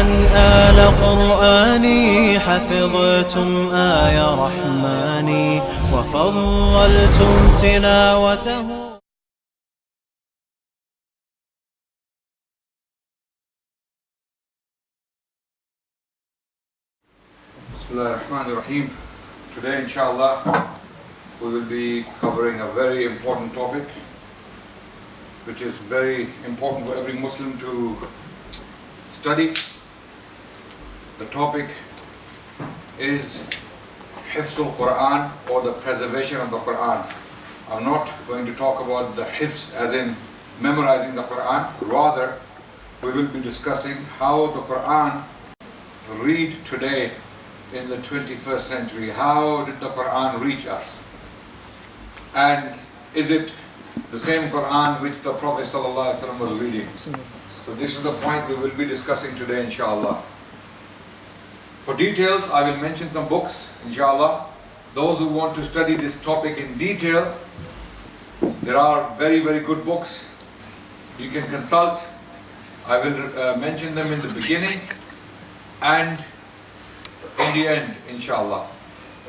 آل قرآني حفظتم آي رحماني وفضلتم تلاوته. Bismillah ar-Rahman ar-Rahim. Today, inshallah, we will be covering a very important topic, which is very important for every Muslim to study. The topic is Hifz al-Quran, or the preservation of the Quran. I'm not going to talk about the Hifz as in memorizing the Quran. Rather, we will be discussing how the Quran read today in the 21st century. How did the Quran reach us? And is it the same Quran which the Prophet ﷺ was reading? So this is the point we will be discussing today, inshallah. For details, I will mention some books, inshallah. Those who want to study this topic in detail, there are very, very good books you can consult. I will mention them in the beginning and in the end, inshallah.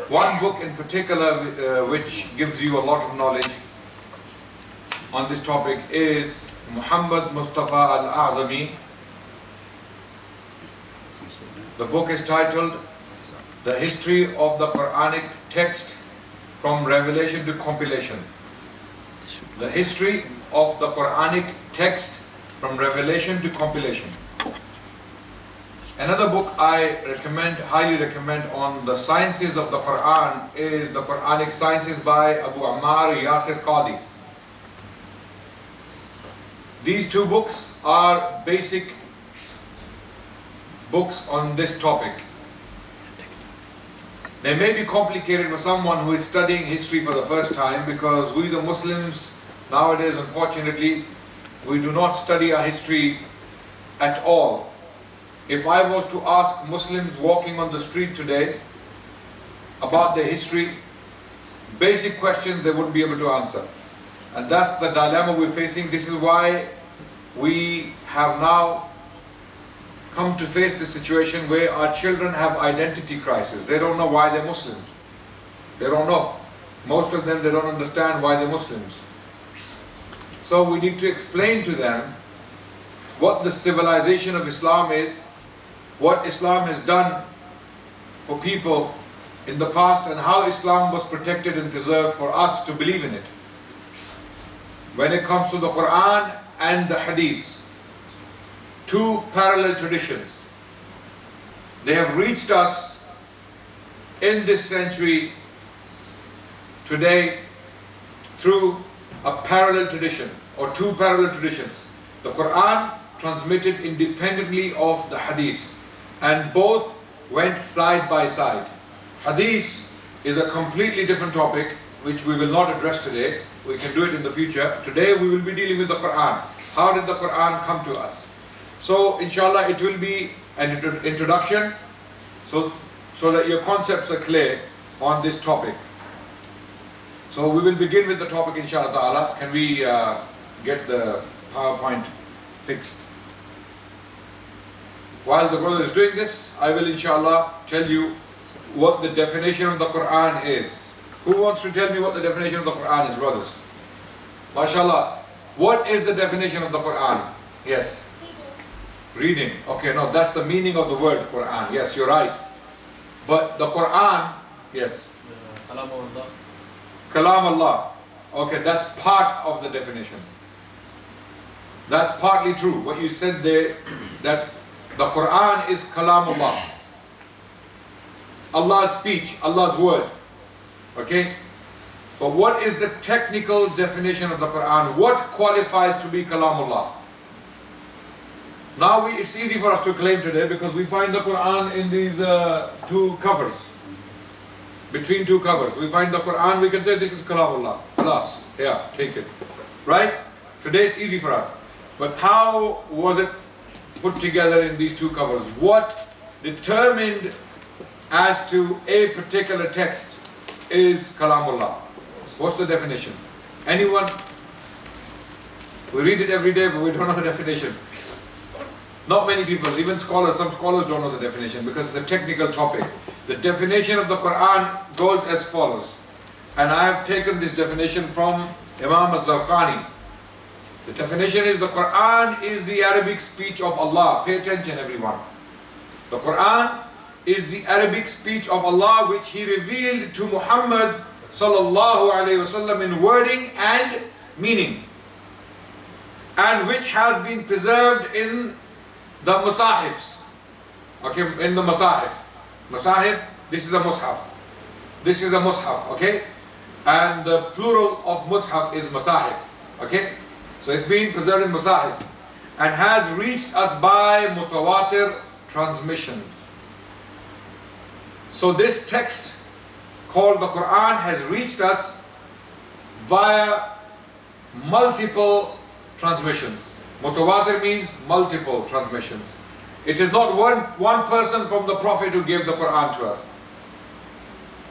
One book in particular which gives you a lot of knowledge on this topic is Muhammad Mustafa Al-A'zami. The book is titled The History of the Quranic Text from Revelation to Compilation. The History of the Quranic Text from Revelation to Compilation. Another book I highly recommend on the sciences of the Quran is The Quranic Sciences by Abu Ammar Yasir Qadi. These two books are basic books on this topic. They may be complicated for someone who is studying history for the first time, because we the Muslims nowadays, unfortunately, we do not study our history at all. If I was to ask Muslims walking on the street today about their history, basic questions they wouldn't be able to answer. And that's the dilemma we're facing. This is why we have now come to face this situation where our children have identity crisis. They don't know why they're Muslims. They don't know. Most of them, they don't understand why they're Muslims. So we need to explain to them what the civilization of Islam is, what Islam has done for people in the past, and how Islam was protected and preserved for us to believe in it. When it comes to the Quran and the Hadith, two parallel traditions, they have reached us in this century today through a parallel tradition, or two parallel traditions. The Quran transmitted independently of the Hadith, and both went side by side. Hadith is a completely different topic which we will not address today. We can do it in the future. Today we will be dealing with the Quran. How did the Quran come to us? So inshallah it will be an introduction so that your concepts are clear on this topic. So we will begin with the topic, inshallah ta'ala. Can we get the PowerPoint fixed? While the brother is doing this, I will inshallah tell you what the definition of the Quran is. Who wants to tell me what the definition of the Quran is, brothers? MashaAllah. What is the definition of the Quran? Yes. Reading. Okay, no, that's the meaning of the word Quran. Yes, you're right. But the Quran, yes. Kalam Allah. Okay, that's part of the definition. That's partly true. What you said there, that the Quran is Kalamullah, Allah's speech, Allah's word. Okay? But what is the technical definition of the Quran? What qualifies to be Kalamullah? Now it's easy for us to claim today because we find the Quran in these two covers. Between two covers. We find the Quran, we can say this is Kalamullah. Alas, yeah, take it. Right? Today it's easy for us. But how was it put together in these two covers? What determined as to a particular text is Kalamullah? What's the definition? Anyone? We read it every day, but we don't know the definition. Not many people, even scholars, some scholars don't know the definition because it's a technical topic. The definition of the Quran goes as follows. And I have taken this definition from Imam al-Zarqani. The definition is the Quran is the Arabic speech of Allah. Pay attention everyone. The Quran is the Arabic speech of Allah which He revealed to Muhammad sallallahu alayhi wasallam in wording and meaning, and which has been preserved in the Masahifs. Okay, in the Masahif. Masahif, this is a Mushaf. This is a Mushaf, okay? And the plural of Mushaf is Masahif, okay? So it's been preserved in Masahif and has reached us by mutawatir transmission. So this text called the Quran has reached us via multiple transmissions. Mutawatir means multiple transmissions. It is not one person from the Prophet who gave the Quran to us.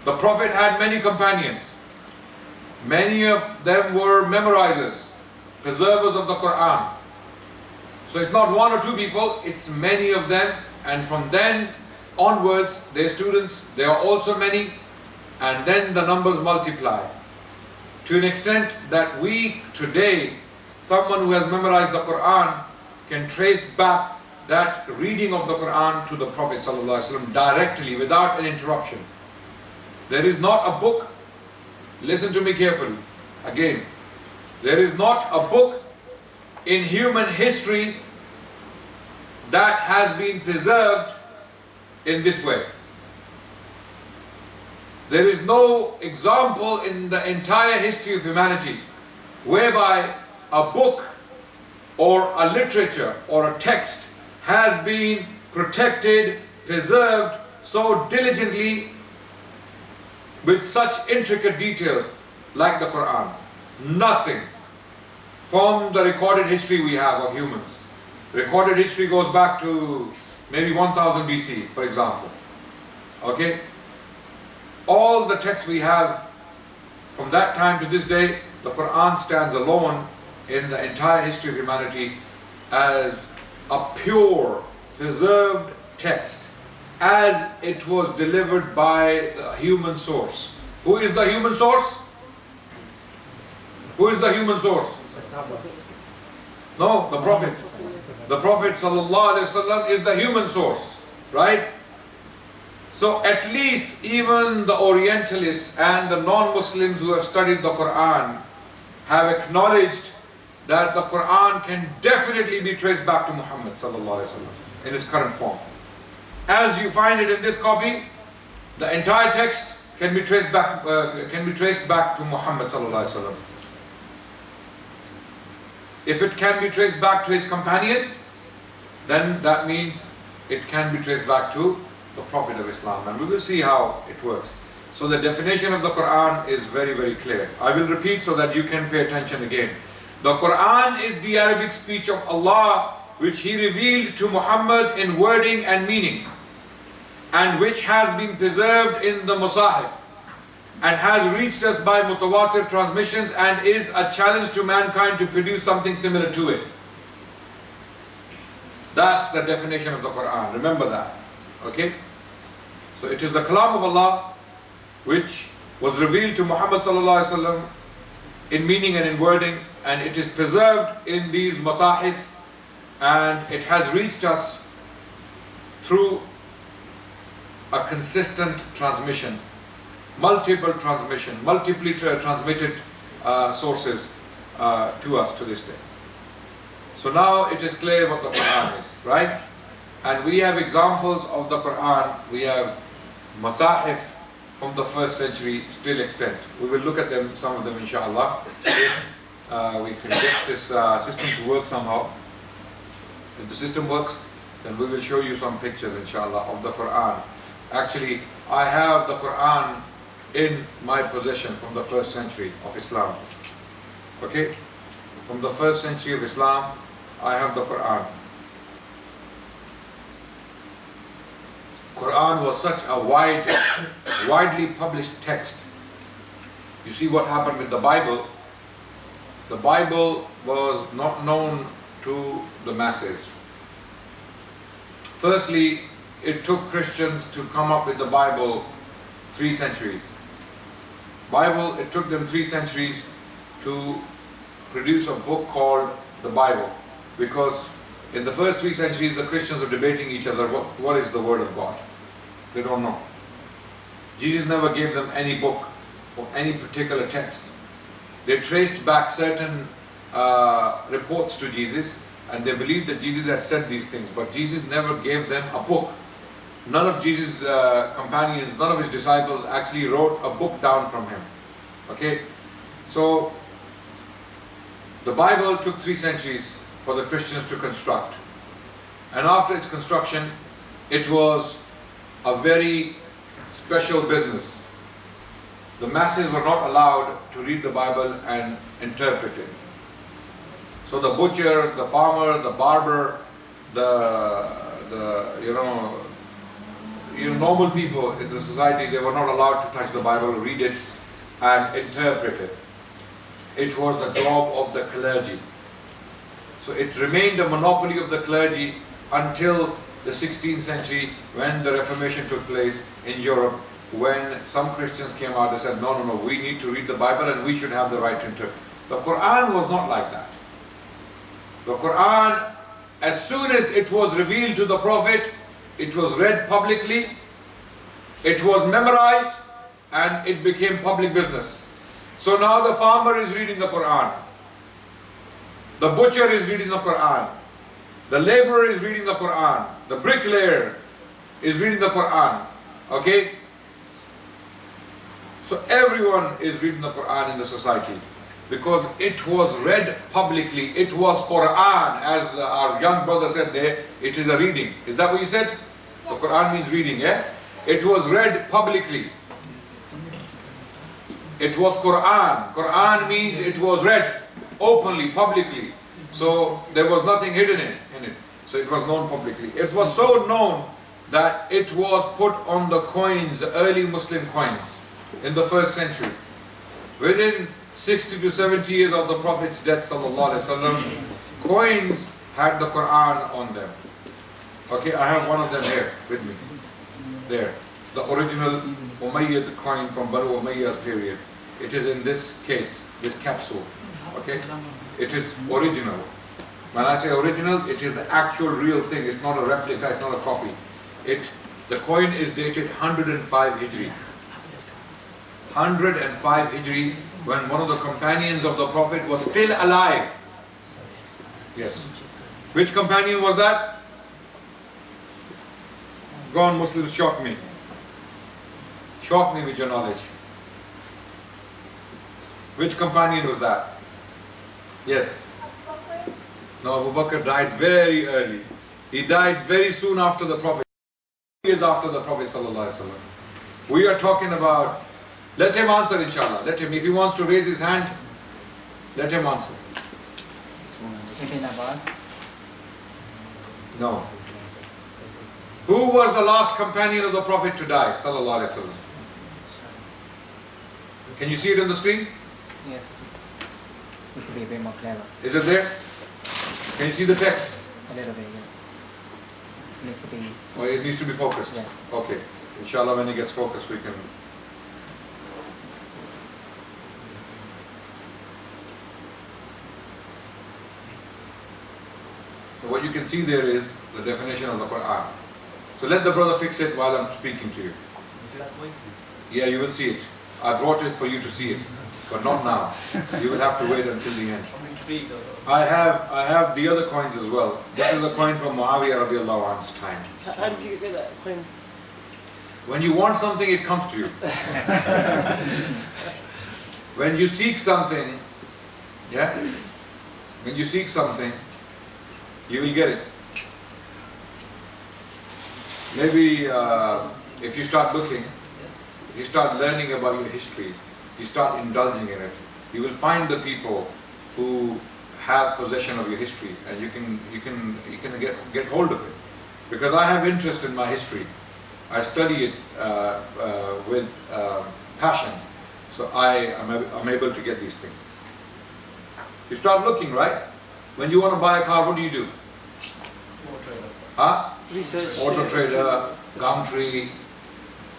The Prophet had many companions. Many of them were memorizers, preservers of the Quran. So it's not one or two people, it's many of them, and from then onwards, their students, there are also many, and then the numbers multiply to an extent that we today, someone who has memorized the Quran can trace back that reading of the Quran to the Prophet ﷺ directly without an interruption. There is not a book, listen to me carefully, again, there is not a book in human history that has been preserved in this way. There is no example in the entire history of humanity whereby a book or a literature or a text has been protected, preserved so diligently with such intricate details like the Quran. Nothing from the recorded history we have of humans. Recorded history goes back to maybe 1000 BC, for example. Okay? All the texts we have from that time to this day, the Quran stands alone in the entire history of humanity as a pure, preserved text, as it was delivered by the human source. Who is the human source? Who is the human source? No, the Prophet. The Prophet ﷺ is the human source, right? So at least even the Orientalists and the non-Muslims who have studied the Quran have acknowledged that the Quran can definitely be traced back to Muhammad ﷺ in its current form. As you find it in this copy, the entire text can be traced back to Muhammad ﷺ. If it can be traced back to his companions, then that means it can be traced back to the Prophet of Islam, and we will see how it works. So the definition of the Quran is very, very clear. I will repeat so that you can pay attention again. The Quran is the Arabic speech of Allah which He revealed to Muhammad in wording and meaning, and which has been preserved in the Masahif and has reached us by mutawatir transmissions and is a challenge to mankind to produce something similar to it. That's the definition of the Quran. Remember that. Okay? So it is the Kalam of Allah which was revealed to Muhammad sallallahu alaihi wasallam in meaning and in wording, and it is preserved in these Masahif, and it has reached us through a consistent transmission, multiple transmission, multiply transmitted sources to us to this day. So now it is clear what the Quran is, right? And we have examples of the Quran. We have Masahif from the 1st century still extant. We will look at them, some of them inshallah, if we can get this system to work somehow. If the system works, then we will show you some pictures inshallah of the Quran. Actually, I have the Quran in my possession from the 1st century of Islam. Okay? From the 1st century of Islam, I have the Quran. Quran was such a widely published text. You see what happened with the Bible. The Bible was not known to the masses. Firstly, it took Christians to come up with the Bible 3 centuries. Bible, it took them 3 centuries to produce a book called the Bible, because in the first 3 centuries the Christians were debating each other, what is the word of God? They don't know. Jesus never gave them any book or any particular text. They traced back certain reports to Jesus, and they believed that Jesus had said these things, but Jesus never gave them a book. None of Jesus' companions, none of his disciples actually wrote a book down from him. Okay? So, the Bible took 3 centuries for the Christians to construct. And after its construction, it was a very special business. The masses were not allowed to read the Bible and interpret it. So the butcher, the farmer, the barber, the normal people in the society, they were not allowed to touch the Bible, read it and interpret it. It was the job of the clergy. So it remained a monopoly of the clergy until the 16th century, when the Reformation took place in Europe, when some Christians came out and said, no, we need to read the Bible and we should have the right to interpret. The Quran was not like that. The Quran, as soon as it was revealed to the Prophet, it was read publicly, it was memorized, and it became public business. So now the farmer is reading the Quran, the butcher is reading the Quran, the laborer is reading the Quran, the bricklayer is reading the Quran. Okay? So everyone is reading the Quran in the society, because it was read publicly. It was Quran, as our young brother said there, it is a reading. Is that what you said? The Quran means reading, yeah? It was read publicly. It was Quran. Quran means it was read openly, publicly. So there was nothing hidden in it. So it was known publicly. It was so known that it was put on the coins, the early Muslim coins, in the 1st century. Within 60 to 70 years of the Prophet's death, sallallahu alaihi wasallam, coins had the Quran on them. Okay, I have one of them here with me. There. The original Umayyad coin from Banu Umayyah's period. It is in this case, this capsule. Okay? It is original. When I say original, it is the actual real thing. It's not a replica, it's not a copy. The coin is dated 105 Hijri. 105 Hijri, when one of the companions of the Prophet was still alive. Yes. Which companion was that? Go on, Muslims, shock me. Shock me with your knowledge. Which companion was that? Yes. No, Abu Bakr died very early. He died very soon after the Prophet. Years after the Prophet sallallahu alaihi wasallam. We are talking about. Let him answer, inshallah. Let him. If he wants to raise his hand, let him answer. Ibn Abbas. No. Who was the last companion of the Prophet to die? Sallallahu alaihi wasallam. Can you see it on the screen? Yes. It's a bit more clever. Is it there? Can you see the text? A little bit, yes. Needs to be. Oh, it needs to be focused. Yes. Okay. Inshallah, when it gets focused, we can. So what you can see there is the definition of the Quran. So let the brother fix it while I'm speaking to you. Yeah, you will see it. I brought it for you to see it, but not now. You will have to wait until the end. I'm intrigued. I have the other coins as well. This is a coin from Muawiyah radiallahu anhu's time. How did you get that coin? When you want something, it comes to you. When you seek something, yeah? When you seek something, you will get it. Maybe if you start looking, if you start learning about your history, you start indulging in it, you will find the people who have possession of your history, and you can get hold of it. Because I have interest in my history. I study it with passion. So I'm able to get these things. You start looking, right? When you want to buy a car, what do you do? Huh? Research. Auto Trader, Gumtree,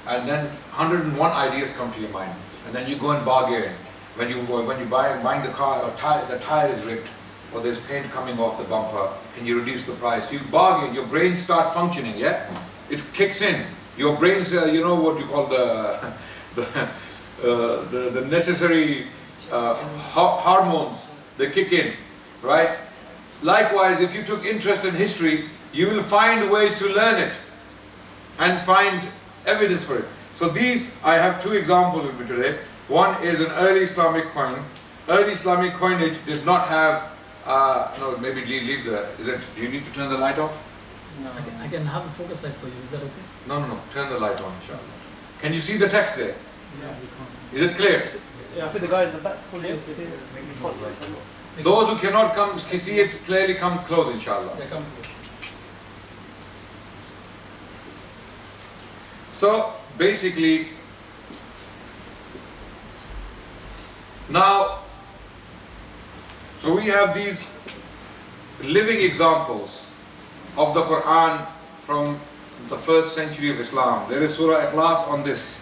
and then 101 ideas come to your mind, and then you go and bargain. When you buying the car, the tire is ripped, or there's paint coming off the bumper. Can you reduce the price? You bargain. Your brain start functioning. Yeah, it kicks in. Your brain's, you know what you call the necessary hormones. They kick in, right? Likewise, if you took interest in history, you will find ways to learn it and find evidence for it. So these, I have two examples with me today. One is an early Islamic coin. Early Islamic coinage did not have, no, maybe leave the, do you need to turn the light off? No. I can have a focus light for you. Is that okay? No, turn the light on, inshallah. Can you see the text there? Yeah. Is it clear? Yeah, I think the guys in the back. Those who cannot come see it clearly, come close, inshallah. Yeah, come. So basically, now, so we have these living examples of the Quran from the first century of Islam. There is Surah Ikhlas on this.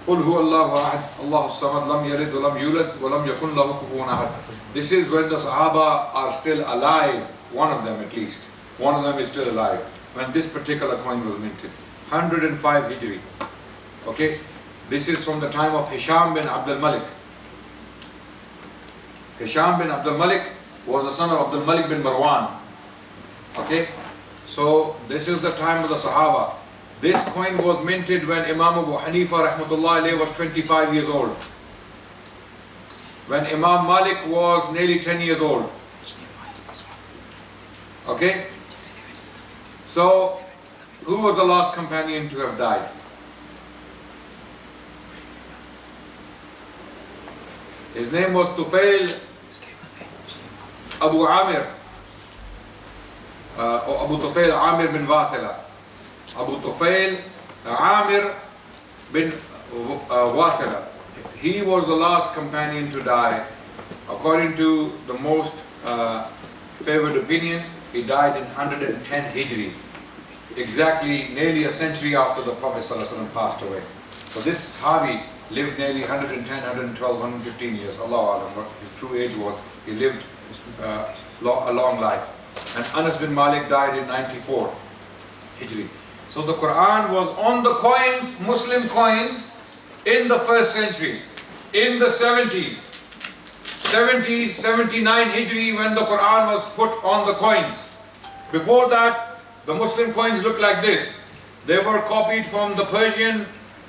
قُلْ هُوَ اللَّهُ أَحَدٌ اللَّهُ الصَّمَدُ لَمْ يَلِدْ وَلَمْ يُولَدْ وَلَمْ يَكُنْ لَهُ كُفُوًا أَحَدٌ. This is when the Sahaba are still alive, one of them at least. One of them is still alive when this particular coin was minted. 105 Hijri. Okay, this is from the time of Hisham bin Abdul Malik. Hisham bin Abdul Malik was the son of Abdul Malik bin Marwan. Okay, so this is the time of the Sahaba. This coin was minted when Imam Abu Hanifa rahmatullahi alayhi was 25 years old. When Imam Malik was nearly 10 years old. Okay, so who was the last companion to have died? His name was Tufail Abu Amir, or Abu Tufail Amir bin Wathila. Abu Tufail Amir bin Wathila. He was the last companion to die. According to the most favored opinion, he died in 110 Hijri. Exactly nearly a century after the Prophet ﷺ passed away. So this Sahabi lived nearly 110, 112, 115 years. Allahu Alam, what his true age was. He lived a long life. And Anas bin Malik died in 94 Hijri. So the Quran was on the coins, Muslim coins, in the first century, in the 70s. 79 Hijri when the Quran was put on the coins. Before that, the Muslim coins looked like this. They were copied from the Persian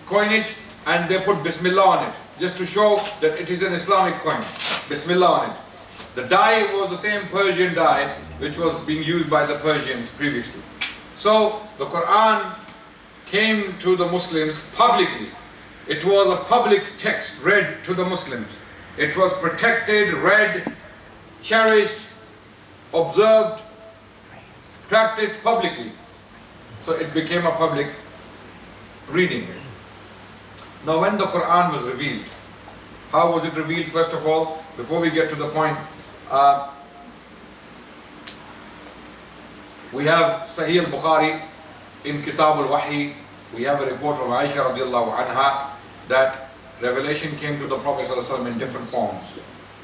coinage and they put Bismillah on it, just to show that it is an Islamic coin. Bismillah on it. The die was the same Persian die which was being used by the Persians previously. So the Quran came to the Muslims publicly. It was a public text read to the Muslims. It was protected, read, cherished, observed, practiced publicly. So it became a public reading. Now when the Quran was revealed, how was it revealed? First of all, before we get to the point, we have Sahih al-Bukhari in Kitab al-Wahi. We have a report from Aisha radiallahu anha that revelation came to the Prophet ﷺ in different forms.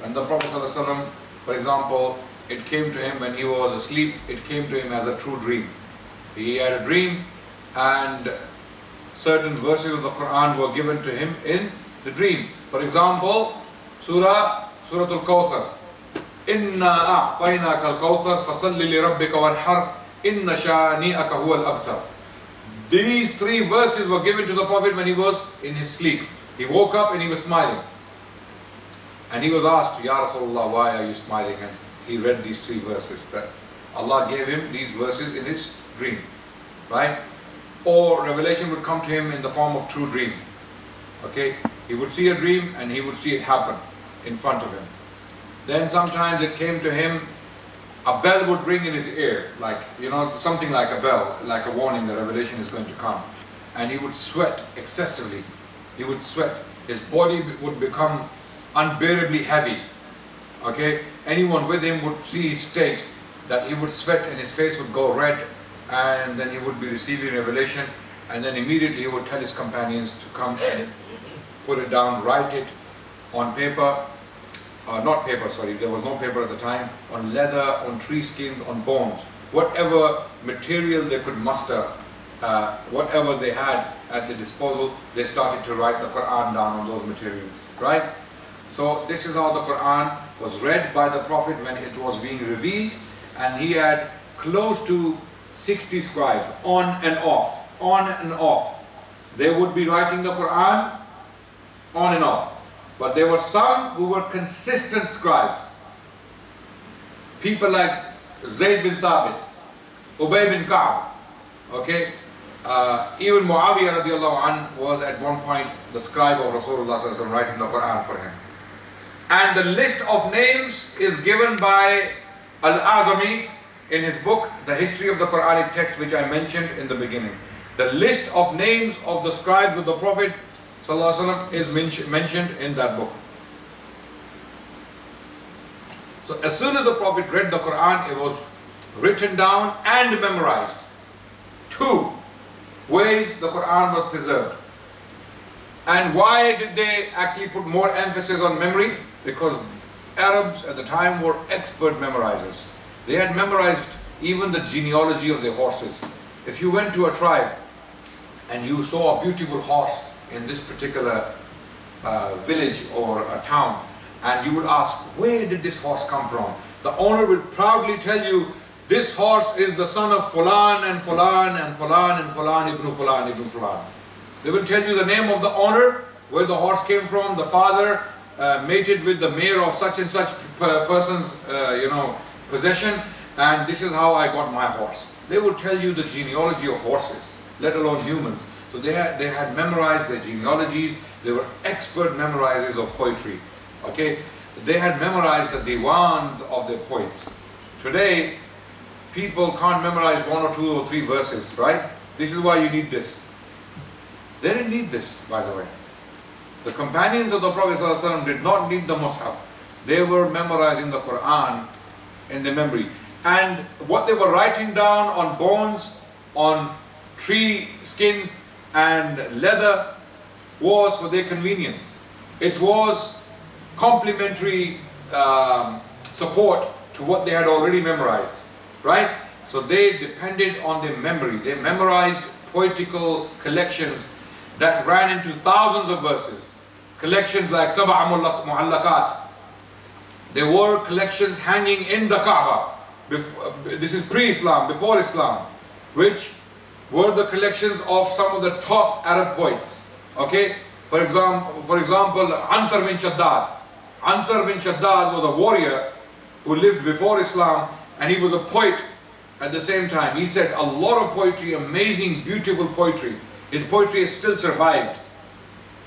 And the Prophet ﷺ, for example, it came to him when he was asleep, it came to him as a true dream. He had a dream and certain verses of the Quran were given to him in the dream. For example, Surah Al-Kawthar. Inna a'tainaka al-Kawthar fasalli li rabbika wanhar inna shani'aka huwa al-abtar. These three verses were given to the Prophet when he was in his sleep. He woke up and he was smiling. And he was asked, Ya Rasulullah, why are you smiling? And he read these three verses that Allah gave him these verses in his dream. Right? Or revelation would come to him in the form of true dream. Okay? He would see a dream and he would see it happen in front of him. Then sometimes it came to him, a bell would ring in his ear, like, something like a bell, like a warning that revelation is going to come. And he would sweat excessively. He would sweat. His body would become unbearably heavy. Okay? Anyone with him would see his state, that he would sweat and his face would go red and then he would be receiving revelation, and then immediately he would tell his companions to come and put it down, write it on paper, not paper, sorry, there was no paper at the time, on leather, on tree skins, on bones, whatever material they could muster, whatever they had at their disposal, they started to write the Quran down on those materials, right? So this is how the Quran was read by the Prophet when it was being revealed, and he had close to 60 scribes, on and off, on and off. They would be writing the Quran on and off. But there were some who were consistent scribes. People like Zayd bin Thabit, Ubay bin Ka'b, okay? Even Muawiyah radiallahu anh was at one point the scribe of Rasulullah sallallahu alaihi wasallam, writing the Quran for him. And the list of names is given by Al-Azami in his book, The History of the Quranic Text, which I mentioned in the beginning. The list of names of the scribes of the Prophet ﷺ is mentioned in that book. So as soon as the Prophet read the Quran, it was written down and memorized. 2 ways the Quran was preserved. And why did they actually put more emphasis on memory? Because Arabs at the time were expert memorizers. They had memorized even the genealogy of their horses. If you went to a tribe and you saw a beautiful horse in this particular village or a town, and you would ask, where did this horse come from? The owner would proudly tell you, this horse is the son of Fulan and Fulan and Fulan and Fulan ibn Fulan ibn Fulan. They will tell you the name of the owner, where the horse came from, the father mated with the mayor of such and such person's possession, and this is how I got my horse. They would tell you the genealogy of horses, let alone humans. So they had memorized their genealogies. They were expert memorizers of poetry. Okay, they had memorized the diwans of their poets. Today, people can't memorize 1 or 2 or 3 verses, right? This is why you need this. They didn't need this, by the way. The companions of the Prophet ﷺ did not need the Mus'haf. They were memorizing the Quran in their memory. And what they were writing down on bones, on tree skins and leather was for their convenience. It was complementary support to what they had already memorized, right? So they depended on their memory. They memorized poetical collections that ran into thousands of verses. Collections like Sab'a Mu'allaqat. There were collections hanging in the Kaaba. This is pre-Islam, before Islam, which were the collections of some of the top Arab poets. Okay, for example, Antar bin Shaddad. Antar bin Shaddad was a warrior who lived before Islam, and he was a poet at the same time. He said a lot of poetry, amazing, beautiful poetry. His poetry has still survived.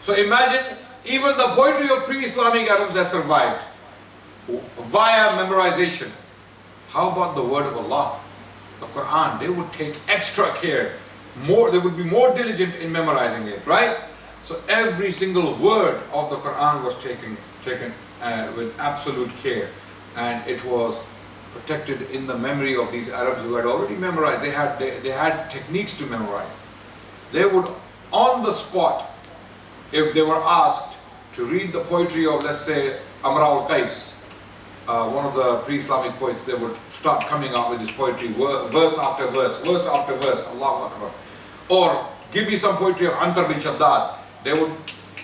So imagine, even the poetry of pre-Islamic Arabs has survived via memorization. How about the word of Allah, the Quran? They would take extra care. They would be more diligent in memorizing it, right? So every single word of the Quran was taken with absolute care, and it was protected in the memory of these Arabs who had already memorized. They had techniques to memorize. They would, on the spot, if they were asked to read the poetry of, let's say, Amr al-Qais, one of the pre-Islamic poets, they would start coming out with this poetry, verse after verse, Allahu Akbar. Or give me some poetry of Antar bin Shaddad. They would,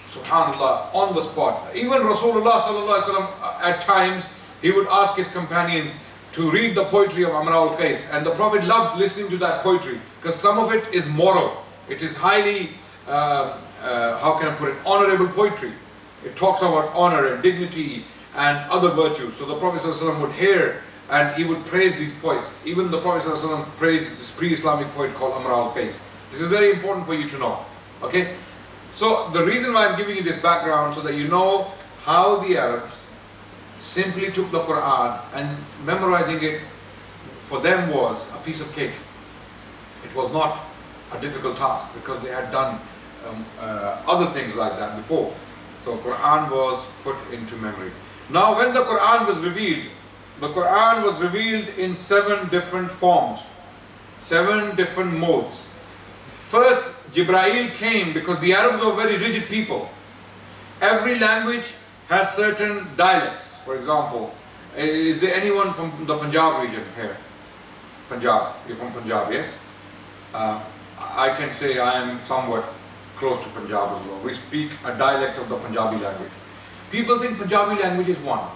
subhanAllah, on the spot. Even Rasulullah sallallahu alaihi wasallam, at times, he would ask his companions to read the poetry of Amr al-Qais. And the Prophet loved listening to that poetry, because some of it is moral. It is highly, how can I put it, honorable poetry. It talks about honor and dignity and other virtues. So the Prophet ﷺ would hear and he would praise these poets. Even the Prophet ﷺ praised this pre-Islamic poet called Amr al-Qais. This is very important for you to know. Okay? So the reason why I'm giving you this background, so that you know how the Arabs simply took the Quran, and memorizing it for them was a piece of cake. It was not a difficult task, because they had done other things like that before. So Quran was put into memory. Now when the Quran was revealed in 7 different forms. 7 different modes. First, Jibreel came because the Arabs were very rigid people. Every language has certain dialects. For example, is there anyone from the Punjab region here? Punjab, you're from Punjab, yes? I can say I am somewhat close to Punjab as well. We speak a dialect of the Punjabi language. People think Punjabi language is one.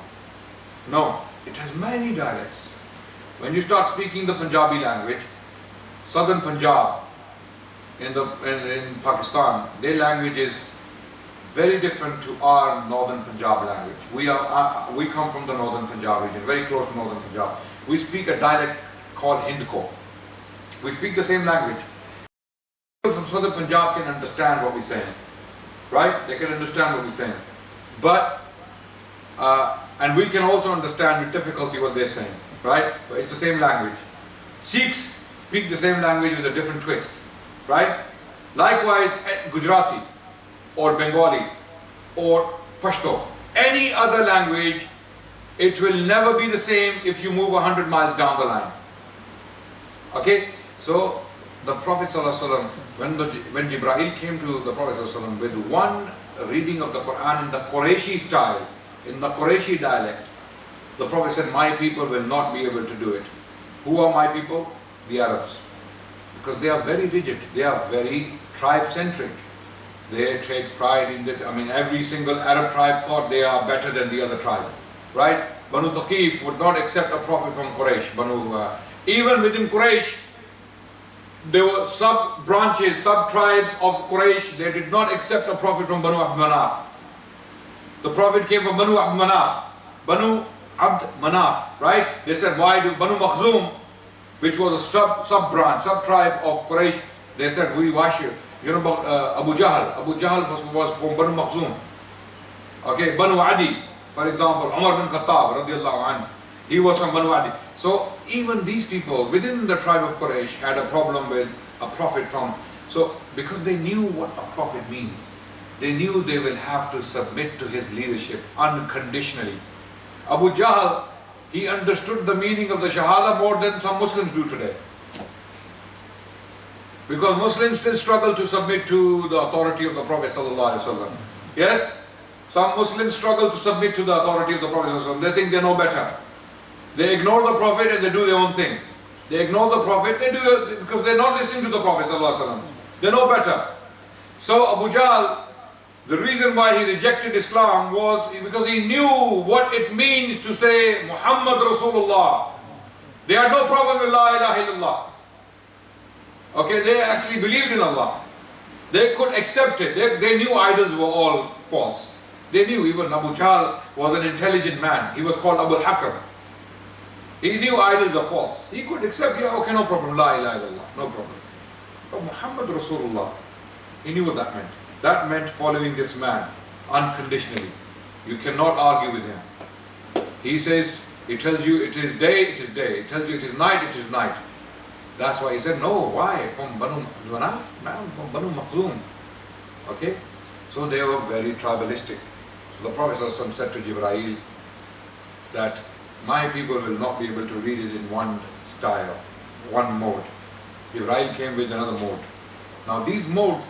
No, it has many dialects. When you start speaking the Punjabi language, southern Punjab in Pakistan, their language is very different to our northern Punjab language. We come from the northern Punjab region, very close to northern Punjab. We speak a dialect called Hindko. We speak the same language. People from southern Punjab can understand what we're saying, right? They can understand what we're saying. But, and we can also understand with difficulty what they're saying, right? But it's the same language. Sikhs speak the same language with a different twist, right? Likewise, Gujarati or Bengali or Pashto, any other language, it will never be the same if you move 100 miles down the line. Okay? So, the Prophet ﷺ, when Jibreel came to the Prophet ﷺ with one reading of the Quran in the Qurayshi style, in the Qurayshi dialect, the Prophet said, my people will not be able to do it. Who are my people? The Arabs. Because they are very rigid, they are very tribe-centric. They take pride in that. I mean, every single Arab tribe thought they are better than the other tribe, right? Banu Thaqif would not accept a prophet from Quraysh. Even within Quraysh, there were sub-branches, sub-tribes of Quraysh. They did not accept a prophet from Banu Abd Manaf. The prophet came from Banu Abd Manaf. Banu Abd Manaf, right? They said, why do Banu Makhzum, which was a sub-branch, sub-tribe of Quraysh, they said, why should you know about Abu Jahl? Abu Jahl was from Banu Makhzum. Okay, Banu Adi, for example, Umar bin Khattab, radiallahu anhu, he was from Banu Adi. So even these people within the tribe of Quraysh had a problem with a prophet from, so because they knew what a prophet means, they knew they will have to submit to his leadership unconditionally. Abu Jahl, he understood the meaning of the Shahada more than some Muslims do today. Because Muslims still struggle to submit to the authority of the Prophet ﷺ. Yes? Some Muslims struggle to submit to the authority of the Prophet ﷺ. They think they know better. They ignore the Prophet and they do their own thing. They ignore the Prophet, they do it because they're not listening to the Prophet ﷺ. They know better. So Abu Jahl, the reason why he rejected Islam was because he knew what it means to say Muhammad Rasulullah. They had no problem with La ilaha illallah. Okay, they actually believed in Allah. They could accept it. They knew idols were all false. They knew even Abu Jahl was an intelligent man. He was called Abu Hakam. He knew idols are false. He could accept, yeah, okay, no problem, La ilaha illallah, no problem. But Muhammad Rasulullah, he knew what that meant. That meant following this man unconditionally. You cannot argue with him. He says, he tells you it is day, it is day. He tells you it is night, it is night. That's why he said, no, why? From Banu Manaf? Man, from Banu Makhzum. Okay? So they were very tribalistic. So the Prophet ﷺ said to Jibreel that my people will not be able to read it in one style, one mode. Jibreel came with another mode. Now these modes,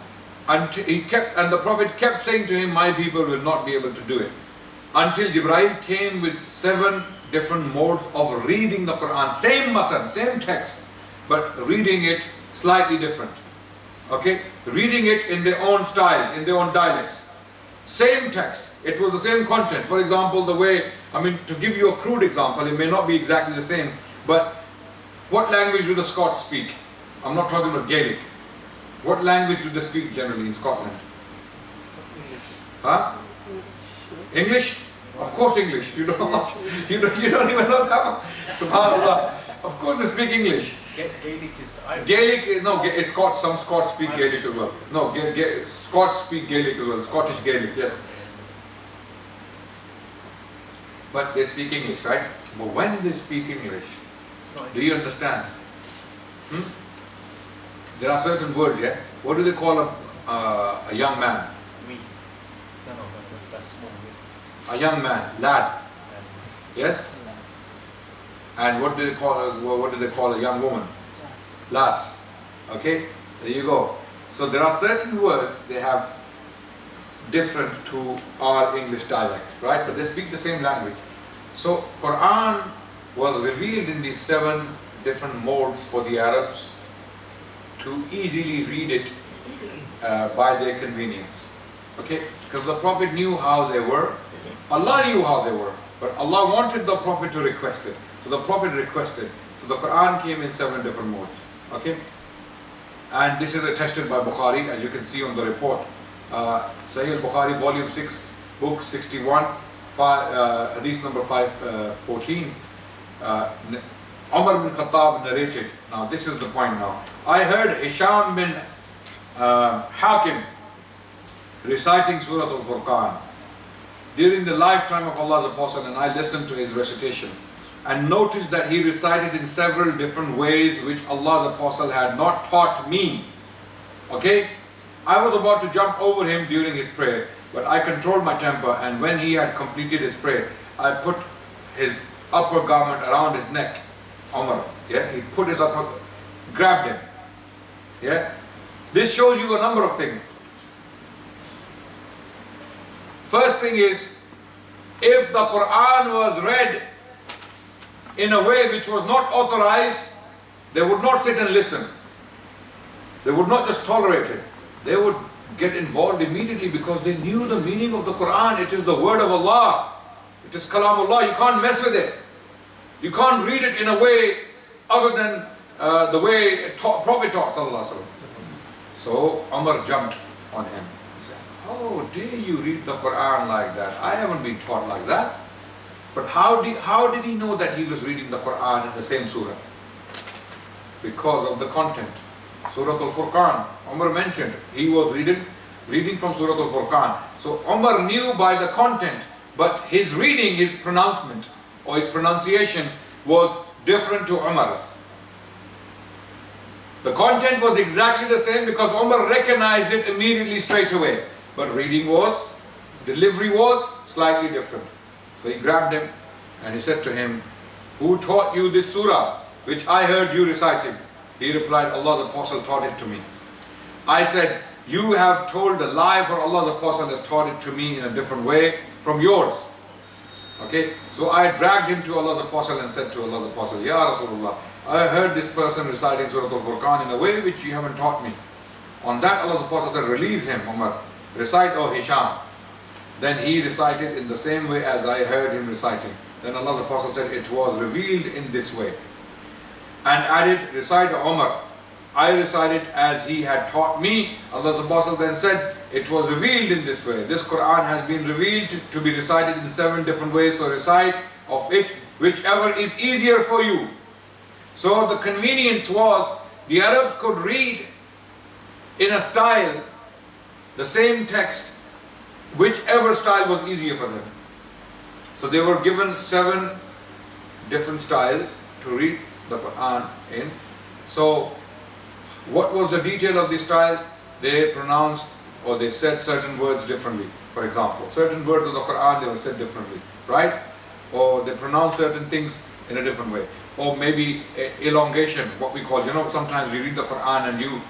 and the Prophet kept saying to him, my people will not be able to do it. Until Jibreel came with 7 different modes of reading the Quran. Same matan, same text, but reading it slightly different. Okay? Reading it in their own style, in their own dialects. Same text, it was the same content. For example, the way, to give you a crude example, it may not be exactly the same, but what language do the Scots speak? I'm not talking about Gaelic. What language do they speak generally in Scotland? Huh? English? Of course English. You don't even know that one. SubhanAllah. Of course they speak English. Gaelic is Irish. Gaelic, no, it's Scots. Some Scots speak Gaelic as well. No, Scots speak Gaelic as well. Scottish Gaelic, yes. But they speak English, right? But when they speak English, do you understand? There are certain words, yeah? What do they call a young man? Me. No, that's small. A young man, lad. Yes? And what do they call a young woman? Las. Okay, there you go. So there are certain words they have different to our English dialect, right? But they speak the same language. So Quran was revealed in these 7 different modes for the Arabs to easily read it by their convenience. Okay, because the Prophet knew how they were, Allah knew how they were, but Allah wanted the Prophet to request it. So the Prophet requested. So the Quran came in 7 different modes. Okay, and this is attested by Bukhari, as you can see on the report. Sahih al-Bukhari, volume 6, book 61, hadith number 514. Umar bin Khattab narrated. Now this is the point now. I heard Hisham bin Hakim reciting Surah Al-Furqan during the lifetime of Allah's Apostle, and I listened to his recitation and noticed that he recited in several different ways which Allah's Apostle had not taught me. Okay? I was about to jump over him during his prayer, but I controlled my temper, and when he had completed his prayer, I put his upper garment around his neck. Umar, yeah, he put his upper, grabbed him. Yeah? This shows you a number of things. First thing is, if the Quran was read in a way which was not authorized, they would not sit and listen. They would not just tolerate it. They would get involved immediately because they knew the meaning of the Quran. It is the word of Allah. It is Kalamullah. You can't mess with it. You can't read it in a way other than the way Prophet taught. So Umar jumped on him. He said, how dare you read the Quran like that? I haven't been taught like that. But how did he know that he was reading the Quran in the same surah? Because of the content. Surah Al-Furqan, Umar mentioned, he was reading from Surah Al-Furqan. So Umar knew by the content, but his reading, his pronouncement or his pronunciation was different to Umar's. The content was exactly the same because Umar recognized it immediately straight away. But delivery was slightly different. So he grabbed him and he said to him, who taught you this surah which I heard you reciting? He replied, Allah's Apostle taught it to me. I said, you have told a lie, for Allah's Apostle has taught it to me in a different way from yours. Okay, so I dragged him to Allah's Apostle and said to Allah's Apostle, Ya Rasulullah, I heard this person reciting Surah Al-Furqan in a way which you haven't taught me. On that Allah's Apostle said, release him, Umar. Recite, O Hisham. Then he recited in the same way as I heard him reciting. Then Allah's Apostle said, it was revealed in this way. And added, recite, O Umar. I recited as he had taught me. Allah's Apostle then said, it was revealed in this way. This Quran has been revealed to be recited in 7 different ways. So recite of it whichever is easier for you. So the convenience was, the Arabs could read in a style the same text, whichever style was easier for them. So they were given 7 different styles to read the Quran in. So what was the detail of these styles? They pronounced or they said certain words differently. For example, certain words of the Quran they were said differently, right? Or they pronounced certain things in a different way. Or maybe elongation, what we call, sometimes we read the Quran and you,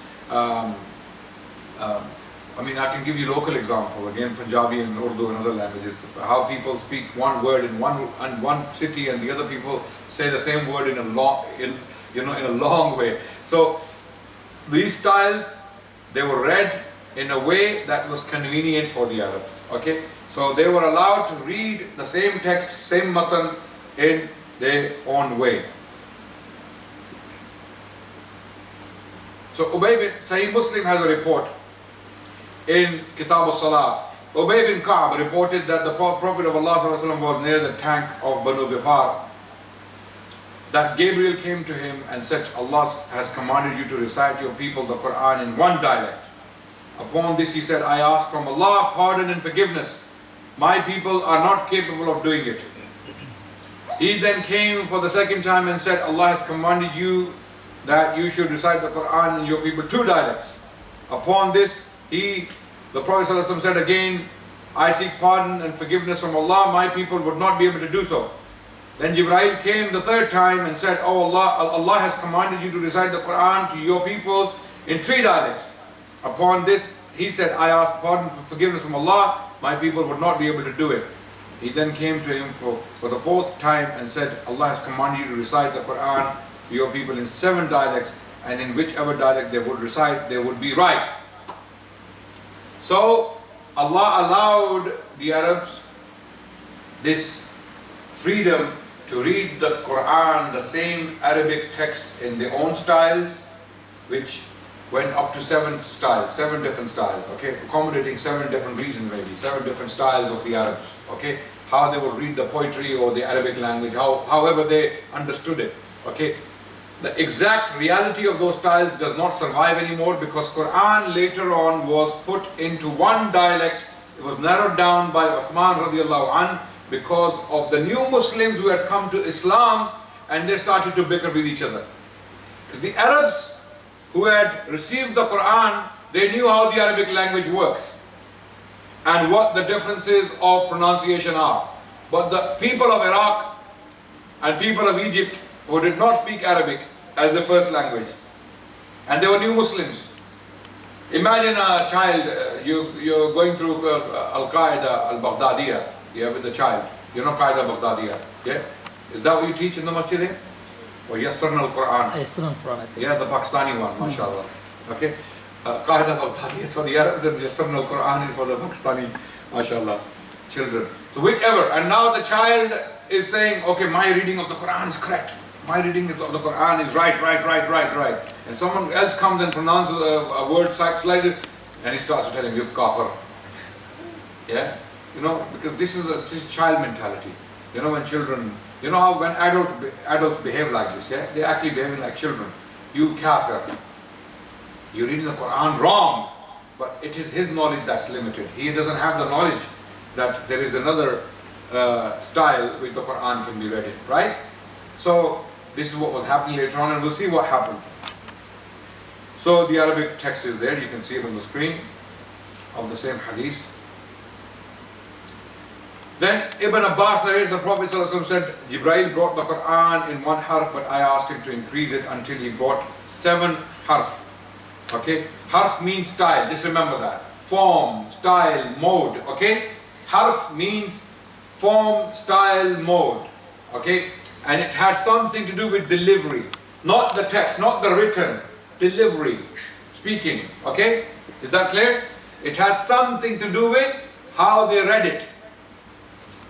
I can give you local example, again Punjabi and Urdu and other languages, how people speak one word in one city and the other people say the same word in a long way. So these styles, they were read in a way that was convenient for the Arabs. Okay, so they were allowed to read the same text, same matan in their own way. So Sahih Muslim has a report in Kitab al-Salah. Ubay bin Ka'b reported that the Prophet of Allah was near the tank of Banu Ghifar. That Gabriel came to him and said, Allah has commanded you to recite your people the Quran in one dialect. Upon this he said, I ask from Allah pardon and forgiveness. My people are not capable of doing it. He then came for the second time and said, Allah has commanded you that you should recite the Quran in your people 2 dialects. Upon this, the Prophet ﷺ said again, I seek pardon and forgiveness from Allah, my people would not be able to do so. Then Jibreel came the third time and said, "Oh Allah has commanded you to recite the Quran to your people in 3 dialects. Upon this, he said, I ask pardon for forgiveness from Allah, my people would not be able to do it. He then came to him for the 4th time and said, Allah has commanded you to recite the Quran to your people in 7 dialects, and in whichever dialect they would recite, they would be right." So Allah allowed the Arabs this freedom to read the Quran, the same Arabic text in their own styles, which went up to 7 styles, 7 different styles, okay, accommodating 7 different regions, maybe 7 different styles of the Arabs, okay, how they would read the poetry or the Arabic language, however they understood it, okay. The exact reality of those styles does not survive anymore, because Quran later on was put into one dialect. It was narrowed down by Uthman radiallahu anh, because of the new Muslims who had come to Islam, and they started to bicker with each other. Because the Arabs who had received the Quran, they knew how the Arabic language works and what the differences of pronunciation are. But the people of Iraq and people of Egypt who did not speak Arabic as their first language, and they were new Muslims. Imagine a child, you're going through Al-Qaeda al-Baghdadiya, yeah, with the child. You know Qaeda Baghdadiya, yeah? Is that what you teach in the masjid? Eh? Or Yassarna al-Quran? Yassarna al-Quran, I think. Yeah, the Pakistani one, mashallah. Okay? Qaeda Baghdadiya is for the Arabs, and Yassarna al-Quran is for the Pakistani, mashallah, children. So whichever, and now the child is saying, okay, my reading of the Quran is correct. My reading of the Quran is right. And someone else comes and pronounces a word slightly, and he starts to tell him, you kafir. Yeah? You know, because this is child mentality. You know, when children, you know how when adults behave like this, yeah? They're actually behaving like children. You kafir. You're reading the Quran wrong, but it is his knowledge that's limited. He doesn't have the knowledge that there is another style which the Quran can be read in, right? So, this is what was happening later on, and we'll see what happened. So, the Arabic text is there, you can see it on the screen of the same hadith. Then Ibn Abbas narrates the Prophet ﷺ said, Jibreel brought the Quran in 1 harf, but I asked him to increase it until he brought 7 harf. Okay? Harf means style, just remember that. Form, style, mode. Okay? Harf means form, style, mode. Okay? And it has something to do with delivery. Not the text, not the written. Delivery, speaking. Okay? Is that clear? It has something to do with how they read it.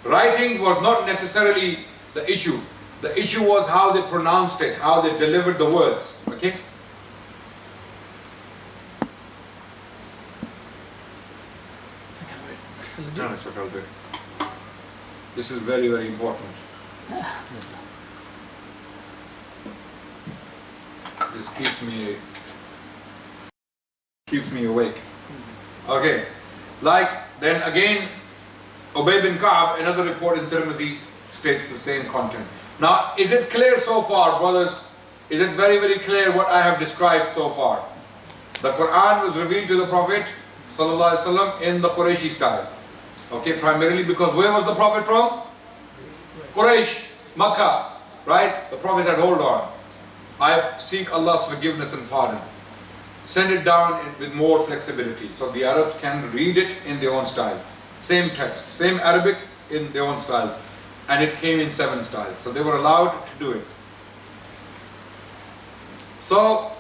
Writing was not necessarily the issue. The issue was how they pronounced it, how they delivered the words. Okay? This is very, very important. This keeps me awake. Okay. Like, then again, Ubay bin Ka'b, another report in Tirmidhi, states the same content. Now, is it clear so far, brothers? Is it very, very clear what I have described so far? The Quran was revealed to the Prophet ﷺ in the Qurayshi style. Okay, primarily because where was the Prophet from? Quraysh, Makkah, right? The Prophet said, hold on. I seek Allah's forgiveness and pardon. Send it down with more flexibility so the Arabs can read it in their own styles. Same text, same Arabic in their own style. And it came in 7 styles. So they were allowed to do it. So,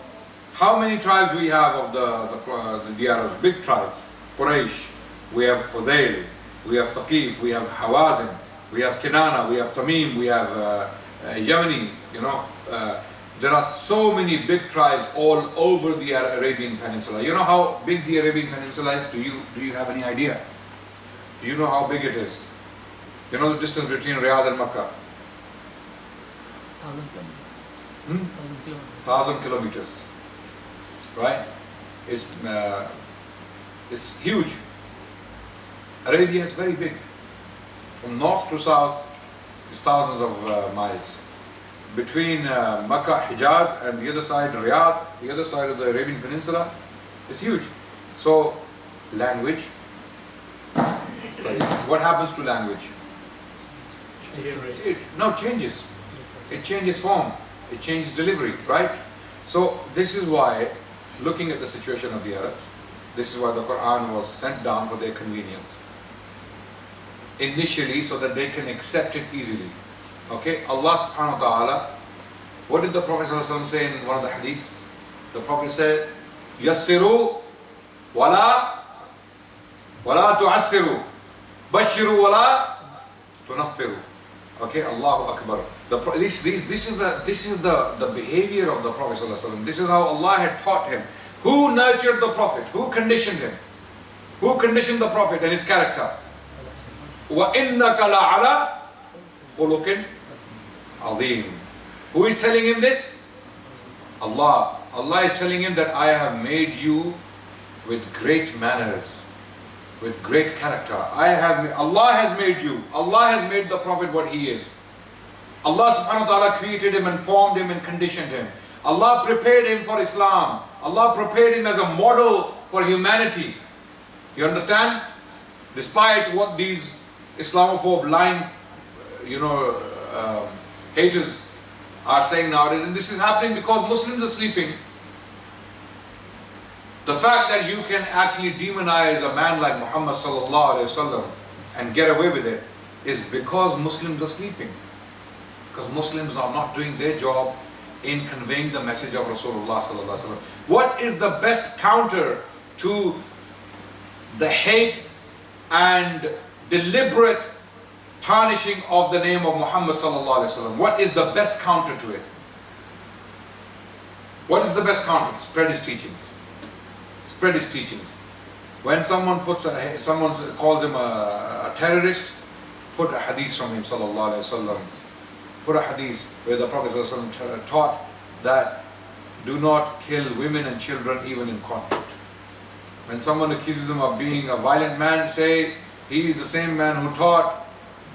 how many tribes we have of the Arabs? Big tribes. Quraysh, we have Hudayl, we have Taqif, we have Hawazin, we have Kinana, we have Tamim, we have Yemeni, you know. There are so many big tribes all over the Arabian Peninsula. You know how big the Arabian Peninsula is? Do you have any idea? Do you know how big it is? You know the distance between Riyadh and Makkah? 1,000 kilometers. 1,000 kilometers. Right? It's huge. Arabia is very big. From north to south, it's thousands of miles. Between Makkah, Hijaz, and the other side, Riyadh, the other side of the Arabian Peninsula, it's huge. So, language. What happens to language? No, changes. It changes form. It changes delivery, right? So this is why, looking at the situation of the Arabs, this is why the Quran was sent down for their convenience. Initially, so that they can accept it easily. Okay, Allah subhanahu wa ta'ala, what did the Prophet ﷺ say in one of the hadiths? The Prophet said, Yassiru wala tu'assiru, bashiru wala tunaffiru. Okay, Allahu Akbar. This is the behavior of the Prophet ﷺ. This is how Allah had taught him. Who nurtured the Prophet? Who conditioned him? Who conditioned the Prophet and his character? وَإِنَّكَ لَعَلَى خُلُقٍ عَظِيمٍ. Who is telling him this? Allah. Allah is telling him that I have made you with great manners, with great character. Allah has made you. Allah has made the Prophet what he is. Allah subhanahu wa ta'ala created him and formed him and conditioned him. Allah prepared him for Islam. Allah prepared him as a model for humanity. You understand? Despite what these Islamophobe lying, haters are saying nowadays, and this is happening because Muslims are sleeping. The fact that you can actually demonize a man like Muhammad sallallahu alaihi wasallam and get away with it is because Muslims are sleeping. Because Muslims are not doing their job in conveying the message of Rasulullah sallallahu alaihi wasallam. What is the best counter to the hate and deliberate tarnishing of the name of Muhammad sallallahu alaihi wasallam? What is the best counter to it? What is the best counter? Spread his teachings. Spread his teachings. When someone calls him a terrorist, put a hadith from him sallallahu alaihi wasallam. Put a hadith where the Prophet sallallahu alaihi wasallam taught that do not kill women and children even in conflict. When someone accuses him of being a violent man, say he is the same man who taught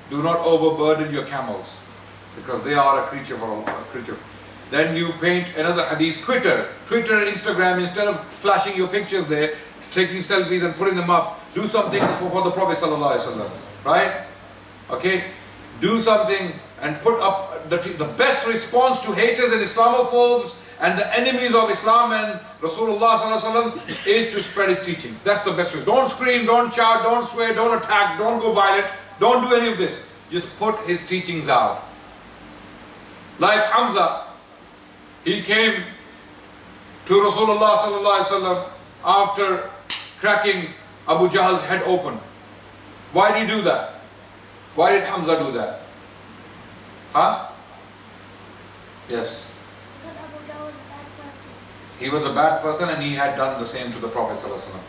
do not overburden your camels because they are a creature for a creature. Then you paint another hadith. Twitter, Instagram, instead of flashing your pictures there, taking selfies and putting them up, do something for the Prophet sallallahu alaihi wasallam, right? Okay, do something and put up the best response to haters and Islamophobes and the enemies of Islam and Rasulullah sallallahu alaihi wasallam is to spread his teachings. That's the best way. Don't scream, don't shout, don't swear, don't attack, don't go violent, don't do any of this. Just put his teachings out. Like Hamza, he came to Rasulullah sallallahu alaihi wasallam after cracking Abu Jahl's head open. Why did he do that? Why did Hamza do that? Huh? Yes. Because Abu Jahl was a bad person. He was a bad person and he had done the same to the Prophet sallallahu alaihi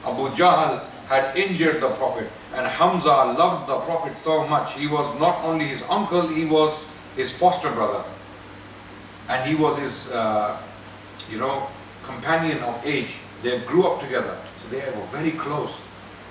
wasallam. Abu Jahl had injured the Prophet and Hamza loved the Prophet so much. He was not only his uncle, he was his foster brother. And he was his, companion of age. They grew up together, so they were very close.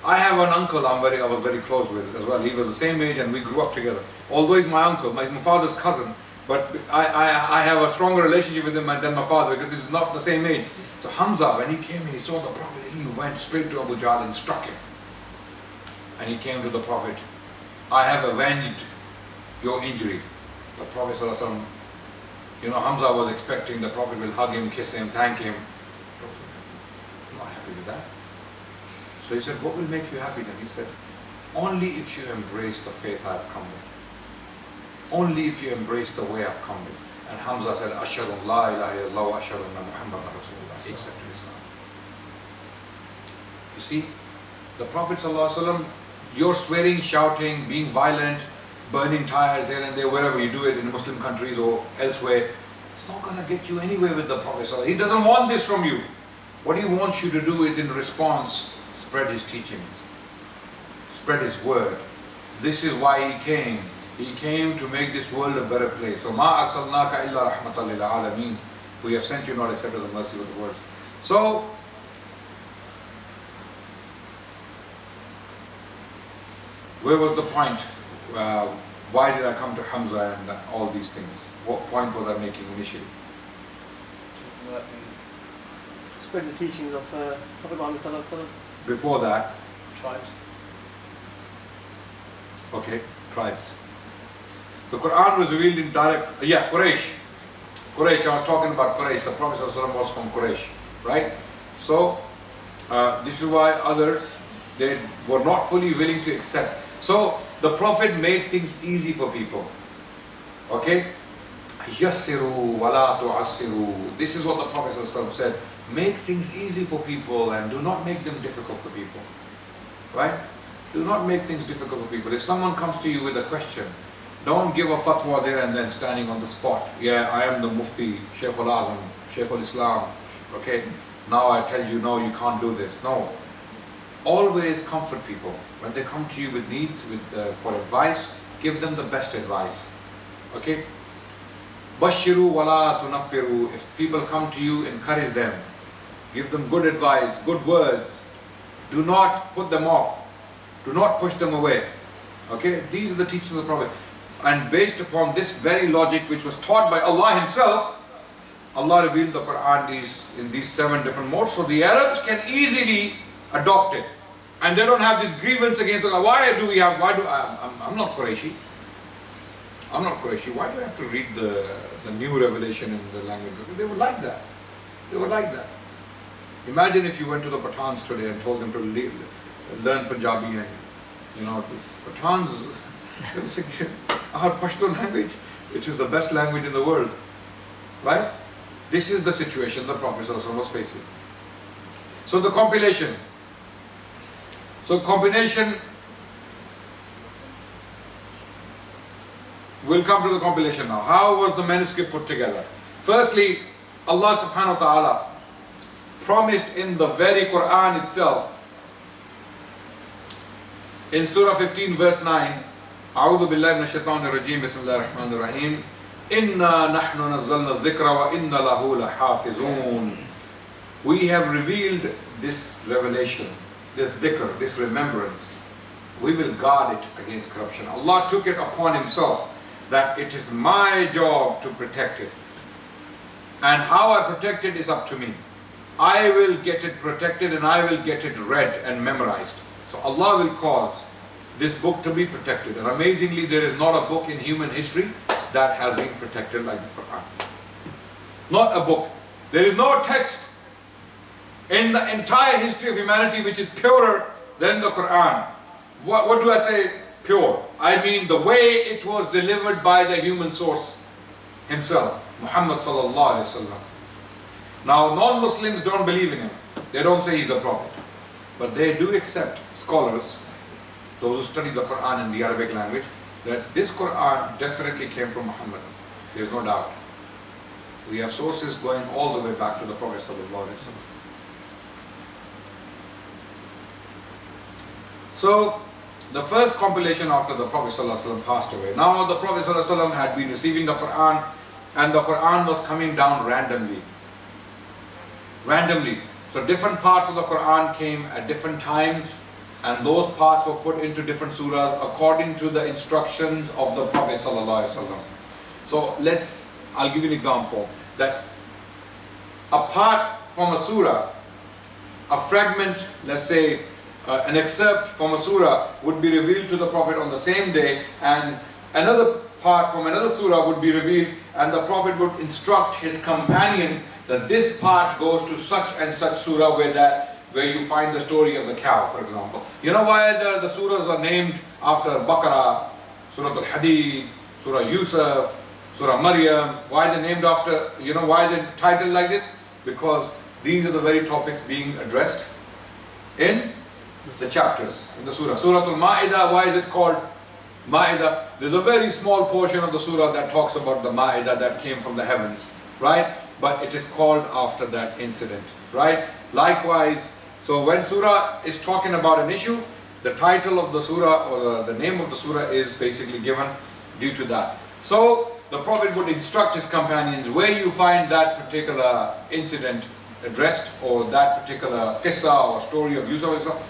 I have an uncle I was very close with as well. He was the same age and we grew up together. Although he's my uncle, my father's cousin, but I have a stronger relationship with him than my father because he's not the same age. So Hamza, when he came and he saw the Prophet, he went straight to Abu Jahl and struck him. And he came to the Prophet, I have avenged your injury. The Prophet sallallahu alaihi wasallam, Hamza was expecting the Prophet will hug him, kiss him, thank him. I'm not happy with that. So he said, what will make you happy then? He said, only if you embrace the faith I've come with. Only if you embrace the way I've come with. And Hamza said, Ashhadu an la ilaha illallah wa ashhadu anna Muhammadan Rasulullah. He accepted Islam. You see, the Prophet ﷺ, you're swearing, shouting, being violent, burning tires here and there, wherever you do it in Muslim countries or elsewhere, it's not going to get you anywhere with the Prophet ﷺ. He doesn't want this from you. What he wants you to do is in response, spread his teachings, spread his word. This is why he came. He came to make this world a better place. So, مَا أَرْسَلْنَاكَ إِلَّا رَحْمَةً لِلْعَالَمِينَ. We have sent you not except as a mercy of the world. So, where was the point? Why did I come to Hamza and all these things? What point was I making initially? Spread the teachings of Prophet Muhammad sallallahu alaihi wasallam. Before that, Tribes. okay, tribes. The Quran was revealed in direct, Quraysh. Quraysh, I was talking about Quraysh. The Prophet ﷺ was from Quraysh, right? So, this is why others, they were not fully willing to accept. So, the Prophet made things easy for people. Okay? Yassiru wala tu'assiru. This is what the Prophet ﷺ said. Make things easy for people and do not make them difficult for people. Right? Do not make things difficult for people. If someone comes to you with a question, don't give a fatwa there and then standing on the spot. Yeah, I am the Mufti, Shaykh al-Azam, Shaykh al-Islam. Okay? Now I tell you, no, you can't do this. No. Always comfort people. When they come to you with needs, for advice, give them the best advice. Okay? Bashiru wala tunaffiru. If people come to you, encourage them. Give them good advice, good words. Do not put them off. Do not push them away. Okay? These are the teachings of the Prophet. And based upon this very logic which was taught by Allah Himself, Allah revealed the Quran in these 7 different modes. So the Arabs can easily adopt it. And they don't have this grievance against Allah. I'm not Qurayshi. I'm not Qurayshi. Why do I have to read the new revelation in the language? They would like that. They would like that. Imagine if you went to the Pathans today and told them to learn Punjabi and, Pathans, our Pashto language, which is the best language in the world. Right? This is the situation the Prophet ﷺ was facing. So the compilation. We'll come to the compilation now. How was the manuscript put together? Firstly, Allah subhanahu wa ta'ala promised in the very Quran itself, in Surah 15 verse 9, A'udhu billahi minash shaitanir rajeem, Bismillahir Rahmanir Rahim, Inna nahnu nazzalna dhikra wa inna lahu lahafizun. We have revealed this revelation, this dhikr, this remembrance. We will guard it against corruption. Allah took it upon Himself that it is my job to protect it. And how I protect it is up to me. I will get it protected and I will get it read and memorized. So Allah will cause this book to be protected. And amazingly, there is not a book in human history that has been protected like the Quran. Not a book. There is no text in the entire history of humanity which is purer than the Quran. What do I say pure? I mean the way it was delivered by the human source himself, Muhammad sallallahu alaihi wasallam. Now non-Muslims don't believe in him. They don't say he's a prophet. But they do accept, scholars, those who study the Quran in the Arabic language, that this Quran definitely came from Muhammad. There's no doubt. We have sources going all the way back to the Prophet sallallahu alaihi wasallam. So, the first compilation after the Prophet ﷺ passed away. Now the Prophet ﷺ had been receiving the Quran and the Quran was coming down randomly. So different parts of the Quran came at different times and those parts were put into different surahs according to the instructions of the Prophet ﷺ. So I'll give you an example. That apart from a surah, a fragment, let's say, an excerpt from a surah would be revealed to the Prophet on the same day, and another part from another surah would be revealed, and the Prophet would instruct his companions that this part goes to such and such surah where you find the story of the cow, for example. You know why the surahs are named after Baqarah, Surah Al-Hadid, Surah Yusuf, Surah Maryam? Why they're named after, why they're titled like this? Because these are the very topics being addressed in the chapters in the surah. Surah Al-Ma'idah, why is it called Ma'idah? There's a very small portion of the surah that talks about the Ma'idah that came from the heavens, right? But it is called after that incident, right? Likewise, so when surah is talking about an issue, the title of the surah or the name of the surah is basically given due to that. So the Prophet would instruct his companions, where you find that particular incident addressed or that particular qissa or story of Yusuf,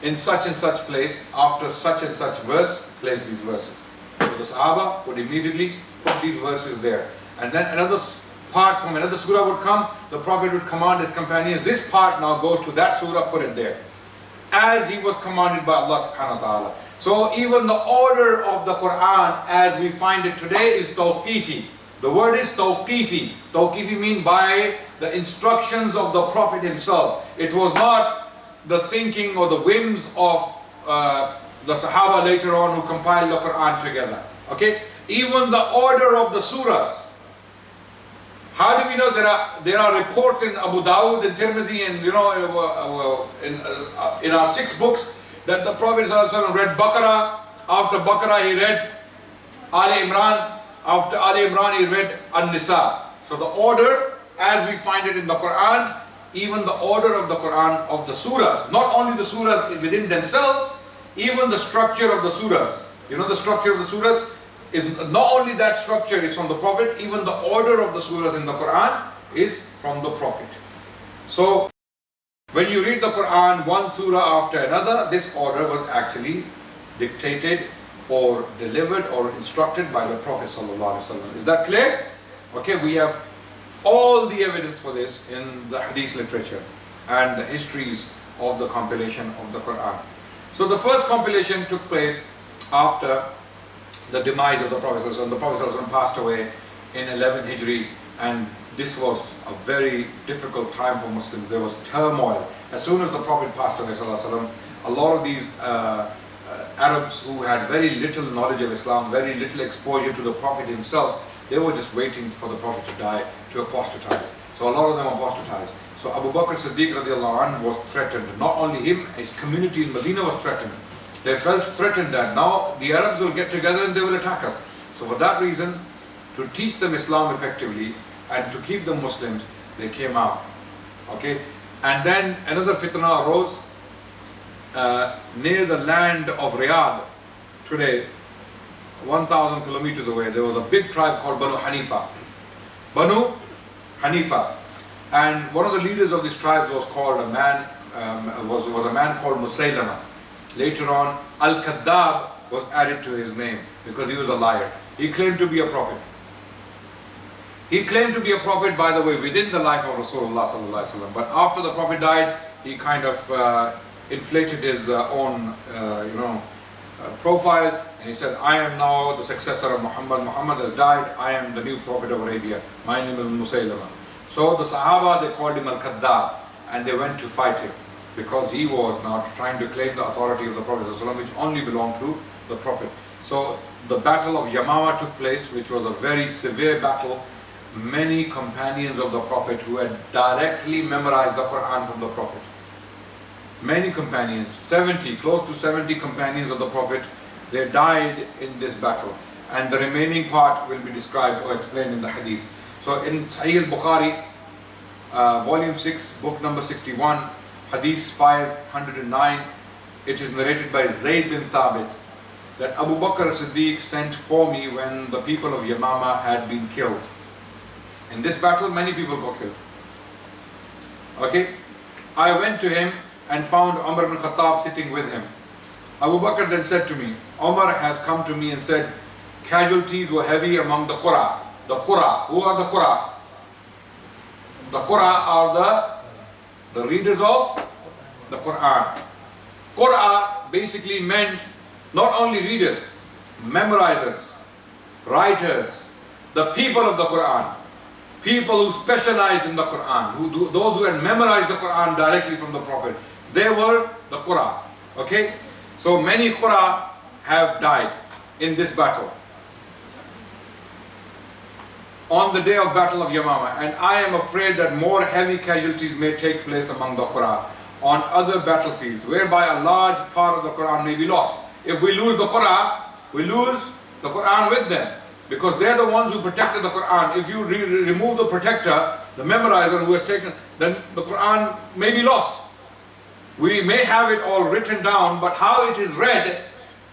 in such and such place, after such and such verse, place these verses. So the Sahaba would immediately put these verses there. And then another part from another surah would come, the Prophet would command his companions, this part now goes to that surah, put it there. As he was commanded by Allah subhanahu wa ta'ala. So even the order of the Quran as we find it today is tawqifi. The word is tawqifi. Tawqifi means by the instructions of the Prophet himself. It was not the thinking or the whims of the Sahaba later on who compiled the Quran together. Okay? Even the order of the surahs. How do we know? There are reports in Abu Dawud and Tirmizi and in our 6 books that the Prophet ﷺ read Baqarah. After Baqarah he read Ali Imran. After Ali Imran he read An-Nisa. So the order as we find it in the Quran, even the order of the Quran of the surahs, not only the surahs within themselves, even the structure of the surahs. You know the structure of the surahs? Is not only that structure is from the Prophet, even the order of the surahs in the Quran is from the Prophet. So when you read the Quran, one surah after another, this order was actually dictated or delivered or instructed by the Prophet ﷺ. Is that clear? Okay, we have all the evidence for this in the Hadith literature and the histories of the compilation of the Quran. So the first compilation took place after the demise of the Prophet ﷺ. The Prophet ﷺ passed away in 11 Hijri, and this was a very difficult time for Muslims. There was turmoil. As soon as the Prophet passed away ﷺ, a lot of these Arabs who had very little knowledge of Islam, very little exposure to the Prophet himself, they were just waiting for the Prophet to die, to apostatize. So a lot of them apostatized. So Abu Bakr Siddiq radiallahu anhu was threatened. Not only him, his community in Medina was threatened. They felt threatened that now the Arabs will get together and they will attack us. So for that reason, to teach them Islam effectively and to keep them Muslims, they came out. Okay? And then another fitna arose near the land of Riyadh today, 1,000 kilometers away. There was a big tribe called Banu Hanifa. Banu Hanifa. And one of the leaders of this tribe was called a man, was a man called Musaylama. Later on, Al-Kadhab was added to his name because he was a liar. He claimed to be a prophet. He claimed to be a prophet, by the way, within the life of Rasulullah sallallahu alaihi wasallam. But after the Prophet died, he kind of inflated his own, profile, and he said, "I am now the successor of Muhammad. Muhammad has died. I am the new prophet of Arabia. My name is Musaylama." So the Sahaba, they called him Al-Kadhab, and they went to fight him because he was now trying to claim the authority of the Prophet ﷺ, which only belonged to the Prophet. So the battle of Yamama took place, which was a very severe battle. Many companions of the Prophet who had directly memorized the Quran from the Prophet. Many companions, close to 70 companions of the Prophet, they died in this battle. And the remaining part will be described or explained in the Hadith. So in Sahih al-Bukhari, volume 6, book number 61, Hadith 509, it is narrated by Zayd bin Thabit that Abu Bakr as-Siddiq sent for me when the people of Yamama had been killed. In this battle, many people got killed. Okay? I went to him and found Umar ibn Khattab sitting with him. Abu Bakr then said to me, Umar has come to me and said, casualties were heavy among the Qura. The Qura. Who are the Qura? The Qura are the readers of the Quran. Qura basically meant not only readers, memorizers, writers, the people of the Quran. People who specialized in the Quran, those who had memorized the Quran directly from the Prophet. They were the Qura. Okay? So many Qura have died in this battle. On the day of Battle of Yamama. And I am afraid that more heavy casualties may take place among the Qura on other battlefields, whereby a large part of the Quran may be lost. If we lose the Qura, we lose the Quran with them. Because they're the ones who protected the Quran. If you remove the protector, the memorizer who has taken, then the Quran may be lost. We may have it all written down, but how it is read,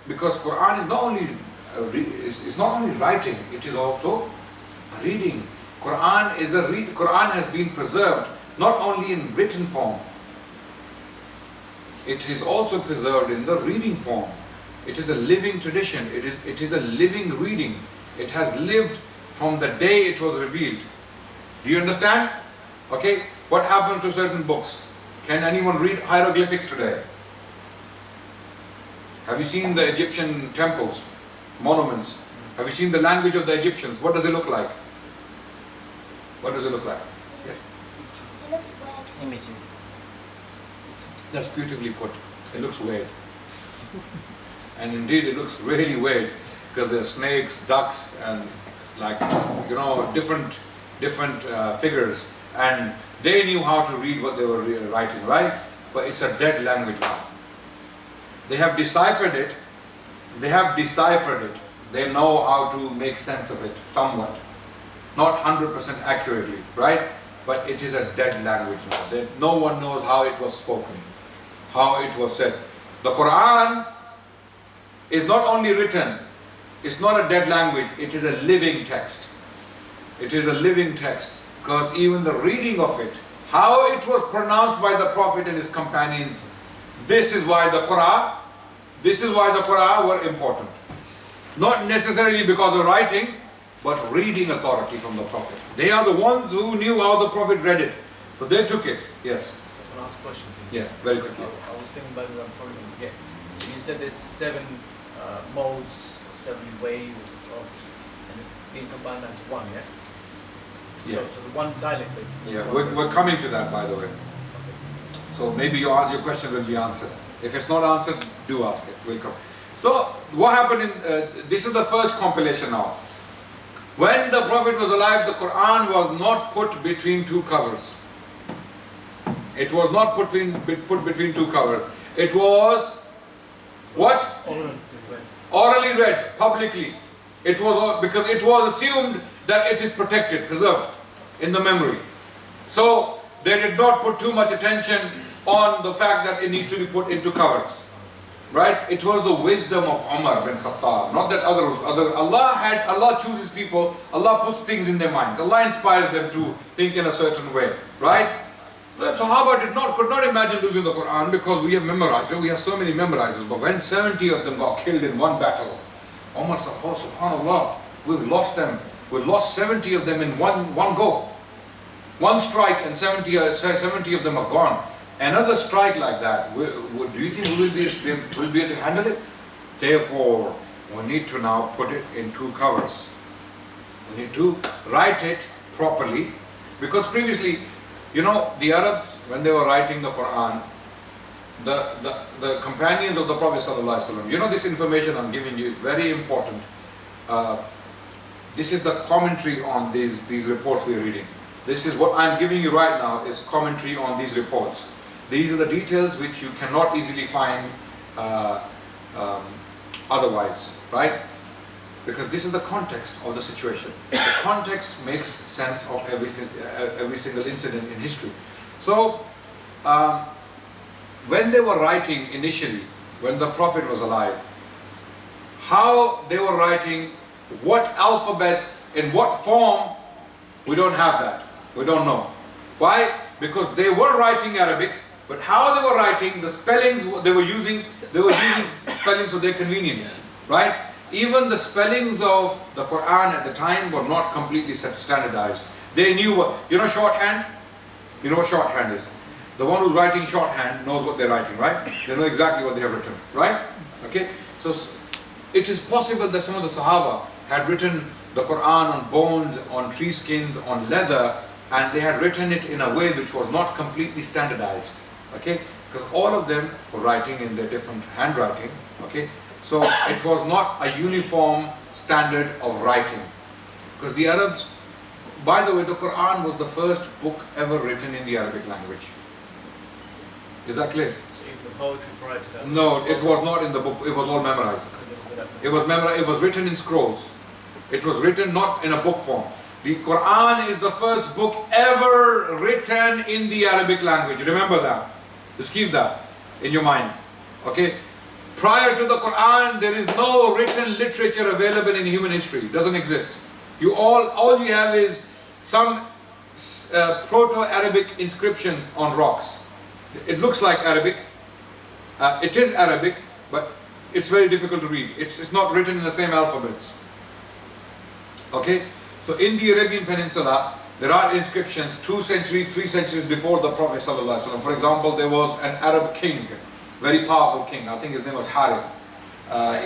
because Quran is not only it's not only writing, it is also reading. Quran has been preserved not only in written form, it is also preserved in the reading form. It is a living tradition. It is a living reading. It has lived from the day it was revealed. Do you understand? Okay, what happens to certain books? Can anyone read hieroglyphics today? Have you seen the Egyptian temples, monuments? Have you seen the language of the Egyptians? What does it look like? What does it look like? Yes. It looks weird. Images. That's beautifully put. It looks weird. And indeed it looks really weird because there are snakes, ducks and like, different figures, and they knew how to read what they were writing, right? But it's a dead language now. They have deciphered it. They know how to make sense of it somewhat. Not 100% accurately, right? But it is a dead language now. No one knows how it was spoken, how it was said. The Quran is not only written, it's not a dead language, it is a living text. It is a living text because even the reading of it, how it was pronounced by the Prophet and his companions, this is why the Quran were important. Not necessarily because of writing, but reading authority from the Prophet. They are the ones who knew how the Prophet read it. So they took it. Yes. One last question, please. Yeah, very quickly. I was thinking about it, I'm probably going to forget. So you said there's 7 modes, or 7 ways of, and it's being combined into one, yeah? Yeah. So the one dialect basically. Yeah, we're coming to that, by the way. So maybe your question will be answered. If it's not answered, do ask it. We'll come. So what happened this is the first compilation now. When the Prophet was alive, the Quran was not put between 2 covers. It was not put between 2 covers. It was what? Orally read, publicly. It was because it was assumed that it is protected, preserved in the memory. So they did not put too much attention on the fact that it needs to be put into covers. Right? It was the wisdom of Umar bin Khattab, not that other. Allah chooses people, Allah puts things in their minds, Allah inspires them to think in a certain way. Right? The Sahaba could not imagine losing the Quran because we have memorized it. We have so many memorizers, but when 70 of them got killed in one battle, Umar said, oh subhanallah, we've lost them. We've lost 70 of them in one go. One strike and 70 of them are gone. Another strike like that, do you think we will be able to handle it? Therefore, we need to now put it in 2 covers. We need to write it properly, because previously, the Arabs, when they were writing the Quran, the companions of the Prophet ﷺ, this information I'm giving you is very important. This is the commentary on these reports we're reading. This is what I'm giving you right now is commentary on these reports. These are the details which you cannot easily find otherwise, right? Because this is the context of the situation. The context makes sense of every single incident in history. So, when they were writing initially, when the Prophet was alive, how they were writing, what alphabet, in what form, we don't have that. We don't know. Why? Because they were writing Arabic, but how they were writing, the spellings they were using spellings for their convenience, right? Even the spellings of the Quran at the time were not completely standardized. They knew shorthand? You know what shorthand is? The one who's writing shorthand knows what they're writing, right? They know exactly what they have written, right? Okay? So it is possible that some of the Sahaba had written the Quran on bones, on tree skins, on leather, and they had written it in a way which was not completely standardized. Okay? Because all of them were writing in their different handwriting. Okay? So it was not a uniform standard of writing. Because the Arabs, by the way, the Quran was the first book ever written in the Arabic language. Is that clear? So even the poetry prior to that? No, it was not in the book. It was all memorized. It was written in scrolls. It was written not in a book form. The Quran is the first book ever written in the Arabic language. Remember that. Just keep that in your minds. Okay? Prior to the Quran, there is no written literature available in human history. It doesn't exist. All you have is some proto-Arabic inscriptions on rocks. It looks like Arabic. It is Arabic, but it's very difficult to read. It's not written in the same alphabets. Okay? So in the Arabian Peninsula, there are inscriptions 2 centuries, 3 centuries before the Prophet ﷺ. For example, there was an Arab king, very powerful king. I think his name was Harith.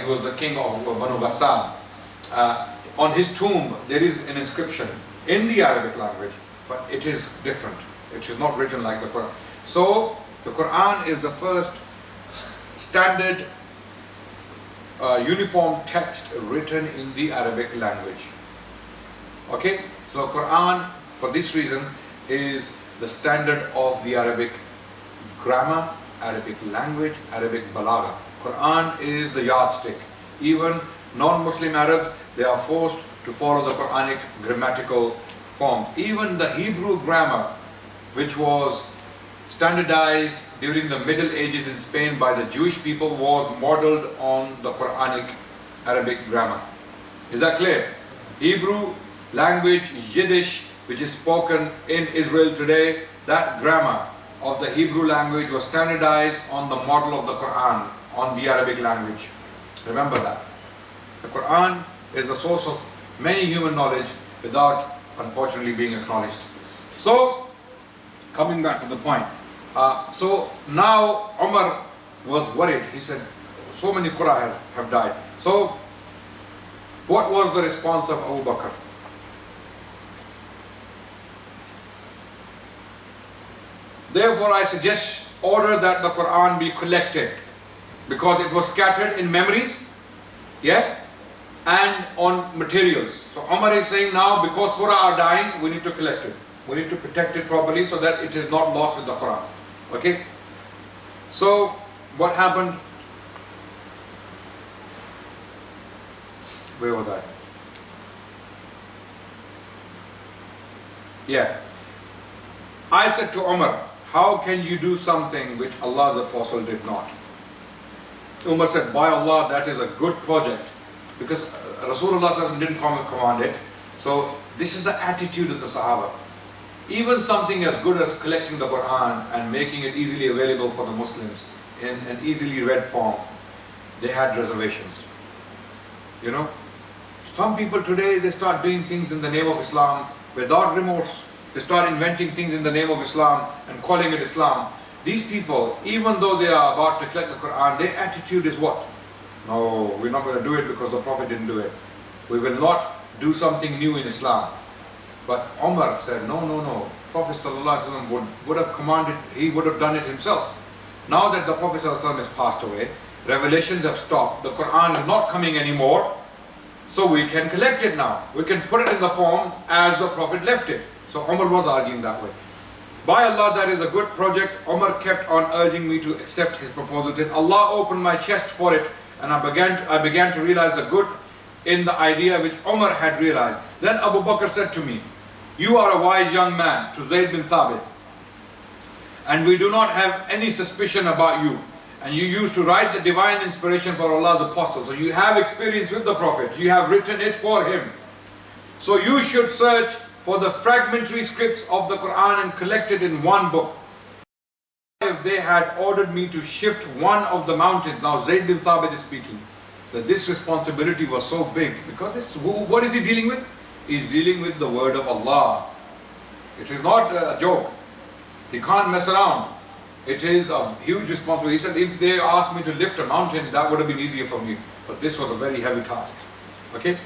He was the king of Banu Ghassan. On his tomb, there is an inscription in the Arabic language, but it is different. It is not written like the Quran. So, the Quran is the first standard uniform text written in the Arabic language. Okay? So, Quran, for this reason, is the standard of the Arabic grammar, Arabic language, Arabic balagha. Quran is the yardstick. Even non-Muslim Arabs, they are forced to follow the Quranic grammatical forms. Even the Hebrew grammar, which was standardized during the Middle Ages in Spain by the Jewish people, was modeled on the Quranic Arabic grammar. Is that clear? Hebrew language, Yiddish, which is spoken in Israel today, that grammar of the Hebrew language was standardized on the model of the Quran, on the Arabic language. Remember that. The Quran is the source of many human knowledge without, unfortunately, being acknowledged. So, coming back to the point. So now Umar was worried. He said, so many Qur'an have died. So, what was the response of Abu Bakr? Therefore, I suggest order that the Quran be collected, because it was scattered in memories, yeah, and on materials. So Umar is saying now, because Quran are dying, we need to collect it. We need to protect it properly so that it is not lost with the Quran. Okay? So, what happened? Where was I? Yeah. I said to Umar, how can you do something which Allah's apostle did not? Umar said, by Allah, that is a good project. Because Rasulullah didn't command it. So, this is the attitude of the Sahaba. Even something as good as collecting the Quran and making it easily available for the Muslims in an easily read form, they had reservations. You know, some people today, they start doing things in the name of Islam without remorse. They start inventing things in the name of Islam and calling it Islam. These people, even though they are about to collect the Quran, their attitude is what? No, we're not going to do it because the Prophet didn't do it. We will not do something new in Islam. But Umar said, no. Prophet ﷺ would have commanded, he would have done it himself. Now that the Prophet ﷺ has passed away, revelations have stopped, the Quran is not coming anymore, so we can collect it now. We can put it in the form as the Prophet left it. So Umar was arguing that way. By Allah, that is a good project. Umar kept on urging me to accept his proposal. Then Allah opened my chest for it, and I began to realize the good in the idea which Umar had realized. Then Abu Bakr said to me, you are a wise young man, to Zayd bin Thabit, and we do not have any suspicion about you. And you used to write the divine inspiration for Allah's apostle. So you have experience with the Prophet. You have written it for him. So you should search for the fragmentary scripts of the Quran and collect it in one book. If they had ordered me to shift one of the mountains, now Zayd bin Thabit is speaking, that this responsibility was so big, because what is he dealing with? He's dealing with the word of Allah. It is not a joke. He can't mess around. It is a huge responsibility. He said, if they asked me to lift a mountain, that would have been easier for me. But this was a very heavy task. Okay?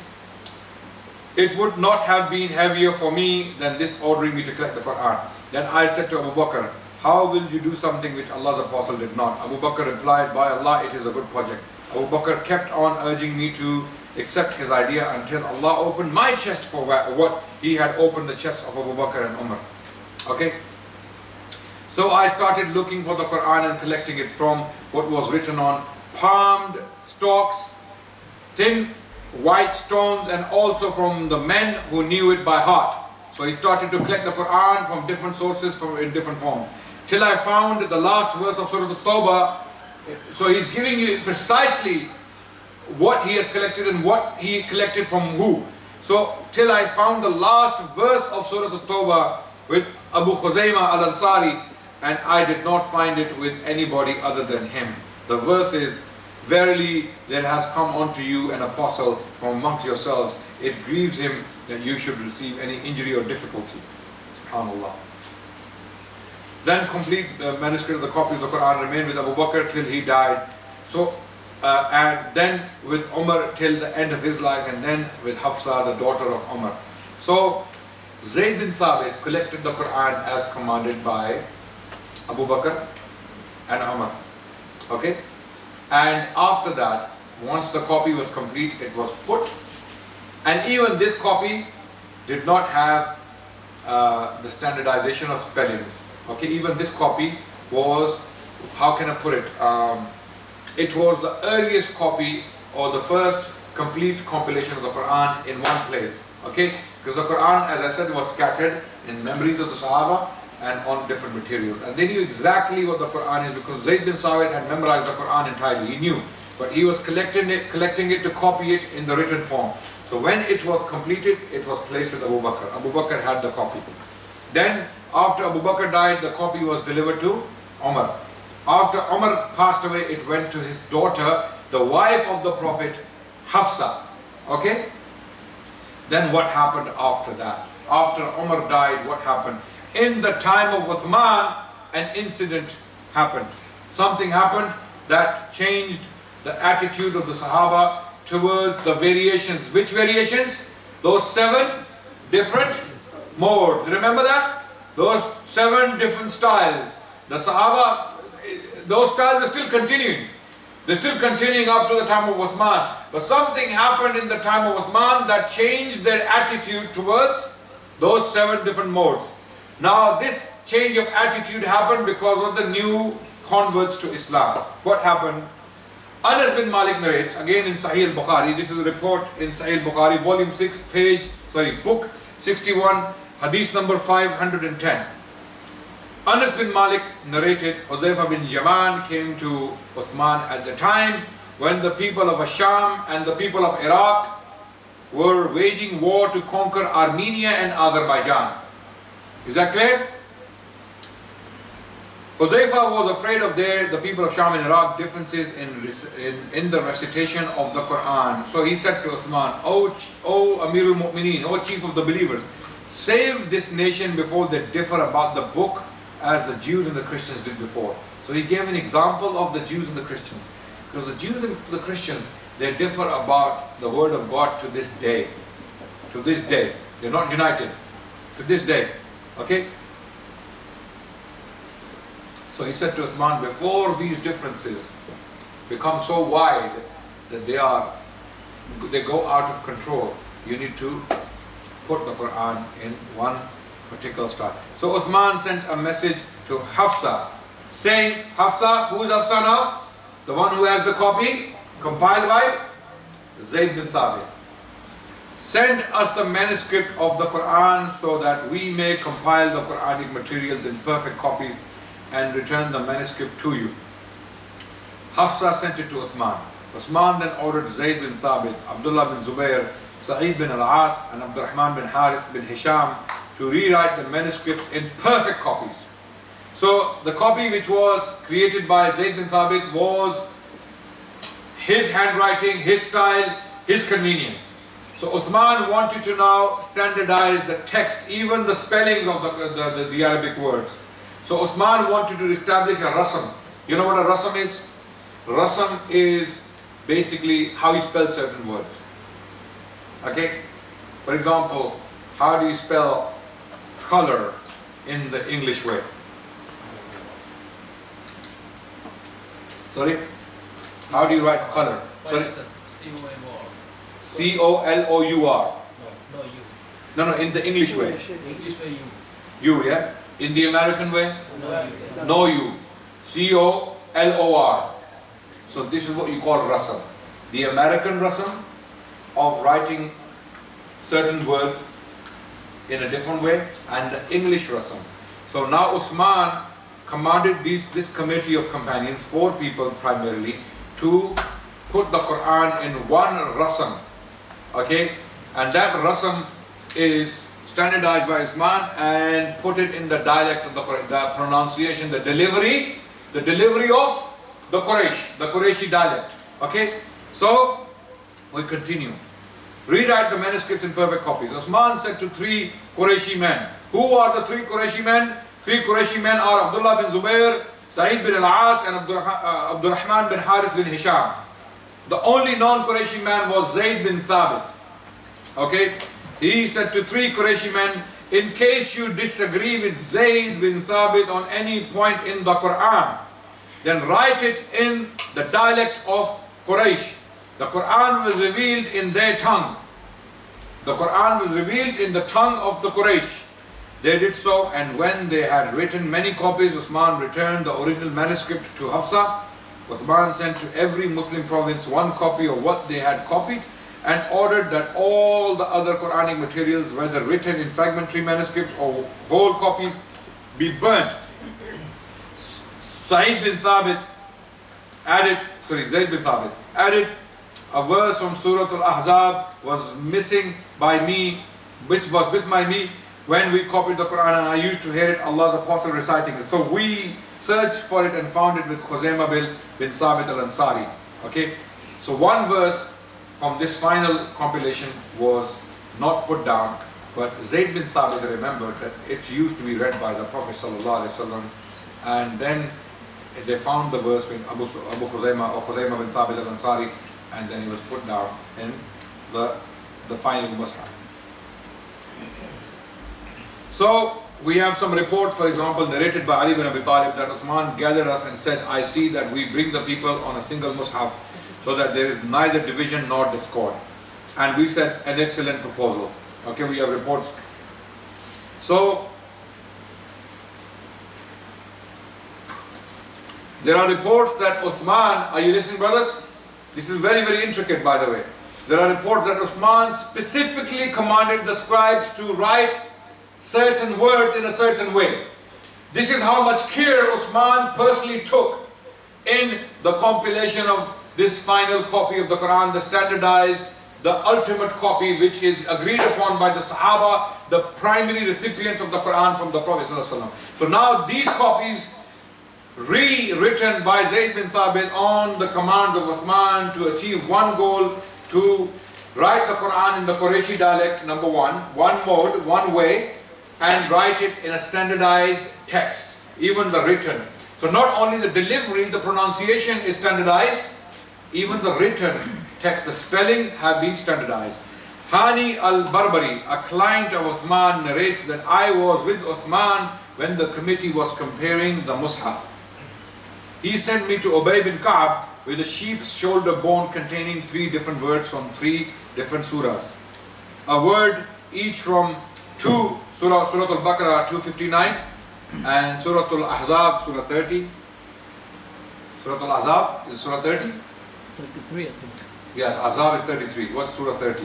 It would not have been heavier for me than this ordering me to collect the Quran. Then I said to Abu Bakr, how will you do something which Allah's apostle did not? Abu Bakr replied, by Allah, it is a good project. Abu Bakr kept on urging me to accept his idea until Allah opened my chest for what he had opened the chests of Abu Bakr and Umar. Okay? So I started looking for the Quran and collecting it from what was written on palmed stalks, thin white stones, and also from the men who knew it by heart. So he started to collect the Quran from different sources in different forms. Till I found the last verse of Surah At-Tawbah. So he's giving you precisely what he has collected and what he collected from who. So till I found the last verse of Surah At-Tawbah with Abu Khuzaymah al-Ansari, and I did not find it with anybody other than him. The verse is, verily there has come unto you an apostle from amongst yourselves. It grieves him that you should receive any injury or difficulty. SubhanAllah. Then complete the manuscript of the copy of the Quran remained with Abu Bakr till he died. So and then with Umar till the end of his life, and then with Hafsa, the daughter of Umar. So Zayd bin Thabit collected the Quran as commanded by Abu Bakr and Umar. Okay? And after that, once the copy was complete, it was put. And even this copy did not have the standardization of spellings. Okay? Even this copy was, how can I put it? It was the earliest copy or the first complete compilation of the Quran in one place. Okay? Because the Quran, as I said, was scattered in memories of the Sahaba and on different materials. And they knew exactly what the Quran is, because Zayd bin Thabit had memorized the Quran entirely. He knew. But he was collecting it to copy it in the written form. So when it was completed, it was placed with Abu Bakr. Abu Bakr had the copy. Then after Abu Bakr died, the copy was delivered to Umar. After Umar passed away, it went to his daughter, the wife of the Prophet, Hafsa. Okay? Then what happened after that? After Umar died, what happened? In the time of Uthman, an incident happened. Something happened that changed the attitude of the Sahaba towards the variations. Which variations? Those 7 different modes. Remember that? Those 7 different styles. The Sahaba, those styles are still continuing. They're still continuing up to the time of Uthman. But something happened in the time of Uthman that changed their attitude towards those 7 different modes. Now this change of attitude happened because of the new converts to Islam. What happened? Anas bin Malik narrates, again in Sahih al-Bukhari, this is a report in Sahih al-Bukhari, volume 6, book 61, hadith number 510. Anas bin Malik narrated, Hudhayfa bin Yaman came to Uthman at the time when the people of Asham and the people of Iraq were waging war to conquer Armenia and Azerbaijan. Is that clear? Hudhayfa was afraid of the people of Sham and Iraq differences in the recitation of the Quran. So he said to Uthman, O Amirul Mu'mineen, O chief of the believers, save this nation before they differ about the book as the Jews and the Christians did before. So he gave an example of the Jews and the Christians. Because the Jews and the Christians, they differ about the word of God to this day. To this day. They're not united. To this day. Okay? So he said to Uthman, before these differences become so wide that they go out of control, you need to put the Quran in one particular style. So Uthman sent a message to Hafsa saying, Hafsa, who is Hafsa now? The one who has the copy compiled by Zayd bin Thabit. Send us the manuscript of the Quran so that we may compile the Quranic materials in perfect copies and return the manuscript to you. Hafsa sent it to Uthman. Uthman then ordered Zayd bin Thabit, Abdullah bin Zubair, Sa'id bin al-As and Abdurrahman bin Harith bin Hisham to rewrite the manuscripts in perfect copies. So the copy which was created by Zayd bin Thabit was his handwriting, his style, his convenience. So Uthman wanted to now standardize the text, even the spellings of the Arabic words. So Uthman wanted to establish a rasam. You know what a rasam is? Rasam is basically how you spell certain words. Okay? For example, how do you spell color in the English way? Sorry? How do you write color? Sorry? C-O-L-O-U-R. No, you. No, in the English way. English way you. You, yeah? In the American way? No, you. No, you. C-O-L-O-R. So this is what you call rasam. The American rasam of writing certain words in a different way, and the English rasam. So now Uthman commanded this committee of companions, 4 people primarily, to put the Quran in one rasam. Okay? And that rasam is standardized by Uthman and put it in the dialect of the Quran, the pronunciation, the delivery of the Quraysh, the Qurayshi dialect. Okay? So, we continue. Rewrite the manuscripts in perfect copies. Uthman said to 3 Qurayshi men. Who are the 3 Qurayshi men? 3 Qurayshi men are Abdullah bin Zubair, Sa'id bin al-As and Abdurrahman bin Harith bin Hisham. The only non-Qurayshi man was Zayd bin Thabit. Okay? He said to 3 Qurayshi men, in case you disagree with Zayd bin Thabit on any point in the Quran, then write it in the dialect of Quraysh. The Quran was revealed in their tongue. The Quran was revealed in the tongue of the Quraysh. They did so, and when they had written many copies, Uthman returned the original manuscript to Hafsa. Uthman sent to every Muslim province 1 copy of what they had copied, and ordered that all the other Quranic materials, whether written in fragmentary manuscripts or whole copies, be burnt. Zayd bin Thabit added a verse from Surah Al-Ahzab was missing by me, which was missed by me when we copied the Quran, and I used to hear it, Allah's apostle reciting it. So we searched for it and found it with Khuzaymah bin Sabit al-Ansari. Okay, so 1 verse from this final compilation was not put down, but Zayd bin Thabit remembered that it used to be read by the Prophet ﷺ, and then they found the verse in Abu Khuzaymah or Khuzaymah bin Thabit al-Ansari, and then it was put down in the final Mus'haf. So we have some reports, for example, narrated by Ali bin Abi Talib, that Uthman gathered us and said, I see that we bring the people on a single Mus'haf, so that there is neither division nor discord. And we said, an excellent proposal. Okay, we have reports. So there are reports that Uthman, are you listening, brothers? This is very, very intricate, by the way. There are reports that Uthman specifically commanded the scribes to write certain words in a certain way. This is how much care Uthman personally took in the compilation of this final copy of the Quran, the standardized, the ultimate copy which is agreed upon by the Sahaba, the primary recipients of the Quran from the Prophet ﷺ. So now these copies, rewritten by Zayd bin Thabit on the command of Uthman to achieve 1 goal, to write the Quran in the Qurayshi dialect, number 1, 1 mode, 1 way, and write it in a standardized text, even the written. So not only the delivery, the pronunciation is standardized, even the written text, the spellings have been standardized. Hani al-Barbari, a client of Uthman, narrates that I was with Uthman when the committee was comparing the Mus'haf. He sent me to Ubay bin Ka'b with a sheep's shoulder bone containing 3 different words from 3 different surahs. A word each from 2 Surah Al-Baqarah 259 and Surah Al-Ahzab Surah 30. Surah Al-Ahzab is Surah 30? 33, I think. Yeah, Ahzab is 33. What's Surah 30?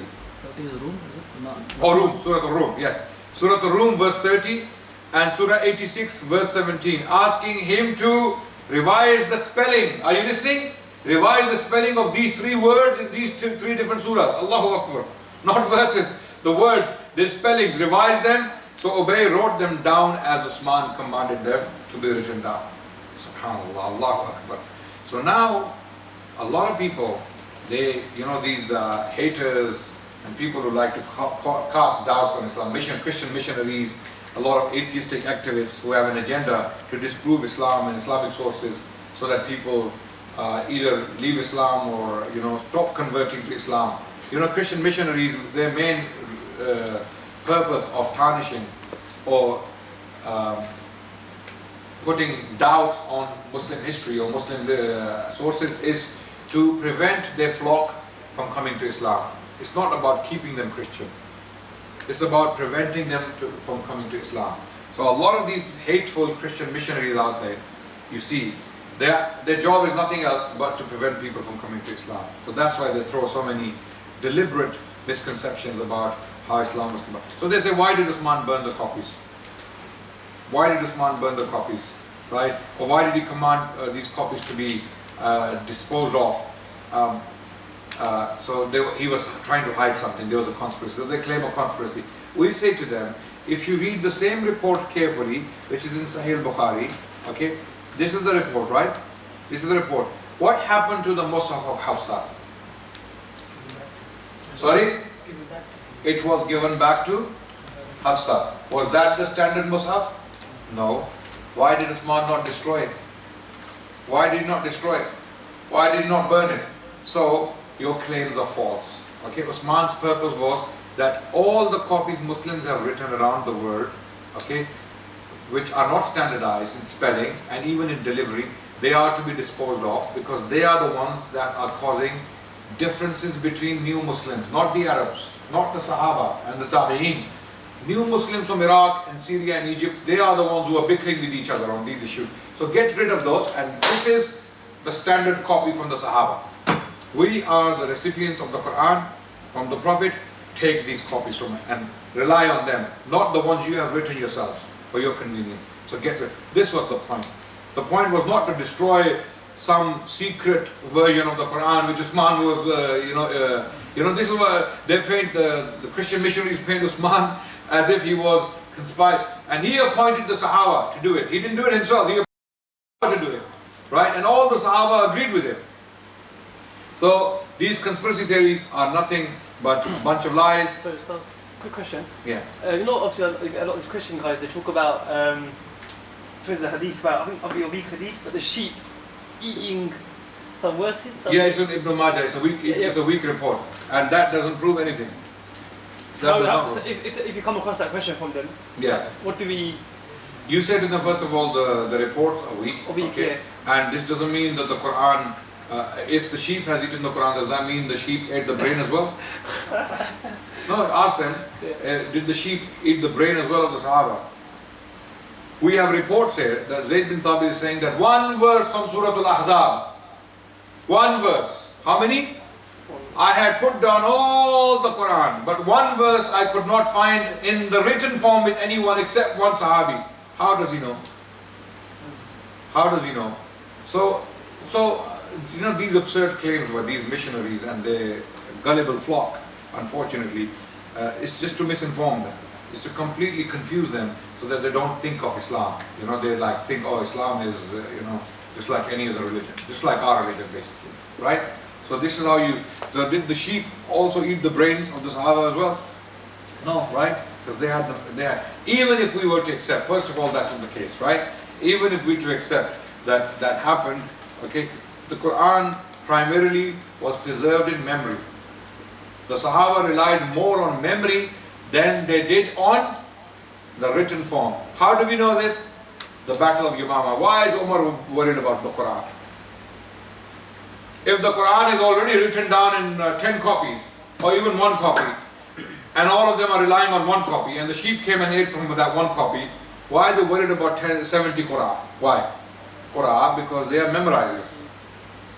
30 is Rum, is it? No. Oh, Rum, Surah Al-Rum, yes. Surah Al-Rum verse 30 and Surah 86 verse 17, asking him to revise the spelling. Are you listening? Revise the spelling of these 3 words in these 3 different surahs. Allahu Akbar. Not verses, the words, the spellings, revise them. So Ubay wrote them down as Uthman commanded them to be written down. SubhanAllah, Allahu Akbar. So now, a lot of people, they, these haters and people who like to cast doubts on Islam, Christian missionaries, a lot of atheistic activists who have an agenda to disprove Islam and Islamic sources, so that people either leave Islam or stop converting to Islam. Christian missionaries, their main purpose of tarnishing or putting doubts on Muslim history or Muslim sources is to prevent their flock from coming to Islam. It's not about keeping them Christian. It's about preventing them from coming to Islam. So a lot of these hateful Christian missionaries out there, you see, their job is nothing else but to prevent people from coming to Islam. So that's why they throw so many deliberate misconceptions about how Islam was conducted. So they say, why did Uthman burn the copies? Why did Uthman burn the copies? Right? Or why did he command these copies to be disposed of? So he was trying to hide something. There was a conspiracy. So they claim a conspiracy. We say to them, if you read the same report carefully, which is in Sahih Bukhari, okay, this is the report, right? This is the report. What happened to the Mus'haf of Hafsa? Sorry? It was given back to Hafsa. Was that the standard Mus'haf? No. Why did Uthman not destroy it? Why did he not destroy it? Why did he not burn it? so your claims are false. Okay, Usman's purpose was that all the copies Muslims have written around the world, okay, which are not standardized in spelling and even in delivery, they are to be disposed of, because they are the ones that are causing differences between new Muslims, not the Arabs, not the Sahaba and the Tabi'een. New Muslims from Iraq and Syria and Egypt, they are the ones who are bickering with each other on these issues. So get rid of those, and this is the standard copy from the Sahaba. We are the recipients of the Quran from the Prophet. Take these copies from it and rely on them, not the ones you have written yourselves for your convenience. So get rid. This was the point. The point was not to destroy some secret version of the Quran which Usman was, this is what they paint, the Christian missionaries paint Usman as if he was conspired, and he appointed the Sahaba to do it. He didn't do it himself, he appointed to do it, right? And all the Sahaba agreed with him. So these conspiracy theories are nothing but a bunch of lies. So, Ustaz, quick question. Yeah. Obviously, a lot of these Christian guys, they talk about, there's a hadith about, I think I'll be a weak hadith, but the sheep eating some verses. Yeah, it's in Ibn Majah. It's a weak report, and that doesn't prove anything. So if you come across that question from them, yeah, what do we? You said to them, first of all, the reports are weak. Okay? Yeah. And this doesn't mean that the Quran, if the sheep has eaten the Quran, does that mean the sheep ate the brain as well? No, ask them, did the sheep eat the brain as well of the Sahaba? We have reports here that Zayd bin Thabit is saying that one verse from Surah Al-Ahzab, one verse, how many? I had put down all the Quran, but one verse I could not find in the written form with anyone except one Sahabi. How does he know? How does he know? So these absurd claims by these missionaries and their gullible flock, unfortunately, it's just to misinform them. It's to completely confuse them so that they don't think of Islam. They think, oh, Islam is, just like any other religion, just like our religion basically, right? So this is how so did the sheep also eat the brains of the Sahaba as well? No, right? Because they had, even if we were to accept, first of all, that's not the case, right? Even if we were to accept that happened, okay, the Quran primarily was preserved in memory. The Sahaba relied more on memory than they did on the written form. How do we know this? The Battle of Yamama. Why is Umar worried about the Quran? If the Quran is already written down in 10 copies, or even one copy, and all of them are relying on one copy, and the sheep came and ate from that one copy, why are they worried about 70 Quran? Why? Quran, because they are memorizers.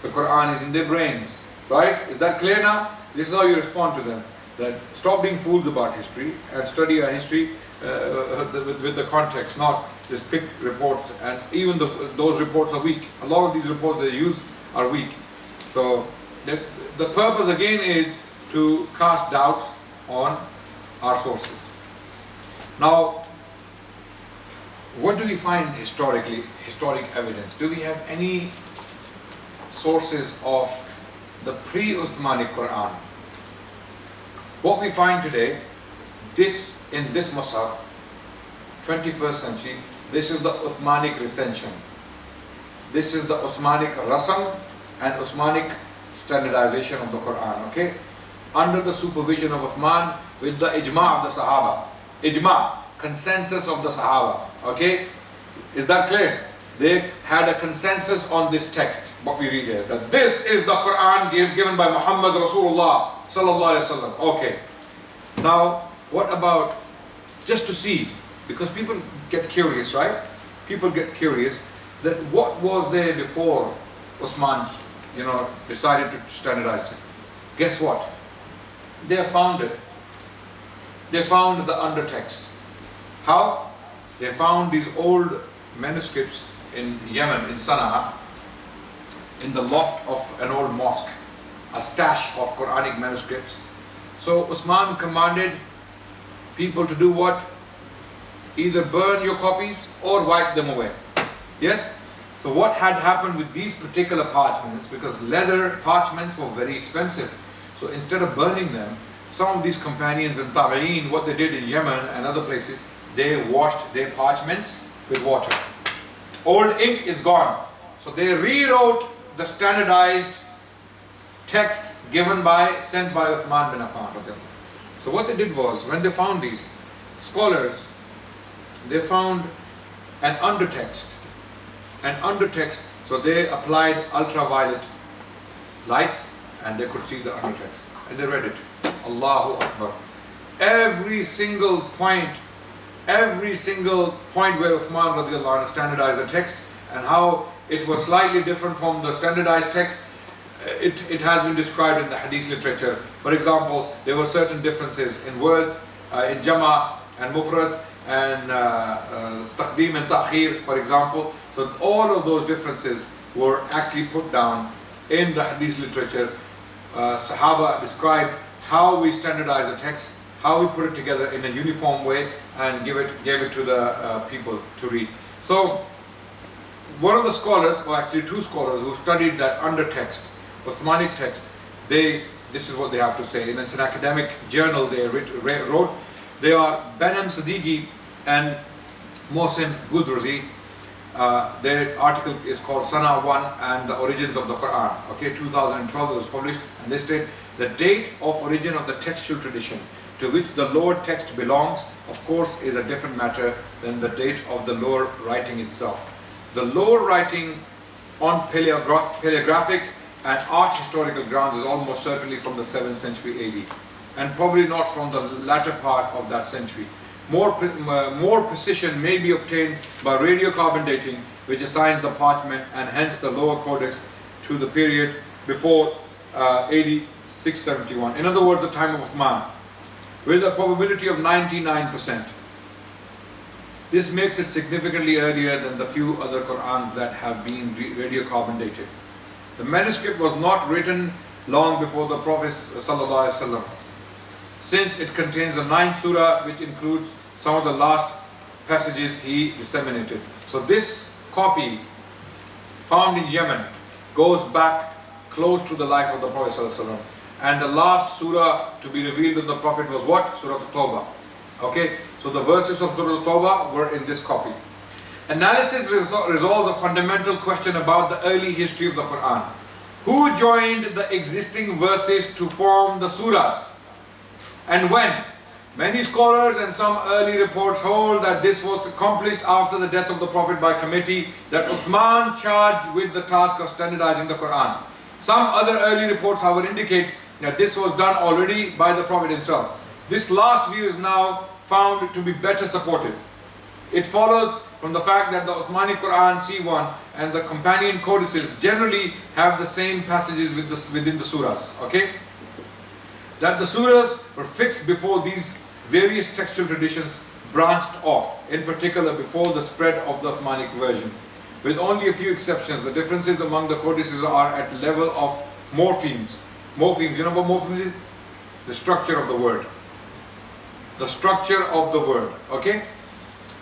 The Quran is in their brains, right? Is that clear now? This is how you respond to them. That stop being fools about history and study our history with the context, not just pick reports. And even those reports are weak. A lot of these reports they use are weak. So the purpose again is to cast doubts on our sources. Now, what do we find historic evidence? Do we have any sources of the pre-Uthmanic Quran? What we find today, in this Mus'haf, 21st century, this is the Uthmanic recension. This is the Uthmanic Rasam and Uthmanic standardization of the Quran, okay? Under the supervision of Uthman with the Ijma' of the Sahaba. Ijma', consensus of the Sahaba, okay? Is that clear? They had a consensus on this text, what we read here, that this is the Quran given by Muhammad Rasulullah sallallahu alaihi wasallam. Okay. Now, what about, just to see, because people get curious, right? People get curious that what was there before Uthman, decided to standardize it. Guess what? They found it. They found the undertext. How? They found these old manuscripts in Yemen, in Sana'a, in the loft of an old mosque, a stash of Quranic manuscripts. So Uthman commanded people to do what? Either burn your copies or wipe them away. Yes? So what had happened with these particular parchments, because leather parchments were very expensive, so instead of burning them, some of these companions and Tabi'een, what they did in Yemen and other places, they washed their parchments with water. Old ink is gone. So they rewrote the standardized text sent by Uthman bin Affan. So what they did was, when they found these scholars, they found an undertext. So they applied ultraviolet lights and they could see the undertext. And they read it. Allahu Akbar. Every single point where Uthman radiallahu anhu standardized the text and how it was slightly different from the standardized text, it has been described in the hadith literature. For example, there were certain differences in words, in Jama and Mufrad and Taqdeem and Ta'khir, for example. So all of those differences were actually put down in the hadith literature. Sahaba described how we standardize the text, how we put it together in a uniform way and gave it to the people to read. So one of the scholars, or actually two scholars who studied that undertext, Uthmanic text, this is what they have to say. In an academic journal they wrote, they are Behnam Siddiqui and Mohsen Gudruzi. Their article is called Sana 1 and the Origins of the Quran. 2012 it was published, and they state the date of origin of the textual tradition to which the lower text belongs, of course, is a different matter than the date of the lower writing itself. The lower writing on paleographic and art historical grounds is almost certainly from the 7th century AD, and probably not from the latter part of that century. More precision may be obtained by radiocarbon dating, which assigns the parchment and hence the lower codex to the period before AD 671. In other words, the time of Uthman, with a probability of 99%. This makes it significantly earlier than the few other Qur'ans that have been radiocarbon dated. The manuscript was not written long before the Prophet ﷺ, since it contains the 9th surah, which includes some of the last passages he disseminated. So this copy found in Yemen goes back close to the life of the Prophet ﷺ. And the last surah to be revealed in the Prophet was what? Surah At-Tawbah. So the verses of Surah At-Tawbah were in this copy. Analysis resolves a fundamental question about the early history of the Quran. Who joined the existing verses to form the surahs? And when? Many scholars and some early reports hold that this was accomplished after the death of the Prophet by committee that Uthman charged with the task of standardizing the Quran. Some other early reports, however, indicate that this was done already by the Prophet himself. This last view is now found to be better supported. It follows from the fact that the Uthmani Quran C1 and the companion codices generally have the same passages within the surahs. That the surahs were fixed before these various textual traditions branched off, in particular before the spread of the Uthmanic version. With only a few exceptions, the differences among the codices are at level of morphemes. Morphemes, you know what morphemes is? The structure of the word. The structure of the word,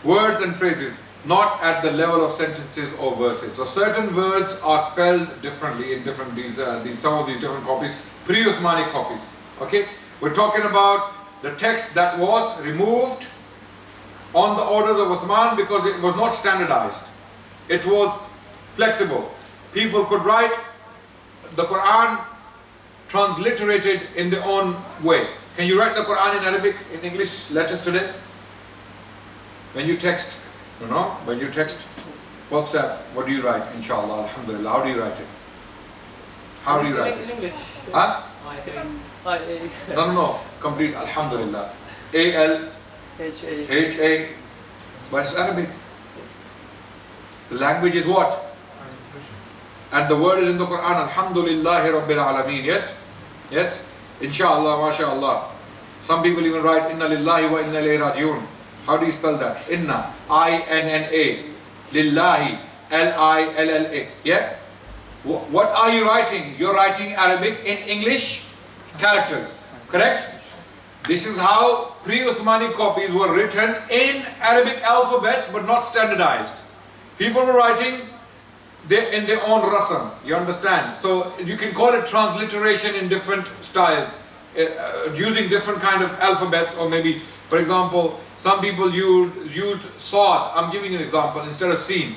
Words and phrases, not at the level of sentences or verses. So certain words are spelled differently in some of these different copies, pre-Uthmanic copies, We're talking about the text that was removed on the orders of Uthman because it was not standardized. It was flexible. People could write the Quran transliterated in their own way. Can you write the Quran in Arabic, in English letters today? When you text, when you text WhatsApp, what do you write? Inshallah, Alhamdulillah. How do you write it? How do you write it? In English. Huh? I-A. No. Complete Alhamdulillah. A-L H-A. H-A. But it's Arabic. The language is what? And the word is in the Quran, Alhamdulillahi Rabbil Alameen. Yes? Inshallah, MashaAllah. Some people even write Inna Lillahi wa Inna Ilayhi Rajiun. How do you spell that? Inna, I-N-N-A. Lillahi, L-I-L-L-A. Yeah? What are you writing? You're writing Arabic in English characters. Correct? This is how pre-Uthmani copies were written in Arabic alphabets but not standardized. People were writing in their own rasam, you understand? So you can call it transliteration in different styles, using different kind of alphabets, or maybe, for example, some people used Saad, I'm giving you an example, instead of Seen.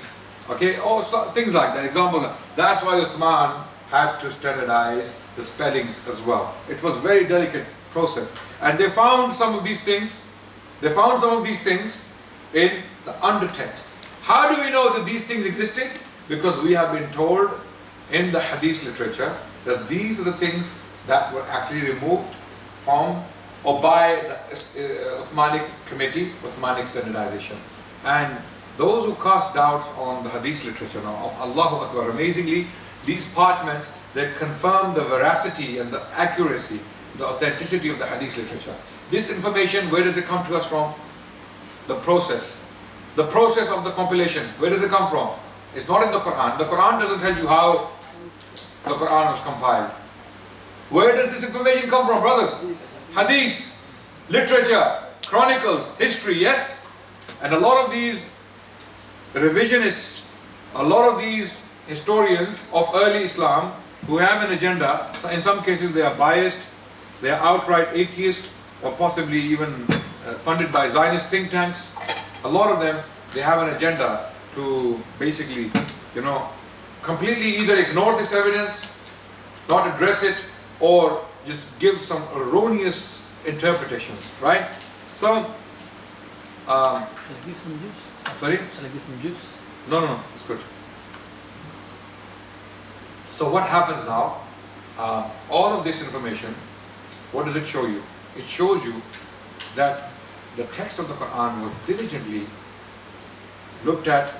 Or things like that, examples. That's why Uthman had to standardize the spellings as well. It was a very delicate process. And they found some of these things, in the undertext. How do we know that these things existed? Because we have been told in the hadith literature that these are the things that were actually removed from or by the Uthmanic committee, Uthmanic standardization. And those who cast doubts on the hadith literature, now Allahu Akbar, amazingly, these parchments, they confirm the veracity and the accuracy, the authenticity of the hadith literature. This information, where does it come to us from? The process. The process of the compilation, where does it come from? It's not in the Quran. The Quran doesn't tell you how the Quran was compiled. Where does this information come from, brothers? Hadith, literature, chronicles, history, yes? And a lot of these revisionists, a lot of these historians of early Islam who have an agenda, in some cases they are biased, they are outright atheist, or possibly even funded by Zionist think tanks. A lot of them, they have an agenda to basically, completely either ignore this evidence, not address it, or just give some erroneous interpretations, right? So, Shall I give some juice? sorry? Shall I give some juice? No, it's good. So what happens now? All of this information, what does it show you? It shows you that the text of the Quran was diligently looked at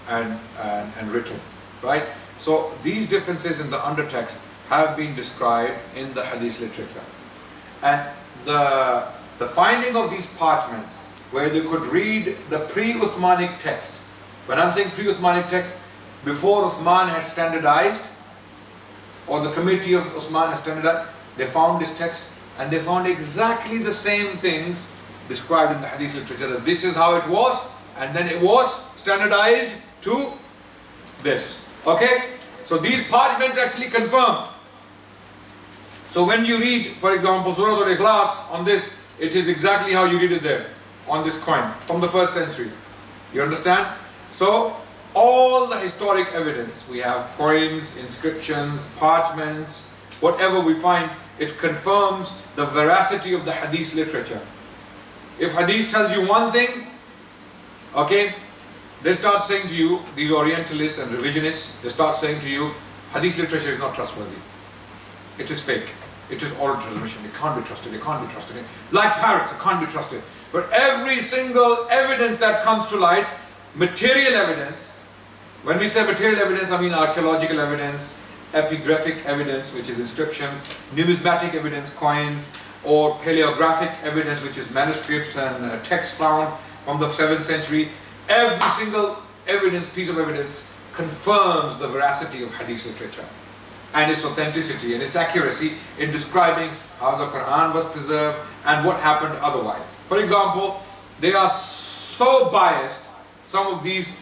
and written, right? So these differences in the undertext have been described in the hadith literature. And the finding of these parchments where they could read the pre-Uthmanic text. When I'm saying pre-Uthmanic text, before Uthman had standardized, or the committee of Uthman had standardized, they found this text and they found exactly the same things described in the hadith literature, that this is how it was, and then it was standardized to this. Okay? So these parchments actually confirm. So when you read, for example, Surah Al-Ikhlas on this, it is exactly how you read it there, on this coin, from the 1st century. You understand? So, all the historic evidence, we have coins, inscriptions, parchments, whatever we find, it confirms the veracity of the hadith literature. If hadith tells you one thing, okay, they start saying to you, these Orientalists and revisionists, they start saying to you, hadith literature is not trustworthy. It is fake. It is oral transmission. It can't be trusted. It can't be trusted. Like parrots, it can't be trusted. But every single evidence that comes to light, material evidence, when we say material evidence, I mean archaeological evidence, epigraphic evidence, which is inscriptions, numismatic evidence, coins, or paleographic evidence, which is manuscripts and texts found from the 7th century. Every single evidence, piece of evidence, confirms the veracity of hadith literature and its authenticity and its accuracy in describing how the Quran was preserved and what happened otherwise. For example, they are so biased, some of these,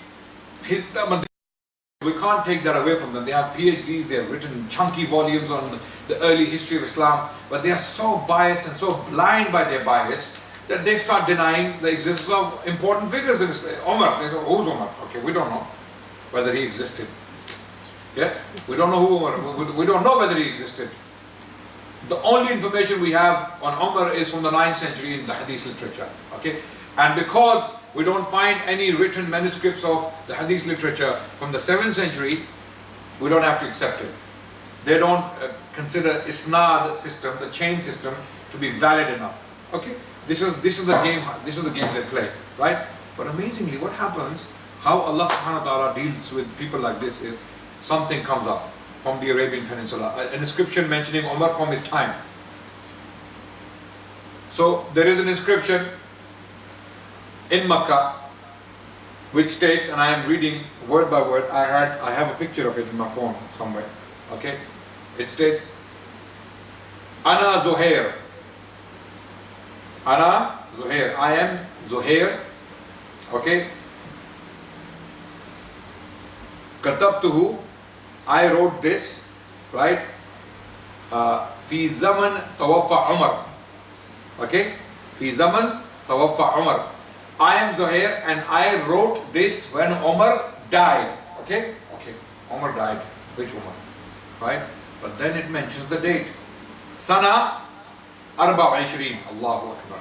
we can't take that away from them. They have PhDs, they have written chunky volumes on the early history of Islam, but they are so biased and so blind by their bias that they start denying the existence of important figures in Islam. Umar, they say, who's Umar? Okay, we don't know whether he existed. Yeah, we don't know who Umar, we don't know whether he existed. The only information we have on Umar is from the 9th century in the hadith literature. Okay, and because we don't find any written manuscripts of the hadith literature from the 7th century, we don't have to accept it. They don't consider isnad system, the chain system, to be valid enough. Okay, this is the game. This is the game they play, right? But amazingly, what happens? How Allah Subhanahu wa Taala deals with people like this is something comes up from the Arabian Peninsula, an inscription mentioning Umar from his time. So there is an inscription in Makkah which states, and I am reading word by word, I have a picture of it in my phone somewhere. Okay, it states, Ana Zuhair. Ana Zuhair. I am Zuhair. Okay. Katabtuhu. I wrote this, right? Fi zaman tawaffa Umar. Okay? Fi zaman tawaffa Umar. I am Zuhair and I wrote this when Umar died. Okay? Okay. Umar died. Which Umar? right? But then it mentions the date. Sana 24. Allahu Akbar.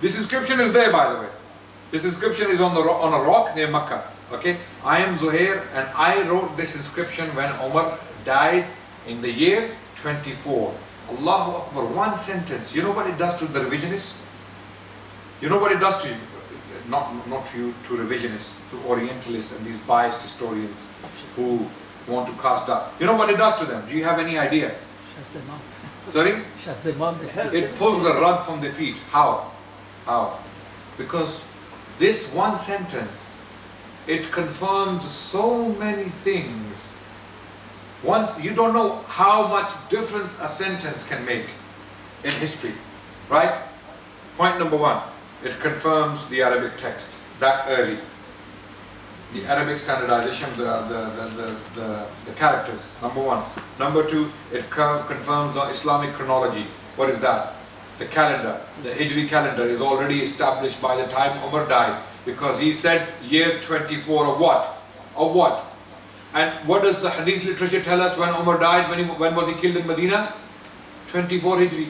This inscription is there, by the way. This inscription is on a rock near Makkah. Okay, I am Zuhair, and I wrote this inscription when Umar died in the year 24. Allahu Akbar. One sentence. You know what it does to the revisionists? You know what it does to you? Not to you, to revisionists, to Orientalists and these biased historians who want to cast doubt. You know what it does to them? Do you have any idea? Shuts them up. Sorry? Shuts them up. It pulls the rug from their feet. How? How? Because this one sentence, it confirms so many things. Once you don't know how much difference a sentence can make in history, right? Point number one, it confirms the Arabic text that early. The Arabic standardization, the characters, number one. Number two, it confirms the Islamic chronology. What is that? The calendar, the Hijri calendar is already established by the time Umar died, because he said year 24 of what? Of what? And what does the Hadith literature tell us when Umar died? When was he killed in Medina? 24 Hijri.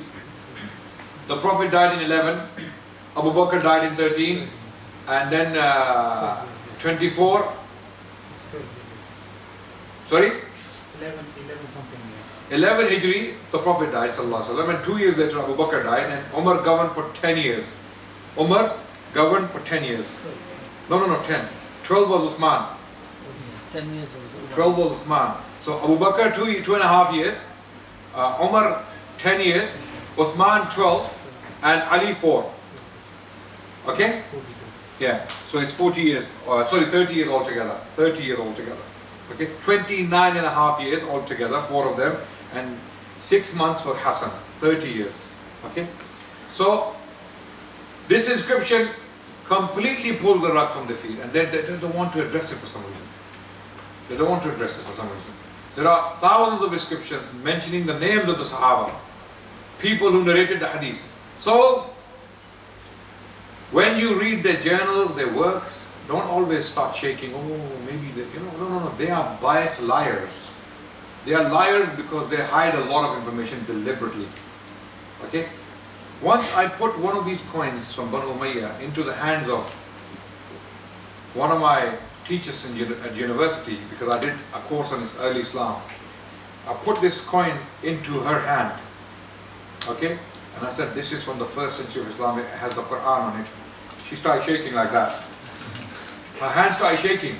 The Prophet died in 11, Abu Bakr died in 13, and then 24. Sorry? 11 something years. 11 Hijri, the Prophet died, sallallahu alaihi wasallam, and 2 years later Abu Bakr died, and Umar governed for 10 years. Umar governed for 10 years. No, 10. 12 was Uthman. 10 years old. 12 was Uthman. So Abu Bakr 2.5 years, Umar 10 years, Uthman 12, and Ali 4. Okay? 42. Yeah, so it's 30 years altogether. 30 years altogether. Okay, 29.5 years altogether, 4 of them, and 6 months for Hassan. 30 years. Okay? So, this inscription completely pulls the rug from their feet, and they don't want to address it for some reason. They don't want to address it for some reason. There are thousands of inscriptions mentioning the names of the Sahaba, people who narrated the Hadith. So, when you read their journals, their works, don't always start shaking. Oh, maybe they, no. They are biased liars. They are liars because they hide a lot of information deliberately. Okay? Once I put one of these coins from Banu Umayyah into the hands of one of my teachers at university, because I did a course on early Islam. I put this coin into her hand. Okay? And I said, this is from the 1st century of Islam. It has the Quran on it. She started shaking like that. Her hand started shaking.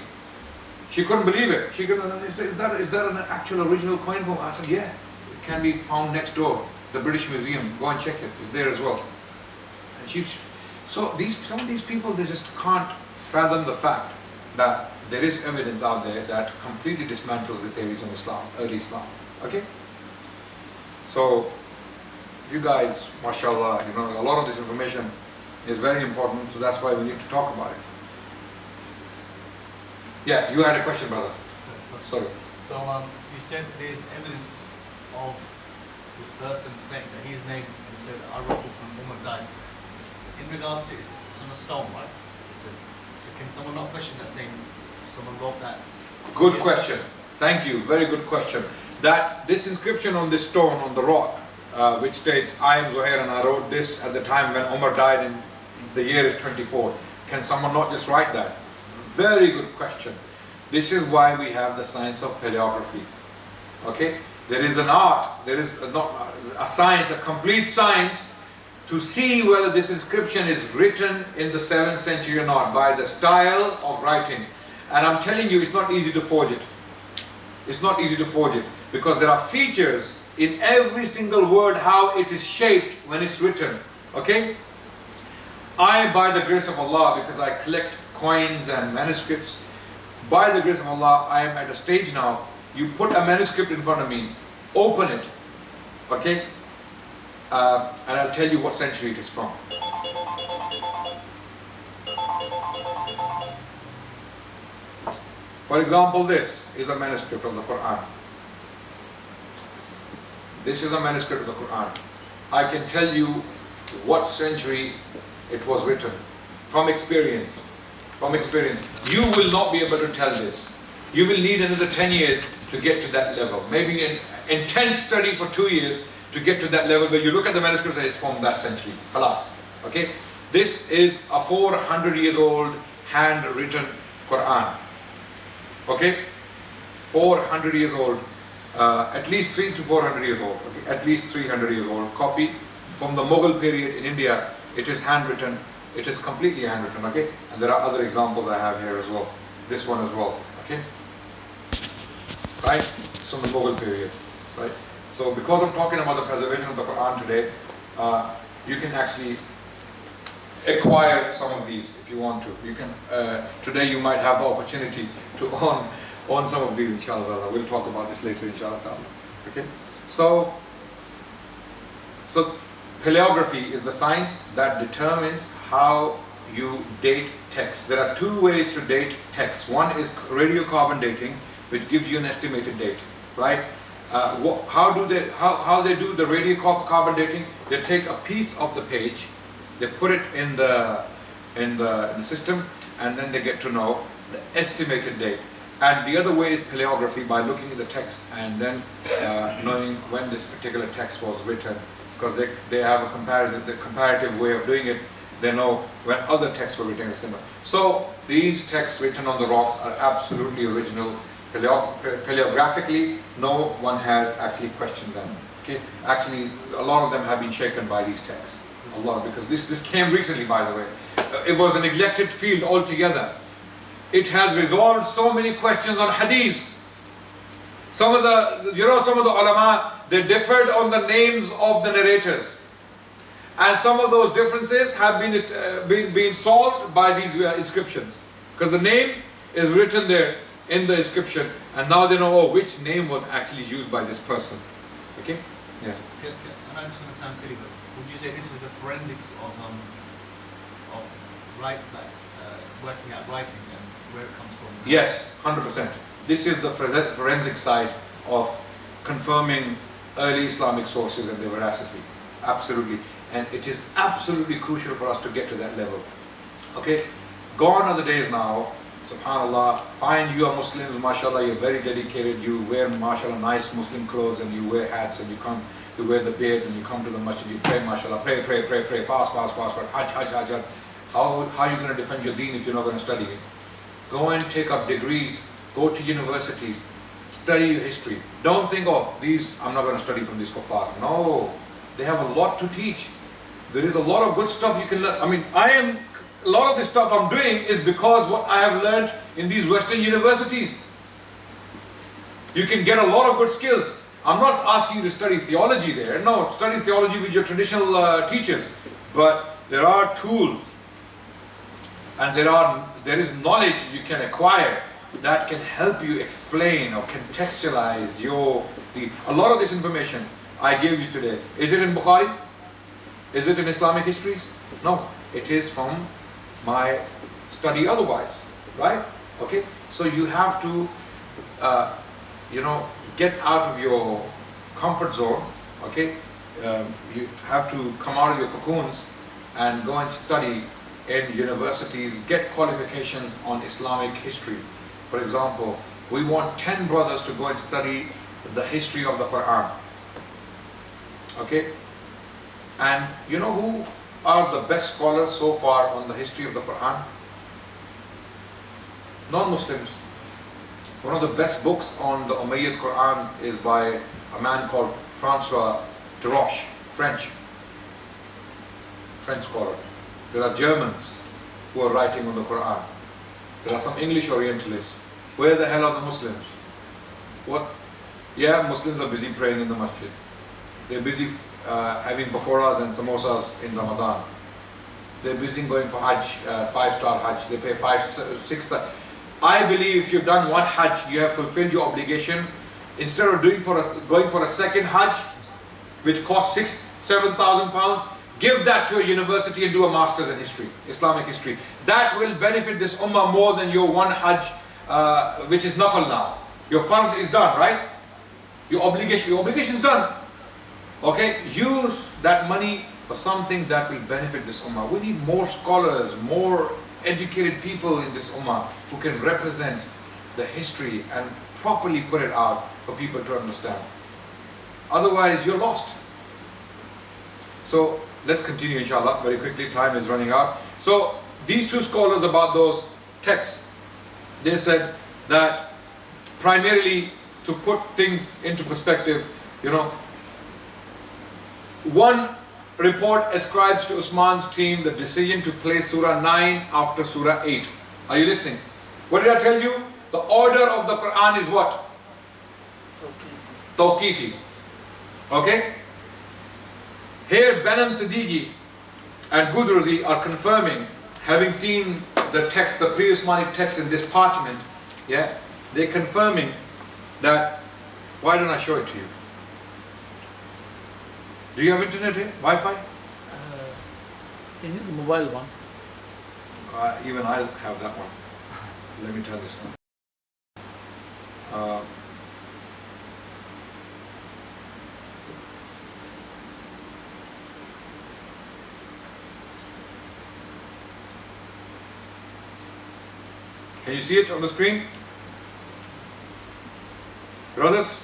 She couldn't believe it. She goes, is that an actual original coin from? I said, yeah. It can be found next door. The British Museum. Go and check it. It's there as well. And some of these people, they just can't fathom the fact that there is evidence out there that completely dismantles the theories of Islam, early Islam. Okay? So, you guys, mashallah, a lot of this information is very important, so that's why we need to talk about it. Yeah, you had a question, brother. Sorry. So you said there's evidence of this person's name, that his name, and you said, I wrote this when Umar died. In regards to it's on a stone, right? So can someone not question that, saying someone wrote that? Good question. Thank you. Very good question. That this inscription on this stone, on the rock, which states, I am Zuhair and I wrote this at the time when Umar died and the year is 24. Can someone not just write that? Very good question. This is why we have the science of paleography. Okay? There is an art, there is a science, a complete science to see whether this inscription is written in the 7th century or not by the style of writing. And I'm telling you, it's not easy to forge it. It's not easy to forge it because there are features in every single word how it is shaped when it's written. Okay? I, by the grace of Allah, because I collect coins and manuscripts, by the grace of Allah, I am at a stage now, you put a manuscript in front of me, open it, okay? And I'll tell you what century it is from. For example, this is a manuscript of the Quran. This is a manuscript of the Quran. I can tell you what century it was written from experience. From experience. You will not be able to tell this. You will need another 10 years to get to that level. Maybe an intense study for 2 years to get to that level where you look at the manuscript and it's from that century. Khalas. Okay? This is a 400 years old handwritten Quran. Okay? 400 years old. At least 300 to 400 years old. Okay? At least 300 years old. Copy from the Mughal period in India. It is handwritten. It is completely handwritten. Okay? And there are other examples I have here as well. This one as well. Okay? Right? It's from the Mughal period. Right? So because I'm talking about the preservation of the Quran today, you can actually acquire some of these if you want to. You can. Today you might have the opportunity to own some of these, inshallah. We'll talk about this later, inshallah. Okay? So paleography is the science that determines how you date text. There are two ways to date text. One is radiocarbon dating, which gives you an estimated date, right? How they do the radiocarbon dating? They take a piece of the page, they put it in the system, and then they get to know the estimated date. And the other way is paleography, by looking at the text and then knowing when this particular text was written, because they have a comparative way of doing it. They know when other texts were written similar. So these texts written on the rocks are absolutely original. Paleographically, no one has actually questioned them. Okay, actually, a lot of them have been shaken by these texts. A lot, because this came recently, by the way. It was a neglected field altogether. It has resolved so many questions on hadith. Some of the ulama, they differed on the names of the narrators. And some of those differences have been solved by these inscriptions. Because the name is written there in the inscription, and now they know which name was actually used by this person. Okay? Yes. I know it's going to sound silly, but would you say this is the forensics of working out writing and where it comes from? Yes, 100%. This is the forensic side of confirming early Islamic sources and their veracity. Absolutely. And it is absolutely crucial for us to get to that level. Okay? Gone are the days now, subhanAllah, fine, you are Muslims, mashallah, you're very dedicated, you wear, mashallah, nice Muslim clothes, and you wear hats, and you wear the beards, and you come to the masjid, you pray, mashallah, pray, fast, hajj. How are you going to defend your deen if you're not going to study it? Go and take up degrees, go to universities, study your history. Don't think, I'm not going to study from these kuffar. No, they have a lot to teach. There is a lot of good stuff you can learn. I mean, a lot of this stuff I'm doing is because what I have learned in these Western universities. You can get a lot of good skills. I'm not asking you to study theology there. No, study theology with your traditional teachers. But there are tools and there is knowledge you can acquire that can help you explain or contextualize a lot of this information I gave you today. Is it in Bukhari? Is it in Islamic histories? No, it is from my study otherwise, right? Okay, so you have to, get out of your comfort zone. Okay, you have to come out of your cocoons and go and study in universities, get qualifications on Islamic history. For example, we want 10 brothers to go and study the history of the Quran. Okay, and you know who are the best scholars so far on the history of the Quran? Non-Muslims. One of the best books on the Umayyad Quran is by a man called Francois Desroches, French scholar. There are Germans who are writing on the Quran. There are some English Orientalists. Where the hell are the Muslims? What? Yeah, Muslims are busy praying in the masjid. They're busy having pakoras and samosas in Ramadan. They're busy going for Hajj, 5-star Hajj. They pay 5-6. I believe if you've done one Hajj, you have fulfilled your obligation. Instead of going for a second Hajj, which costs 6,000-7,000 pounds, give that to a university and do a master's in history, Islamic history. That will benefit this ummah more than your one Hajj, which is nafal now. Your fard is done, right? Your obligation is done. Okay, use that money for something that will benefit this ummah. We need more scholars, more educated people in this ummah who can represent the history and properly put it out for people to understand. Otherwise, you're lost. So let's continue, inshallah, very quickly. Time is running out. So these two scholars about those texts, they said that primarily to put things into perspective, one report ascribes to Usman's team the decision to place Surah 9 after Surah 8. Are you listening? What did I tell you? The order of the Quran is what? Tawqifi. Okay? Here Benham Siddiqui and Gudruzi are confirming, having seen the text, the pre-Usmanic text in this parchment, they're confirming that. Why don't I show it to you? Do you have internet here? Wi-Fi? Can use the mobile one. Even I'll have that one. Let me turn this on. Can you see it on the screen? Brothers?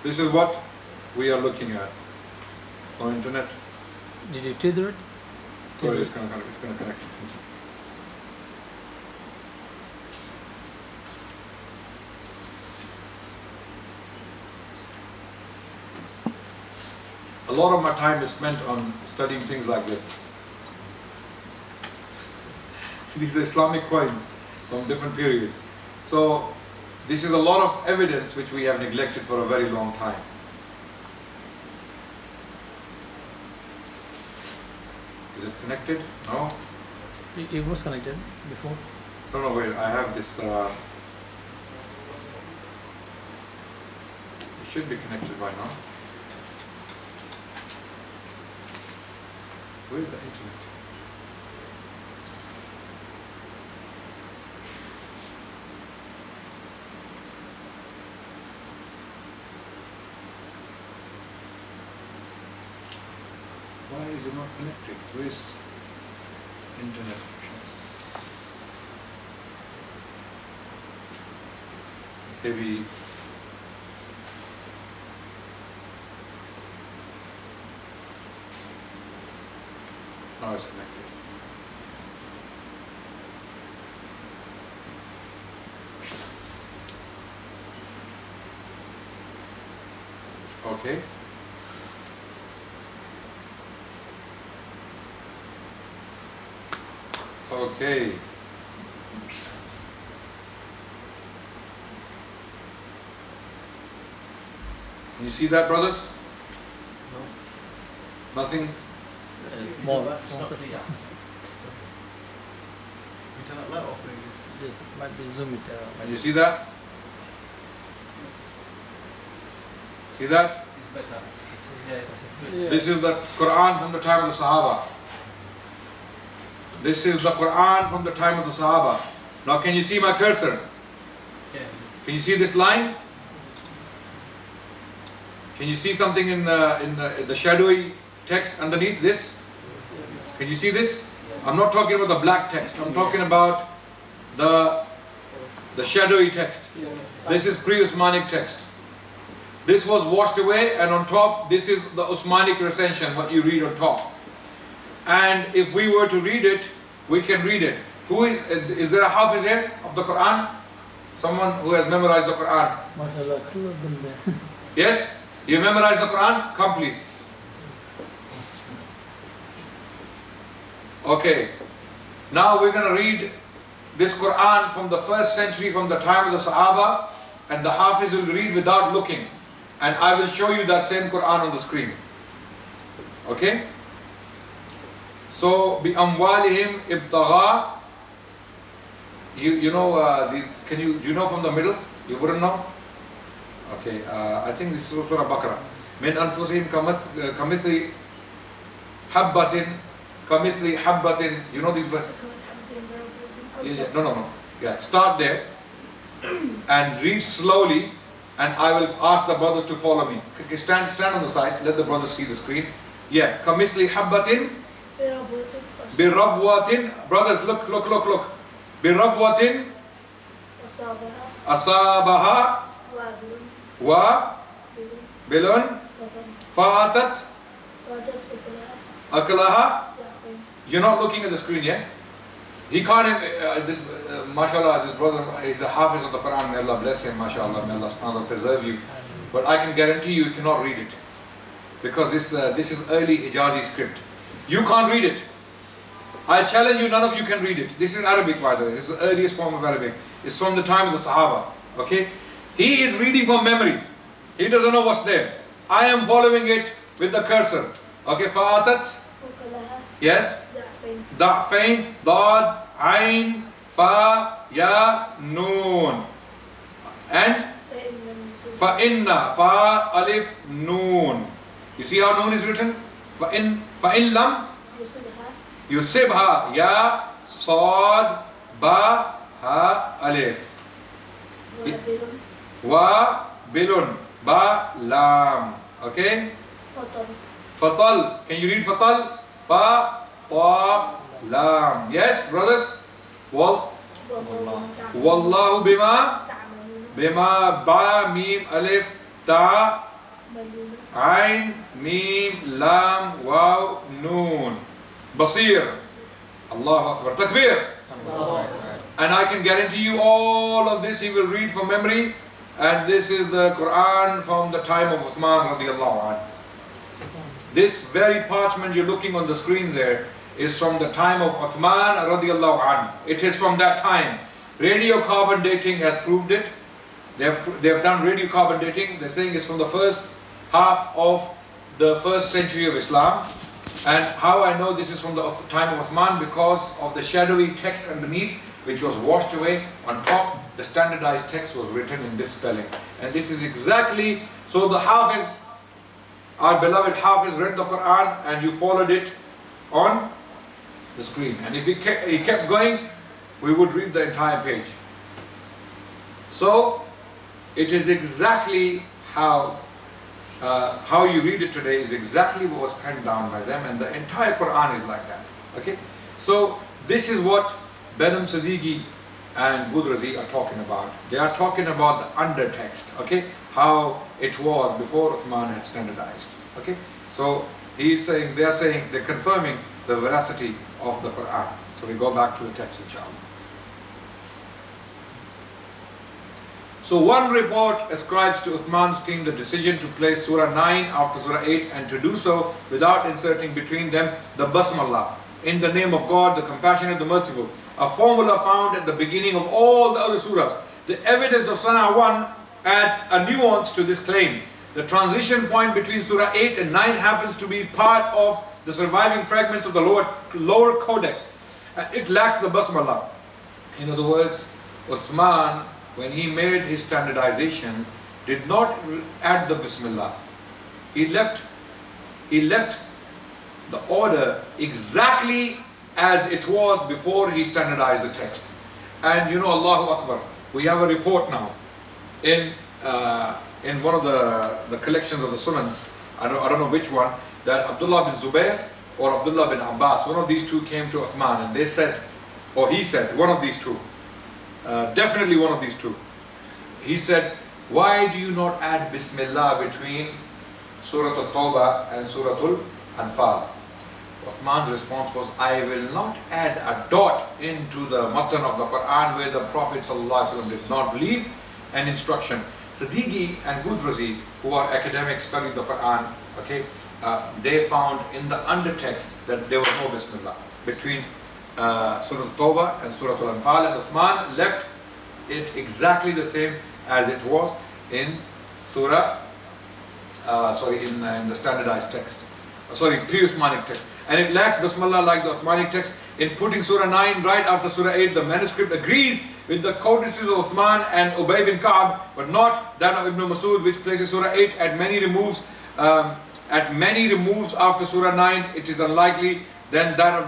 This is what we are looking at on internet. Did you tether it? So it's going to connect. A lot of my time is spent on studying things like this. These are Islamic coins from different periods. So this is a lot of evidence which we have neglected for a very long time. Is it connected? No? It was connected before. No, wait, I have this. It should be connected by now. Where is the internet? Why is it not connected? Where is internet option? Maybe now it's connected. Okay. Okay. You see that, brothers? No. Nothing? Small. You turn that light off, maybe. Just might be zoom it. Can you see that? See that? It's better. It's okay. Yeah. This is the Quran from the time of the Sahaba. This is the Quran from the time of the Sahaba. Now can you see my cursor? Yeah. Can you see this line? Can you see something in the shadowy text underneath this? Can you see this? I'm not talking about the black text. I'm talking about the shadowy text. This is pre-Usmanic text. This was washed away, and on top, this is the Usmanic recension, what you read on top. And if we were to read it, we can read it. Is there a Hafiz here of the Quran? Someone who has memorized the Quran? MashaAllah, two of them there. Yes? You memorized the Quran? Come please. Okay. Now we're going to read this Quran from the 1st century, from the time of the Sahaba, and the Hafiz will read without looking. And I will show you that same Quran on the screen. Okay? So, بِأَمْوَالِهِمْ إِبْتَغَى. You know, do you know from the middle? You wouldn't know? Okay, I think this is Surah Baqarah. مِنْ أَنفُسِهِمْ كَمِثْلِ حَبَّةٍ. You know these verses? Yeah. No. Yeah, start there and read slowly, and I will ask the brothers to follow me. Okay, stand on the side, let the brothers see the screen. Yeah, كَمِثْلِ حَبَّةٍ birabwatin. Brothers, look. Birabwatin وصابها asabaha وابل wa bilun fa'atat وجدت أكلها aklaha. ضعفين. You're not looking at the screen, yeah? He can't, mashallah, this brother is a hafiz of the Quran, may Allah bless him, mashallah, may Allah subhanahu wa ta'ala preserve you. But I can guarantee you cannot read it. Because this is early Hijazi script. You can't read it. I challenge you, none of you can read it. This is Arabic, by the way. This is the earliest form of Arabic. It's from the time of the Sahaba. Okay? He is reading from memory. He doesn't know what's there. I am following it with the cursor. Okay, fa'atat. أكلها Yes. ضعفين. ضعفين ضاد عين فا يا نون and فإن لم يصب فإن فا ألف نون. You see how noon is written? فإن لم يصبها يصبها يا صاد با ها ألف وابل و بلون با لام. Okay? فطر فطل. Can you read فطل? فا طا لام. Yes, brothers? والله والله بما تعملون بما با ميم ألف تا ملون عين ميم لام واو نون بصير. الله أكبر. Takbir. And I can guarantee you all of this he will read from memory, and this is the Quran from the time of Uthman radiallahu anhu. This very parchment you're looking on the screen there is from the time of Uthman radiallahu anhu. It is from that time. Radiocarbon dating has proved it. They have done radiocarbon dating. They're saying it's from the first half of the first century of Islam. And how I know this is from the time of Uthman? Because of the shadowy text underneath, which was washed away. On top, the standardized text was written in this spelling. And this is exactly, so the Hafiz, our beloved Hafiz, read the Quran and you followed it on the screen. And if he kept going, we would read the entire page. So, it is exactly how you read it today is exactly what was penned down by them, and the entire Quran is like that. Okay? So, this is what Benham Siddiqui and Gudrazi are talking about. They are talking about the undertext, okay? How it was before Uthman had standardized. Okay? So, they're confirming the veracity of the Quran. So we go back to the text, inshallah. So one report ascribes to Uthman's team the decision to place Surah 9 after Surah 8 and to do so without inserting between them the Basmallah. In the name of God, the Compassionate, the Merciful. A formula found at the beginning of all the other surahs. The evidence of Surah 1 adds a nuance to this claim. The transition point between Surah 8 and 9 happens to be part of the surviving fragments of the lower codex. It lacks the Basmallah. In other words, Uthman, when he made his standardization, did not add the Bismillah. He left the order exactly as it was before he standardized the text. And you know, Allahu Akbar, we have a report now in one of the collections of the Sunans, I don't know which one, that Abdullah bin Zubayr or Abdullah bin Abbas, one of these two came to Uthman and they said, or he said, one of these two, definitely one of these two. He said, why do you not add Bismillah between Surah Al-Tawbah and Surah Al-Anfal? Uthman's response was, I will not add a dot into the matan of the Quran where the Prophet ﷺ did not leave an instruction. Siddiqui and Gudrazi, who are academics, studied the Quran, okay, they found in the undertext that there was no Bismillah between Surah Al-Tawbah and Surah Al-Anfal, and Uthman left it exactly the same as it was in Surah, in the standardized text, pre-Uthmanic text. And it lacks Bismillah like the Uthmanic text. In putting Surah 9 right after Surah 8, the manuscript agrees with the codices of Uthman and Ubay bin Ka'b, but not that of Ibn Masud, which places Surah 8 at many removes after Surah 9. It is unlikely then that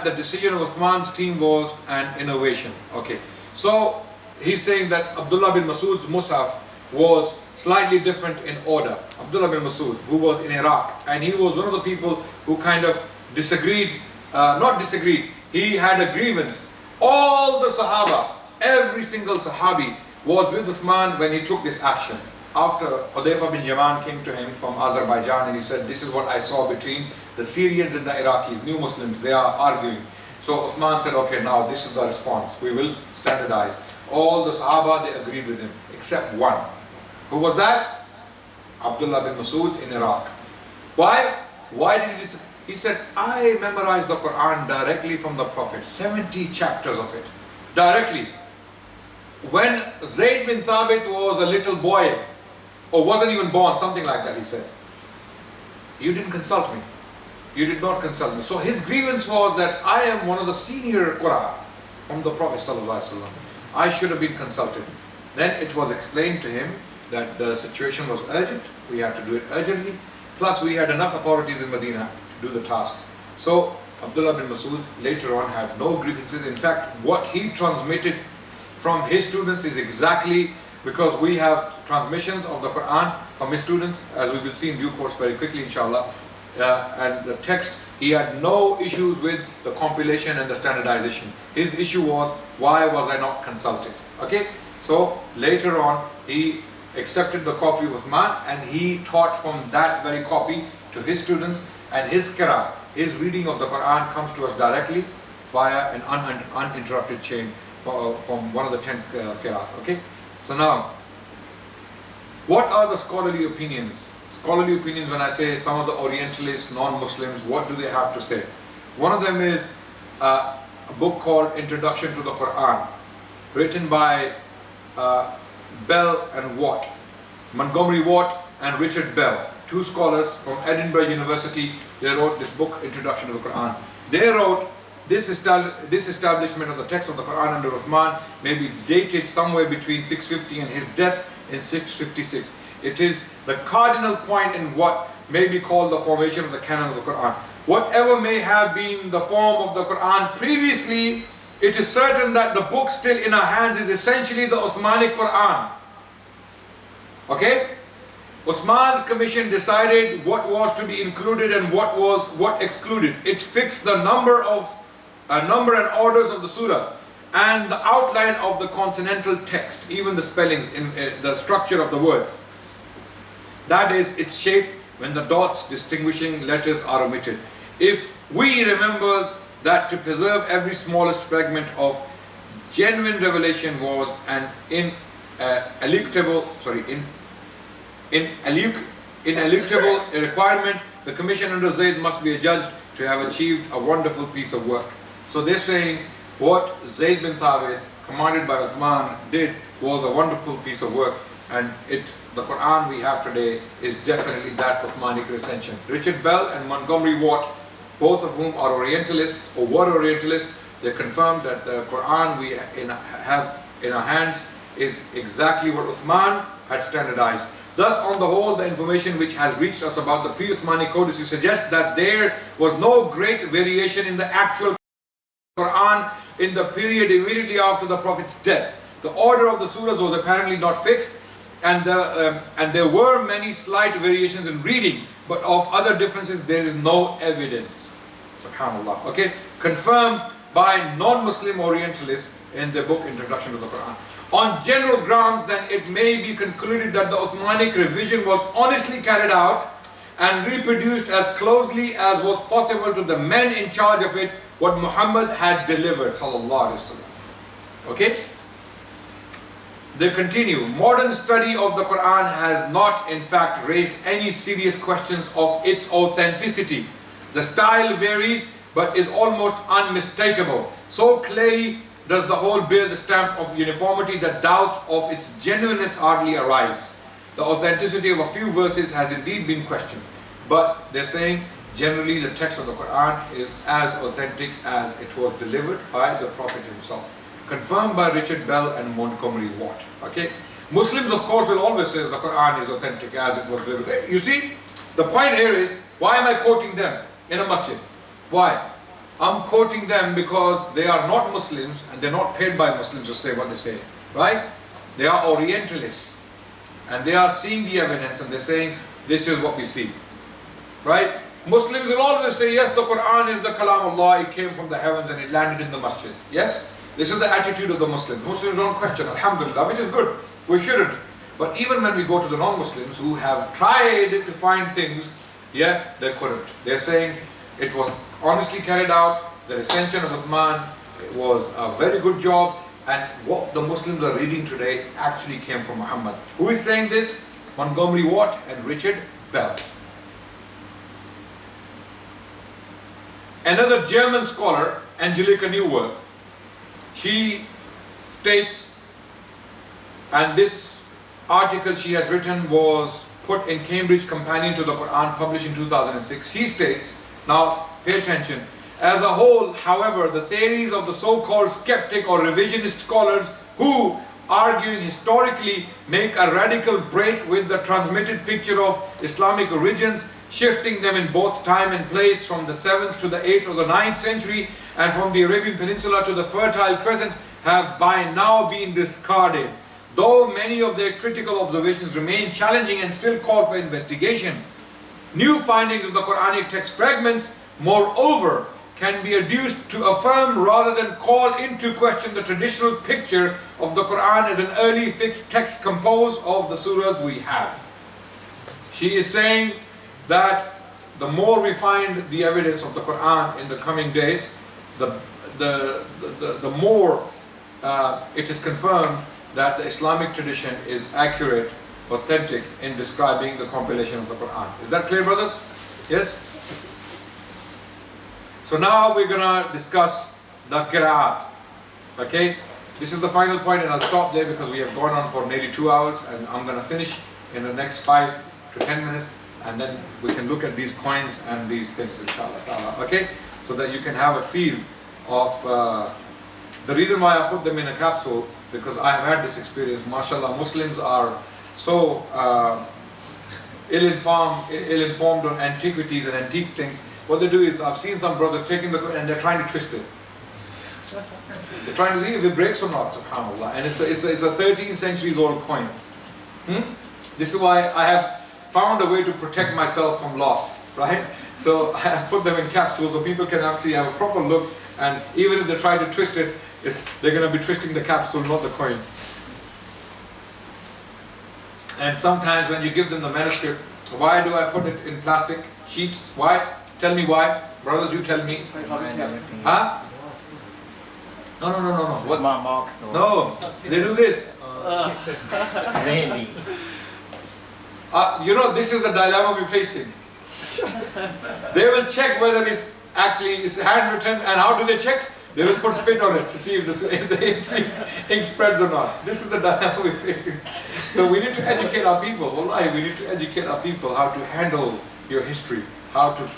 the decision of Uthman's team was an innovation. Okay, so he's saying that Abdullah bin Masud's Mus'haf was slightly different in order. Abdullah bin Masud, who was in Iraq, and he was one of the people who kind of disagreed not disagreed, he had a grievance. All the Sahaba, every single Sahabi was with Uthman when he took this action. After Hudayfa bin Yaman came to him from Azerbaijan and he said, this is what I saw between the Syrians and the Iraqis, new Muslims, they are arguing. So Uthman said, okay, now this is the response, we will standardize. All the Sahaba, they agreed with him, except one. Who was that? Abdullah bin Masud in Iraq. Why? Why did he? He said, I memorized the Quran directly from the Prophet, 70 chapters of it, directly. When Zayd bin Thabit was a little boy, or wasn't even born, something like that, he said, you didn't consult me. You did not consult me. So his grievance was that I am one of the senior Qur'an from the Prophet ﷺ. I should have been consulted. Then it was explained to him that the situation was urgent. We had to do it urgently. Plus we had enough authorities in Medina to do the task. So Abdullah bin Masud later on had no grievances. In fact, what he transmitted from his students is exactly, because we have transmissions of the Quran from his students, as we will see in due course very quickly inshallah. And the text, he had no issues with the compilation and the standardization. His issue was, why was I not consulted? Okay, so later on he accepted the copy of Uthman and he taught from that very copy to his students, and his qira, his reading of the Quran comes to us directly via an uninterrupted chain from one of the 10 qira'as. Okay, so now, what are the scholarly opinions? Scholarly opinions, when I say some of the Orientalists, non-Muslims, what do they have to say? One of them is a book called Introduction to the Quran, written by Bell and Watt, Montgomery Watt and Richard Bell, two scholars from Edinburgh University. They wrote this book, Introduction to the Quran. They wrote, this establishment of the text of the Quran under Uthman may be dated somewhere between 650 and his death in 656. It is the cardinal point in what may be called the formation of the canon of the Quran. Whatever may have been the form of the Quran previously, it is certain that the book still in our hands is essentially the Uthmanic Quran. Okay? Uthman's commission decided what was to be included and what excluded. It fixed the number and orders of the surahs and the outline of the consonantal text, even the spellings, in the structure of the words. That is its shape when the dots distinguishing letters are omitted. If we remember that to preserve every smallest fragment of genuine revelation was an ineluctable requirement, the commission under Zayd must be adjudged to have achieved a wonderful piece of work. So they're saying what Zayd bin Thabit, commanded by Uthman, did was a wonderful piece of work, and the Quran we have today is definitely that Uthmanic recension. Richard Bell and Montgomery Watt, both of whom are Orientalists or were Orientalists, they confirmed that the Quran we have in our hands is exactly what Uthman had standardized. Thus, on the whole, the information which has reached us about the pre-Uthmani codices suggests that there was no great variation in the actual Quran in the period immediately after the Prophet's death. The order of the surahs was apparently not fixed, and there were many slight variations in reading, but of other differences there is no evidence. Subhanallah. Okay, confirmed by non-Muslim Orientalists in their book Introduction to the Quran. On general grounds, then, it may be concluded that the Uthmanic revision was honestly carried out and reproduced as closely as was possible to the men in charge of it what Muhammad had delivered, sallallahu alaihi wasallam. Okay? They continue, modern study of the Quran has not in fact raised any serious questions of its authenticity. The style varies but is almost unmistakable. So clearly does the whole bear the stamp of uniformity that doubts of its genuineness hardly arise. The authenticity of a few verses has indeed been questioned, but they're saying generally the text of the Quran is as authentic as it was delivered by the Prophet himself. Confirmed by Richard Bell and Montgomery Watt. Okay, Muslims of course will always say the Quran is authentic as it was delivered. You see, the point here is, why am I quoting them in a masjid? Why? I'm quoting them because they are not Muslims and they're not paid by Muslims to say what they say, right? They are Orientalists and they are seeing the evidence and they're saying this is what we see, right? Muslims will always say, yes, the Quran is the Kalam of Allah, it came from the heavens and it landed in the masjid. Yes? This is the attitude of the Muslims. Muslims don't question, alhamdulillah, which is good. We shouldn't. But even when we go to the non-Muslims who have tried to find things, yeah, they couldn't. They're saying it was honestly carried out, the recension of Uthman was a very good job, and what the Muslims are reading today actually came from Muhammad. Who is saying this? Montgomery Watt and Richard Bell. Another German scholar, Angelica Neuwirth, she states, and this article she has written was put in Cambridge Companion to the Quran, published in 2006. She states, now pay attention, as a whole, however, the theories of the so-called skeptic or revisionist scholars who, arguing historically, make a radical break with the transmitted picture of Islamic origins, shifting them in both time and place from the 7th to the 8th or the 9th century and from the Arabian Peninsula to the Fertile Crescent, have by now been discarded. Though many of their critical observations remain challenging and still call for investigation, new findings of the Quranic text fragments, moreover, can be adduced to affirm rather than call into question the traditional picture of the Quran as an early fixed text composed of the surahs we have. She is saying that the more we find the evidence of the Quran in the coming days, the more it is confirmed that the Islamic tradition is accurate, authentic in describing the compilation of the Quran. Is that clear, brothers? Yes? So now we're going to discuss the qira'at. Okay? This is the final point, and I'll stop there because we have gone on for nearly 2 hours, and I'm going to finish in the next 5 to 10 minutes, and then we can look at these coins and these things, inshallah. Okay? So that you can have a feel of the reason why I put them in a capsule, because I have had this experience. MashaAllah, Muslims are so ill-informed on antiquities and antique things. What they do is, I've seen some brothers taking the coin and they're trying to twist it. They're trying to see if it breaks or not, subhanAllah. And it's a 13th century old coin. This is why I have found a way to protect myself from loss, right? So I have put them in capsules so people can actually have a proper look, and even if they try to twist it, they're going to be twisting the capsule, not the coin. And sometimes when you give them the manuscript, why do I put it in plastic sheets? Why? Tell me why. Brothers, you tell me. Huh? No. What? Marks or No, they do this. really? You know, this is the dilemma we're facing. They will check whether it's actually handwritten, and how do they check? They will put spit on it to see if the ink spreads or not. This is the dilemma we're facing. So we need to educate our people. Wallahi, we need to educate our people how to handle your history, how to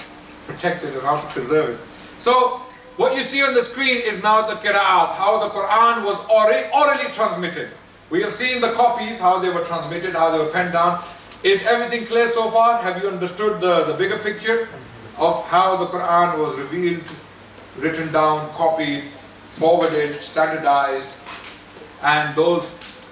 protect it and how to preserve it. So what you see on the screen is now the qira'at, how the Quran was orally transmitted. We have seen the copies, how they were transmitted, how they were penned down. Is everything clear so far? Have you understood the bigger picture of how the Quran was revealed, written down, copied, forwarded, standardized, and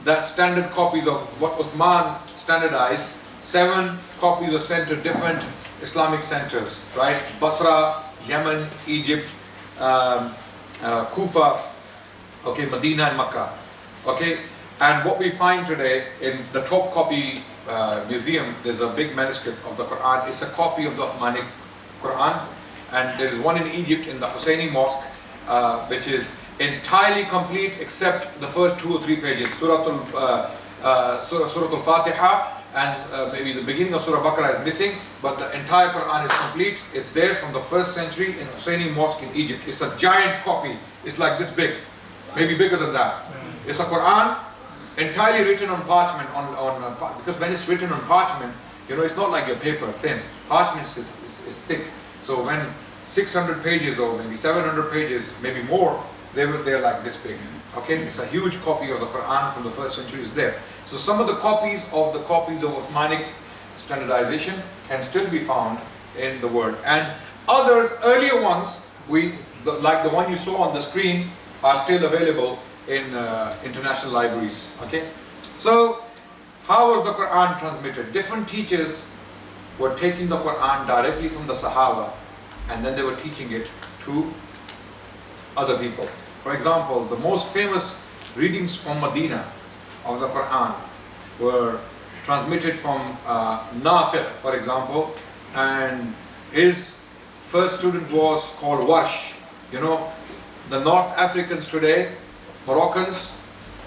that standard copies of what Uthman standardized, 7 copies are sent to different Islamic centers, right? Basra, Yemen, Egypt, Kufa, okay, Medina and Makkah, okay? And what we find today in the top copy museum, there's a big manuscript of the Quran. It's a copy of the Uthmanic Quran, and there is one in Egypt in the Husseini Mosque, which is entirely complete except the first 2 or 3 pages. Surah Al-Fatiha and maybe the beginning of Surah Baqarah is missing, but the entire Quran is complete. It's there from the 1st century in Husseini Mosque in Egypt. It's a giant copy. It's like this big, maybe bigger than that. It's a Quran entirely written on parchment, because when it's written on parchment, you know, it's not like your paper, thin. Parchment is thick. So when 600 pages or maybe 700 pages, maybe more, they're like this big. Okay, it's a huge copy of the Quran from the 1st century is there. So some of the copies of Uthmanic standardization can still be found in the world, and others, earlier ones, like the one you saw on the screen, are still available in international libraries. Okay, so how was the Quran transmitted? Different teachers were taking the Quran directly from the Sahaba and then they were teaching it to other people. For example, the most famous readings from Medina of the Quran were transmitted from Nafi', for example, and his first student was called Warsh. You know, the North Africans today, Moroccans,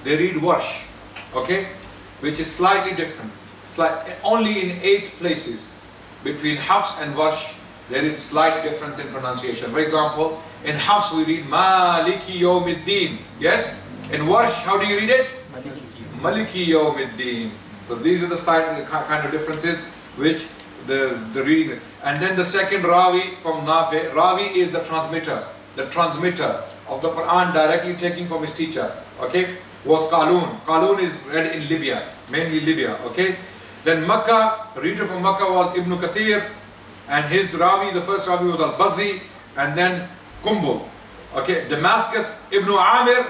they read Warsh, okay, which is slightly different. It's like only in 8 places between Hafs and Warsh there is slight difference in pronunciation. For example, in Hafs we read Maliki Yawmiddin. Yes? In Warsh, how do you read it? Maliki Yawmiddin. So these are the kind of differences which the reading. And then the second Rawi from Nafi'. Rawi is the transmitter of the Quran directly taking from his teacher. Okay? Was Qalun. Qalun is read in Libya, mainly Libya. Okay? Then Makkah, the reader from Makkah was Ibn Kathir, and his Rawi, the first Rawi was Al-Bazzi, and then Kumbul. Okay? Damascus, Ibn Amir,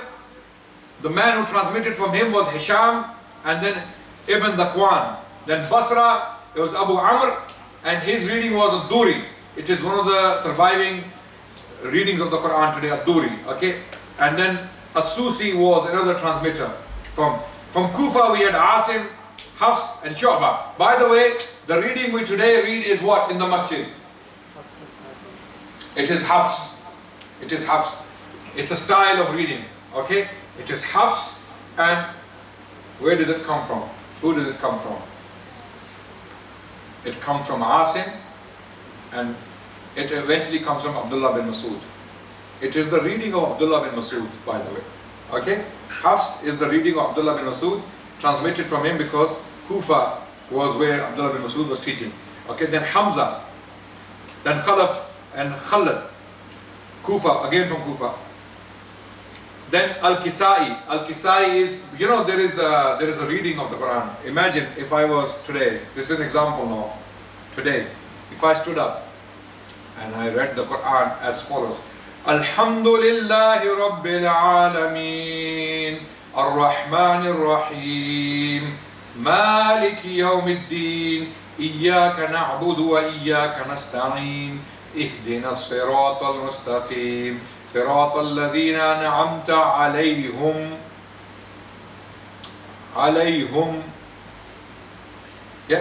the man who transmitted from him was Hisham, and then Ibn Dhakwan. Then Basra, it was Abu Amr, and his reading was Ad-Duri. It is one of the surviving readings of the Quran today, Ad-Duri. Okay? And then As-Susi was another transmitter. From Kufa we had Asim, Hafs and Shu'bah. By the way, the reading we today read is what in the masjid? It is Hafs. It is Hafs. It's a style of reading. Okay? It is Hafs, and where did it come from? Who did it come from? It comes from Asim, and it eventually comes from Abdullah bin Masud. It is the reading of Abdullah bin Masud, by the way. Okay? Hafs is the reading of Abdullah bin Masud, transmitted from him because Kufa was where Abdullah bin Masud was teaching. Okay, then Hamza, then Khalaf and Khalad. Kufa, again from Kufa. Then Al-Kisai. Al-Kisai is, you know, there is a reading of the Quran. Imagine if I was today, this is an example now. Today, if I stood up and I read the Quran as follows. Alhamdulillahi Rabbil Alameen, Ar-Rahman Ar-Rahim, Maliki Yawmiddin, Iyaka na'budu wa iyaka nasta'in, Ihdina as-sirata al-mustaqim, صراط الذين أنعمت عليهم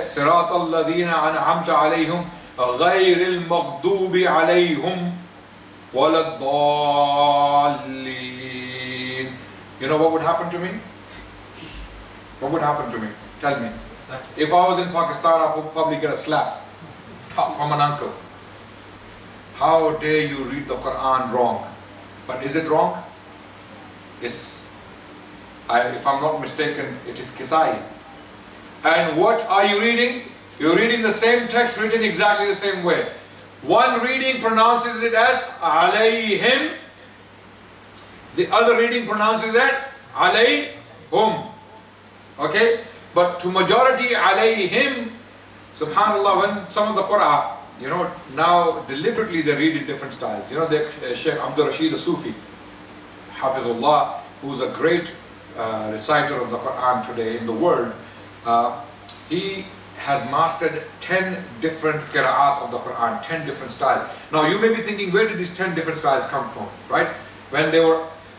صراط الذين أنعمت عليهم غير المغضوب عليهم ولا الضالين. You know what would happen to me? What would happen to me? Tell me. If I was in Pakistan, I would probably get a slap from an uncle. How dare you read the Quran wrong? But is it wrong? If I'm not mistaken, it is Kisai. And what are you reading? You're reading the same text written exactly the same way. One reading pronounces it as alayhim. The other reading pronounces it alayhum. Okay? But to majority alayhim, subhanallah, when some of the Qur'an, you know, now deliberately they read in different styles. You know, the Sheikh Abdul Rashid al-Sufi, Hafizullah, who's a great reciter of the Quran today in the world, he has mastered 10 different qira'at of the Quran, 10 different styles. Now you may be thinking, where did these 10 different styles come from, right?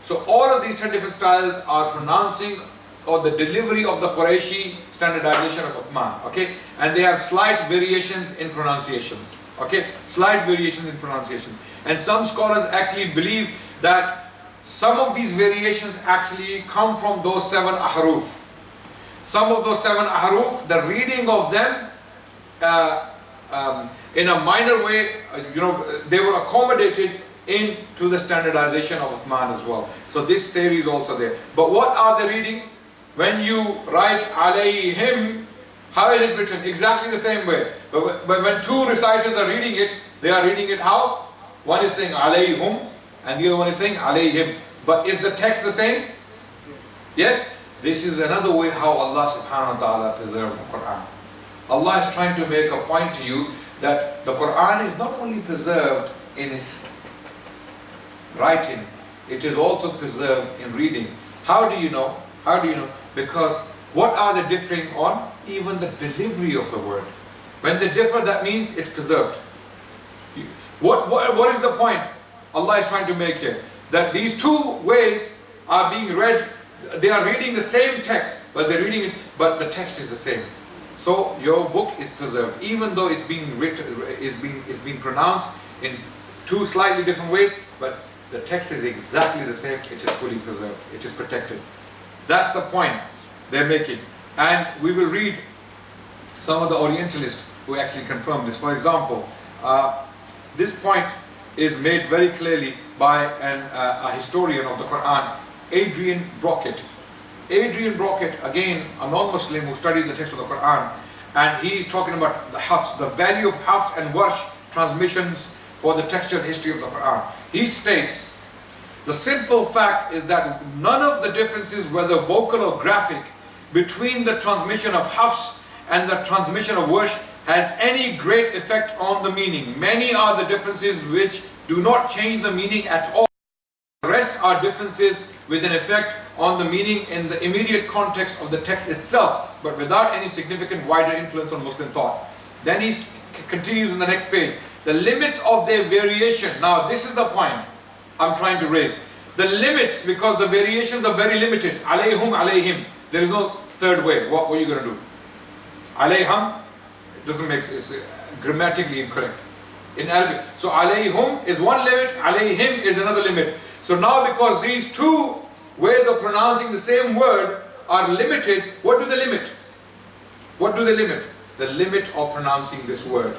So all of these 10 different styles are pronouncing or the delivery of the Qurayshi standardization of Uthman, okay? And they have slight variations in pronunciations, okay? Slight variations in pronunciation. And some scholars actually believe that some of these variations actually come from those 7 ahruf. Some of those 7 ahruf, the reading of them in a minor way, you know, they were accommodated into the standardization of Uthman as well. So this theory is also there. But what are the reading? When you write alayhim, how is it written? Exactly the same way. But when 2 reciters are reading it, they are reading it how? One is saying alayhum and the other one is saying alayhim. But is the text the same? Yes? This is another way how Allah subhanahu wa ta'ala preserved the Quran. Allah is trying to make a point to you that the Quran is not only preserved in its writing, it is also preserved in reading. How do you know? How do you know? Because what are they differing on? Even the delivery of the word. When they differ, that means it's preserved. What is the point Allah is trying to make here? That these two ways are being read, they are reading the same text, but they're reading it, but the text is the same. So your book is preserved, even though it's being written, is being pronounced in two slightly different ways, but the text is exactly the same. It is fully preserved. It is protected. That's the point they're making. And we will read some of the Orientalists who actually confirm this. For example, this point is made very clearly by a historian of the Quran, Adrian Brockett. Adrian Brockett, again, a non-Muslim who studied the text of the Quran, and he is talking about the hafs, the value of hafs and warsh transmissions for the textual history of the Quran. He states, the simple fact is that none of the differences, whether vocal or graphic, between the transmission of hafs and the transmission of warsh has any great effect on the meaning. Many are the differences which do not change the meaning at all. The rest are differences with an effect on the meaning in the immediate context of the text itself, but without any significant wider influence on Muslim thought. Then he continues on the next page. The limits of their variation. Now this is the point I'm trying to raise. The limits, because the variations are very limited. Alayhum, alayhim. There is no third way. What were you going to do? Alayham, it doesn't make sense. It's grammatically incorrect in Arabic. So alayhum is one limit, alayhim is another limit. So now because these two ways of pronouncing the same word are limited, what do they limit? What do they limit? The limit of pronouncing this word.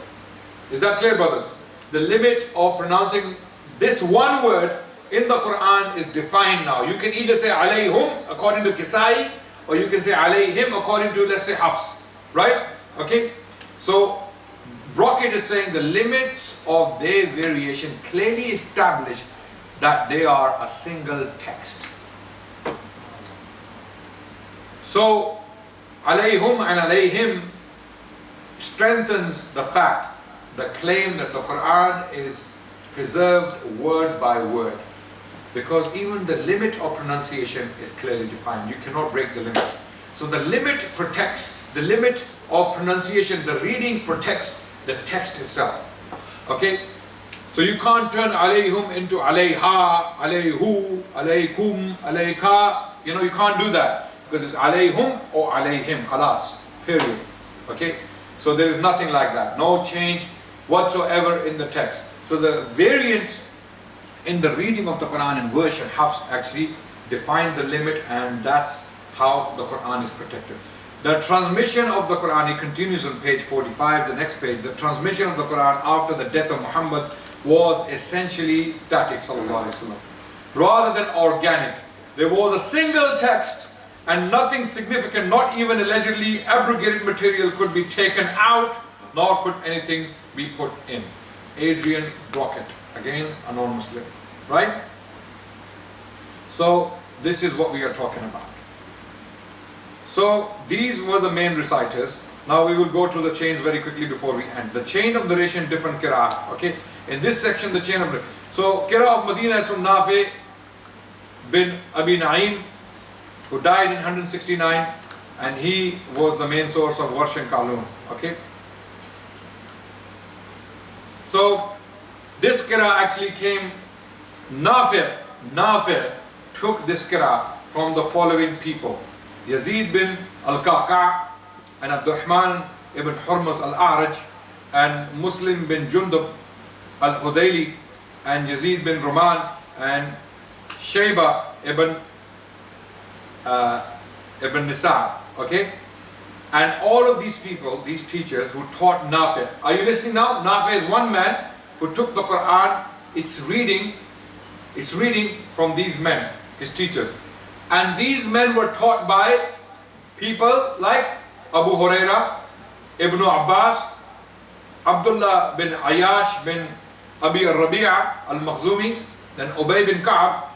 Is that clear, brothers? The limit of pronouncing this one word in the Quran is defined now. You can either say alayhum according to Kisai, or you can say alayhim according to, let's say, Hafs. Right? Okay? So Brockett is saying the limits of their variation clearly establish that they are a single text. So alayhum and alayhim strengthens the fact, the claim that the Quran is preserved word by word, because even the limit of pronunciation is clearly defined. You cannot break the limit. So the limit protects, the limit of pronunciation, the reading protects the text itself. Okay? So you can't turn alayhum into alayha, alayhu, alaykum, alayka. You know, you can't do that, because it's alayhum or alayhim, khalas, period. Okay? So there is nothing like that. No change whatsoever in the text. So the variance in the reading of the Quran and verse and hafs actually define the limit, and that's how the Quran is protected. The transmission of the Quran, he continues on page 45, the next page. The transmission of the Quran after the death of Muhammad was essentially static, sallallahu alaihi wasallam, rather than organic. There was a single text and nothing significant, not even allegedly abrogated material could be taken out, nor could anything be put in. Adrian Brockett, again a non-Muslim, right? So this is what we are talking about. So these were the main reciters. Now we will go to the chains very quickly before we end. The chain of narration, different qira'ah. Okay, in this section the chain of narration. So qira'ah of Medina is from Nafi bin Abi Na'im, who died in 169, and he was the main source of Warsh and Qalun. Okay. So this qira'ah actually came, Nafi took this qira'ah from the following people: Yazid bin al-Qaqa' and Abdurrahman ibn Hurmuz al-A'raj and Muslim bin Jundub al-Hudayli and Yazid bin Ruman and Shayba ibn Nisa. Okay? And all of these people, these teachers who taught Nafi. Are you listening now? Nafi is one man who took the Quran, it's reading from these men, his teachers. And these men were taught by people like Abu Huraira, Ibn Abbas, Abdullah bin Ayyash bin Abi al-Rabi'a al-Makhzumi, then Ubay bin Ka'ab,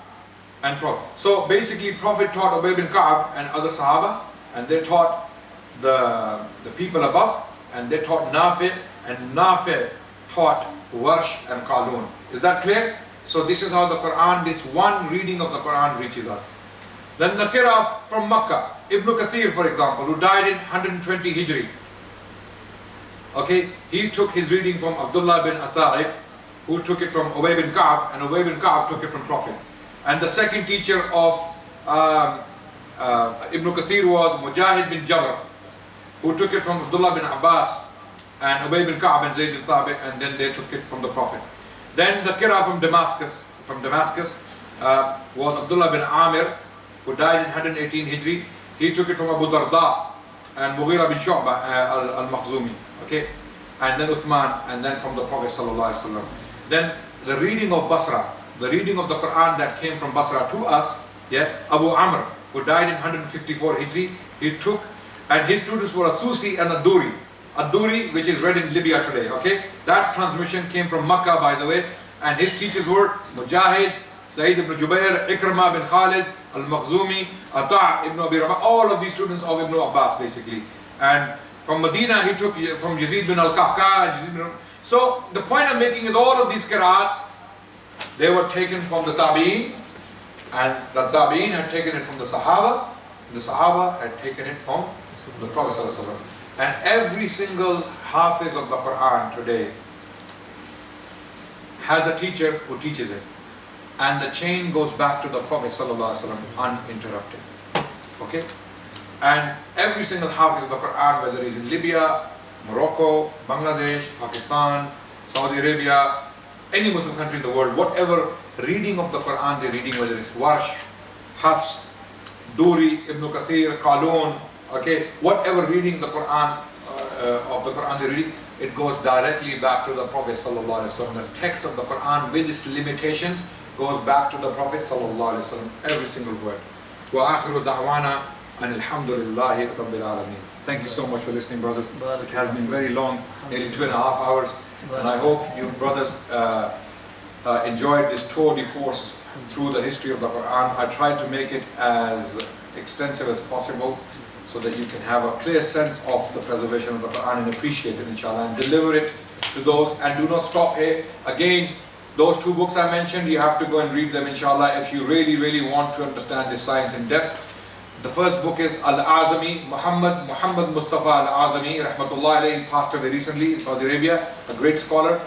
and Prophet. So basically Prophet taught Ubay bin Ka'ab and other Sahaba, and they taught the people above, and they taught Nafi, and Nafi taught Warsh and Qalun. Is that clear? So this is how the Quran, this one reading of the Quran reaches us. Then the qira'ah from Makkah, Ibn Kathir for example, who died in 120 Hijri. Okay, he took his reading from Abdullah bin Asa'ib, who took it from Ubay bin Ka'b, and Ubay bin Ka'b took it from Prophet. And the second teacher of Ibn Kathir was Mujahid bin Jabr, who took it from Abdullah bin Abbas and Ubay bin Ka'b and Zayd bin Thabit, and then they took it from the Prophet. Then the Qira from Damascus was Abdullah bin Amir, who died in 118 Hijri. He took it from Abu Darda and Mughira bin Shu'bah al-Makhzumi. Okay, and then Uthman, and then from the Prophet sallallahu alaihi wasallam. Then the reading of Basra, the reading of the Quran that came from Basra to us, Abu Amr, who died in 154 Hijri, he took, and his students were Asusi and Ad-Duri. Ad-Duri, which is read in Libya today. Okay, that transmission came from Makkah, by the way, and his teachers were Mujahid, Sa'id ibn Jubair, Ikramah bin Khalid, Al-Makhzumi, Ata' ibn Abi Rabah, all of these students of Ibn Abbas basically. And from Medina he took from Yazid bin Al-Kahka. So the point I'm making is all of these qira'at, they were taken from the Tabi'in, and the Tabi'in had taken it from the Sahaba, the Sahaba had taken it from the Prophet ﷺ. And every single Hafiz of the Quran today has a teacher who teaches it. And the chain goes back to the Prophet ﷺ uninterrupted. Okay? And every single Hafiz of the Quran, whether he's in Libya, Morocco, Bangladesh, Pakistan, Saudi Arabia, any Muslim country in the world, whatever reading of the Quran they're reading, whether it's Warsh, Hafs, Duri, Ibn Kathir, Qalun, okay, whatever reading the Quran of the Quran they're reading, it goes directly back to the Prophet sallallahu alaihi wasallam. The text of the Quran with its limitations goes back to the Prophet sallallahu alaihi wasallam, every single word. Wa akhiru da'wana and alhamdulillahi rabbil alameen. Thank you so much for listening, brothers. It has been very long, nearly 2.5 hours, and I hope you brothers enjoyed this tour de force through the history of the Quran. I tried to make it as extensive as possible so that you can have a clear sense of the preservation of the Quran and appreciate it, inshallah, and deliver it to those. And do not stop here. Again, those 2 books I mentioned, you have to go and read them, inshallah, if you really, really want to understand this science in depth. The first book is Al-Azami, Muhammad Mustafa Al-Azami, rahmatullah alayhi, passed away recently in Saudi Arabia, a great scholar.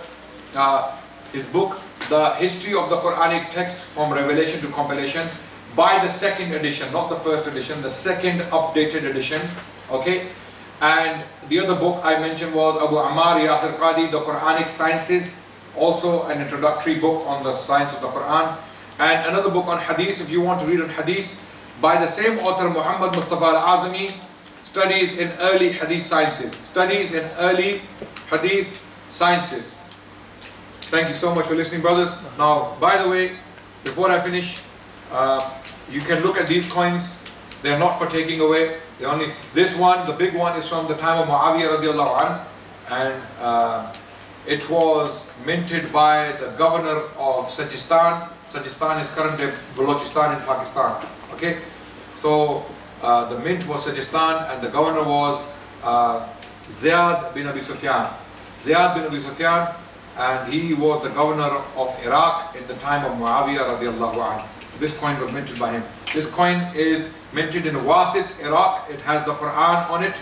His book, The History of the Quranic Text from Revelation to Compilation, by the second edition, not the first edition, the second updated edition. Okay, and the other book I mentioned was Abu Ammar Yasir Qadi, The Quranic Sciences, also an introductory book on the science of the Quran, and another book on Hadith, if you want to read on Hadith, by the same author, Muhammad Mustafa Al-Azami, Studies in Early Hadith Sciences. Studies in Early Hadith Sciences. Thank you so much for listening, brothers. Now, by the way, before I finish, you can look at these coins. They are not for taking away. This one, the big one, is from the time of Muawiyah radiallahu anh, and it was minted by the governor of Sajistan. Sajistan is currently Balochistan in Pakistan. Okay, so the mint was Sajistan, and the governor was Ziyad bin Abi Sufyan. Ziyad bin Abi Sufyan, and he was the governor of Iraq in the time of Muawiyah radiallahu anhu. This coin was minted by him. This coin is minted in Wasit, Iraq. It has the Quran on it.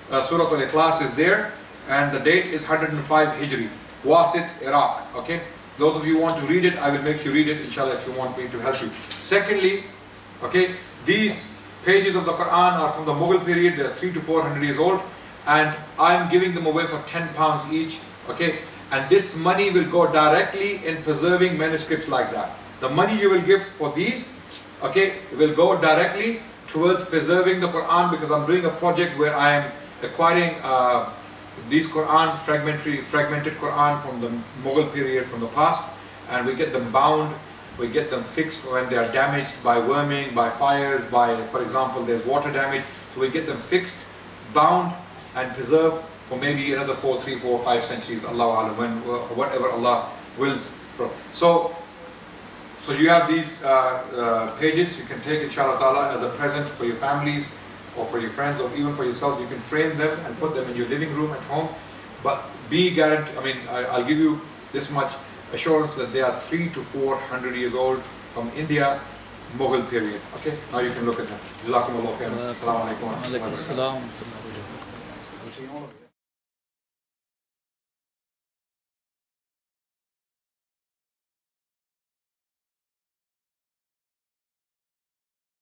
Surah Al-Ikhlas is there, and the date is 105 Hijri. Wasit, Iraq. Okay. Those of you who want to read it, I will make you read it, inshallah, if you want me to help you. Secondly, okay, these pages of the Quran are from the Mughal period. They are 300 to 400 years old, and I am giving them away for £10 each. Okay, and this money will go directly in preserving manuscripts like that. The money you will give for these, okay, will go directly towards preserving the Quran, because I'm doing a project where I am acquiring these Quran, fragmented Quran from the Mughal period, from the past, and we get them bound, we get them fixed when they are damaged by worming, by fires, by, for example, there's water damage. So we get them fixed, bound, and preserved for maybe another 3, 4, 5 centuries, Allah Alam, when whatever Allah wills. So you have these pages. You can take, inshallah ta'ala, as a present for your families, or for your friends, or even for yourself. You can frame them and put them in your living room at home. But be guaranteed, I'll give you this much assurance that they are 300 to 400 years old, from India, Mughal period. Okay, now you can look at them. Jazakumullah khairan. Assalamu alaikum. Alaikum assalam.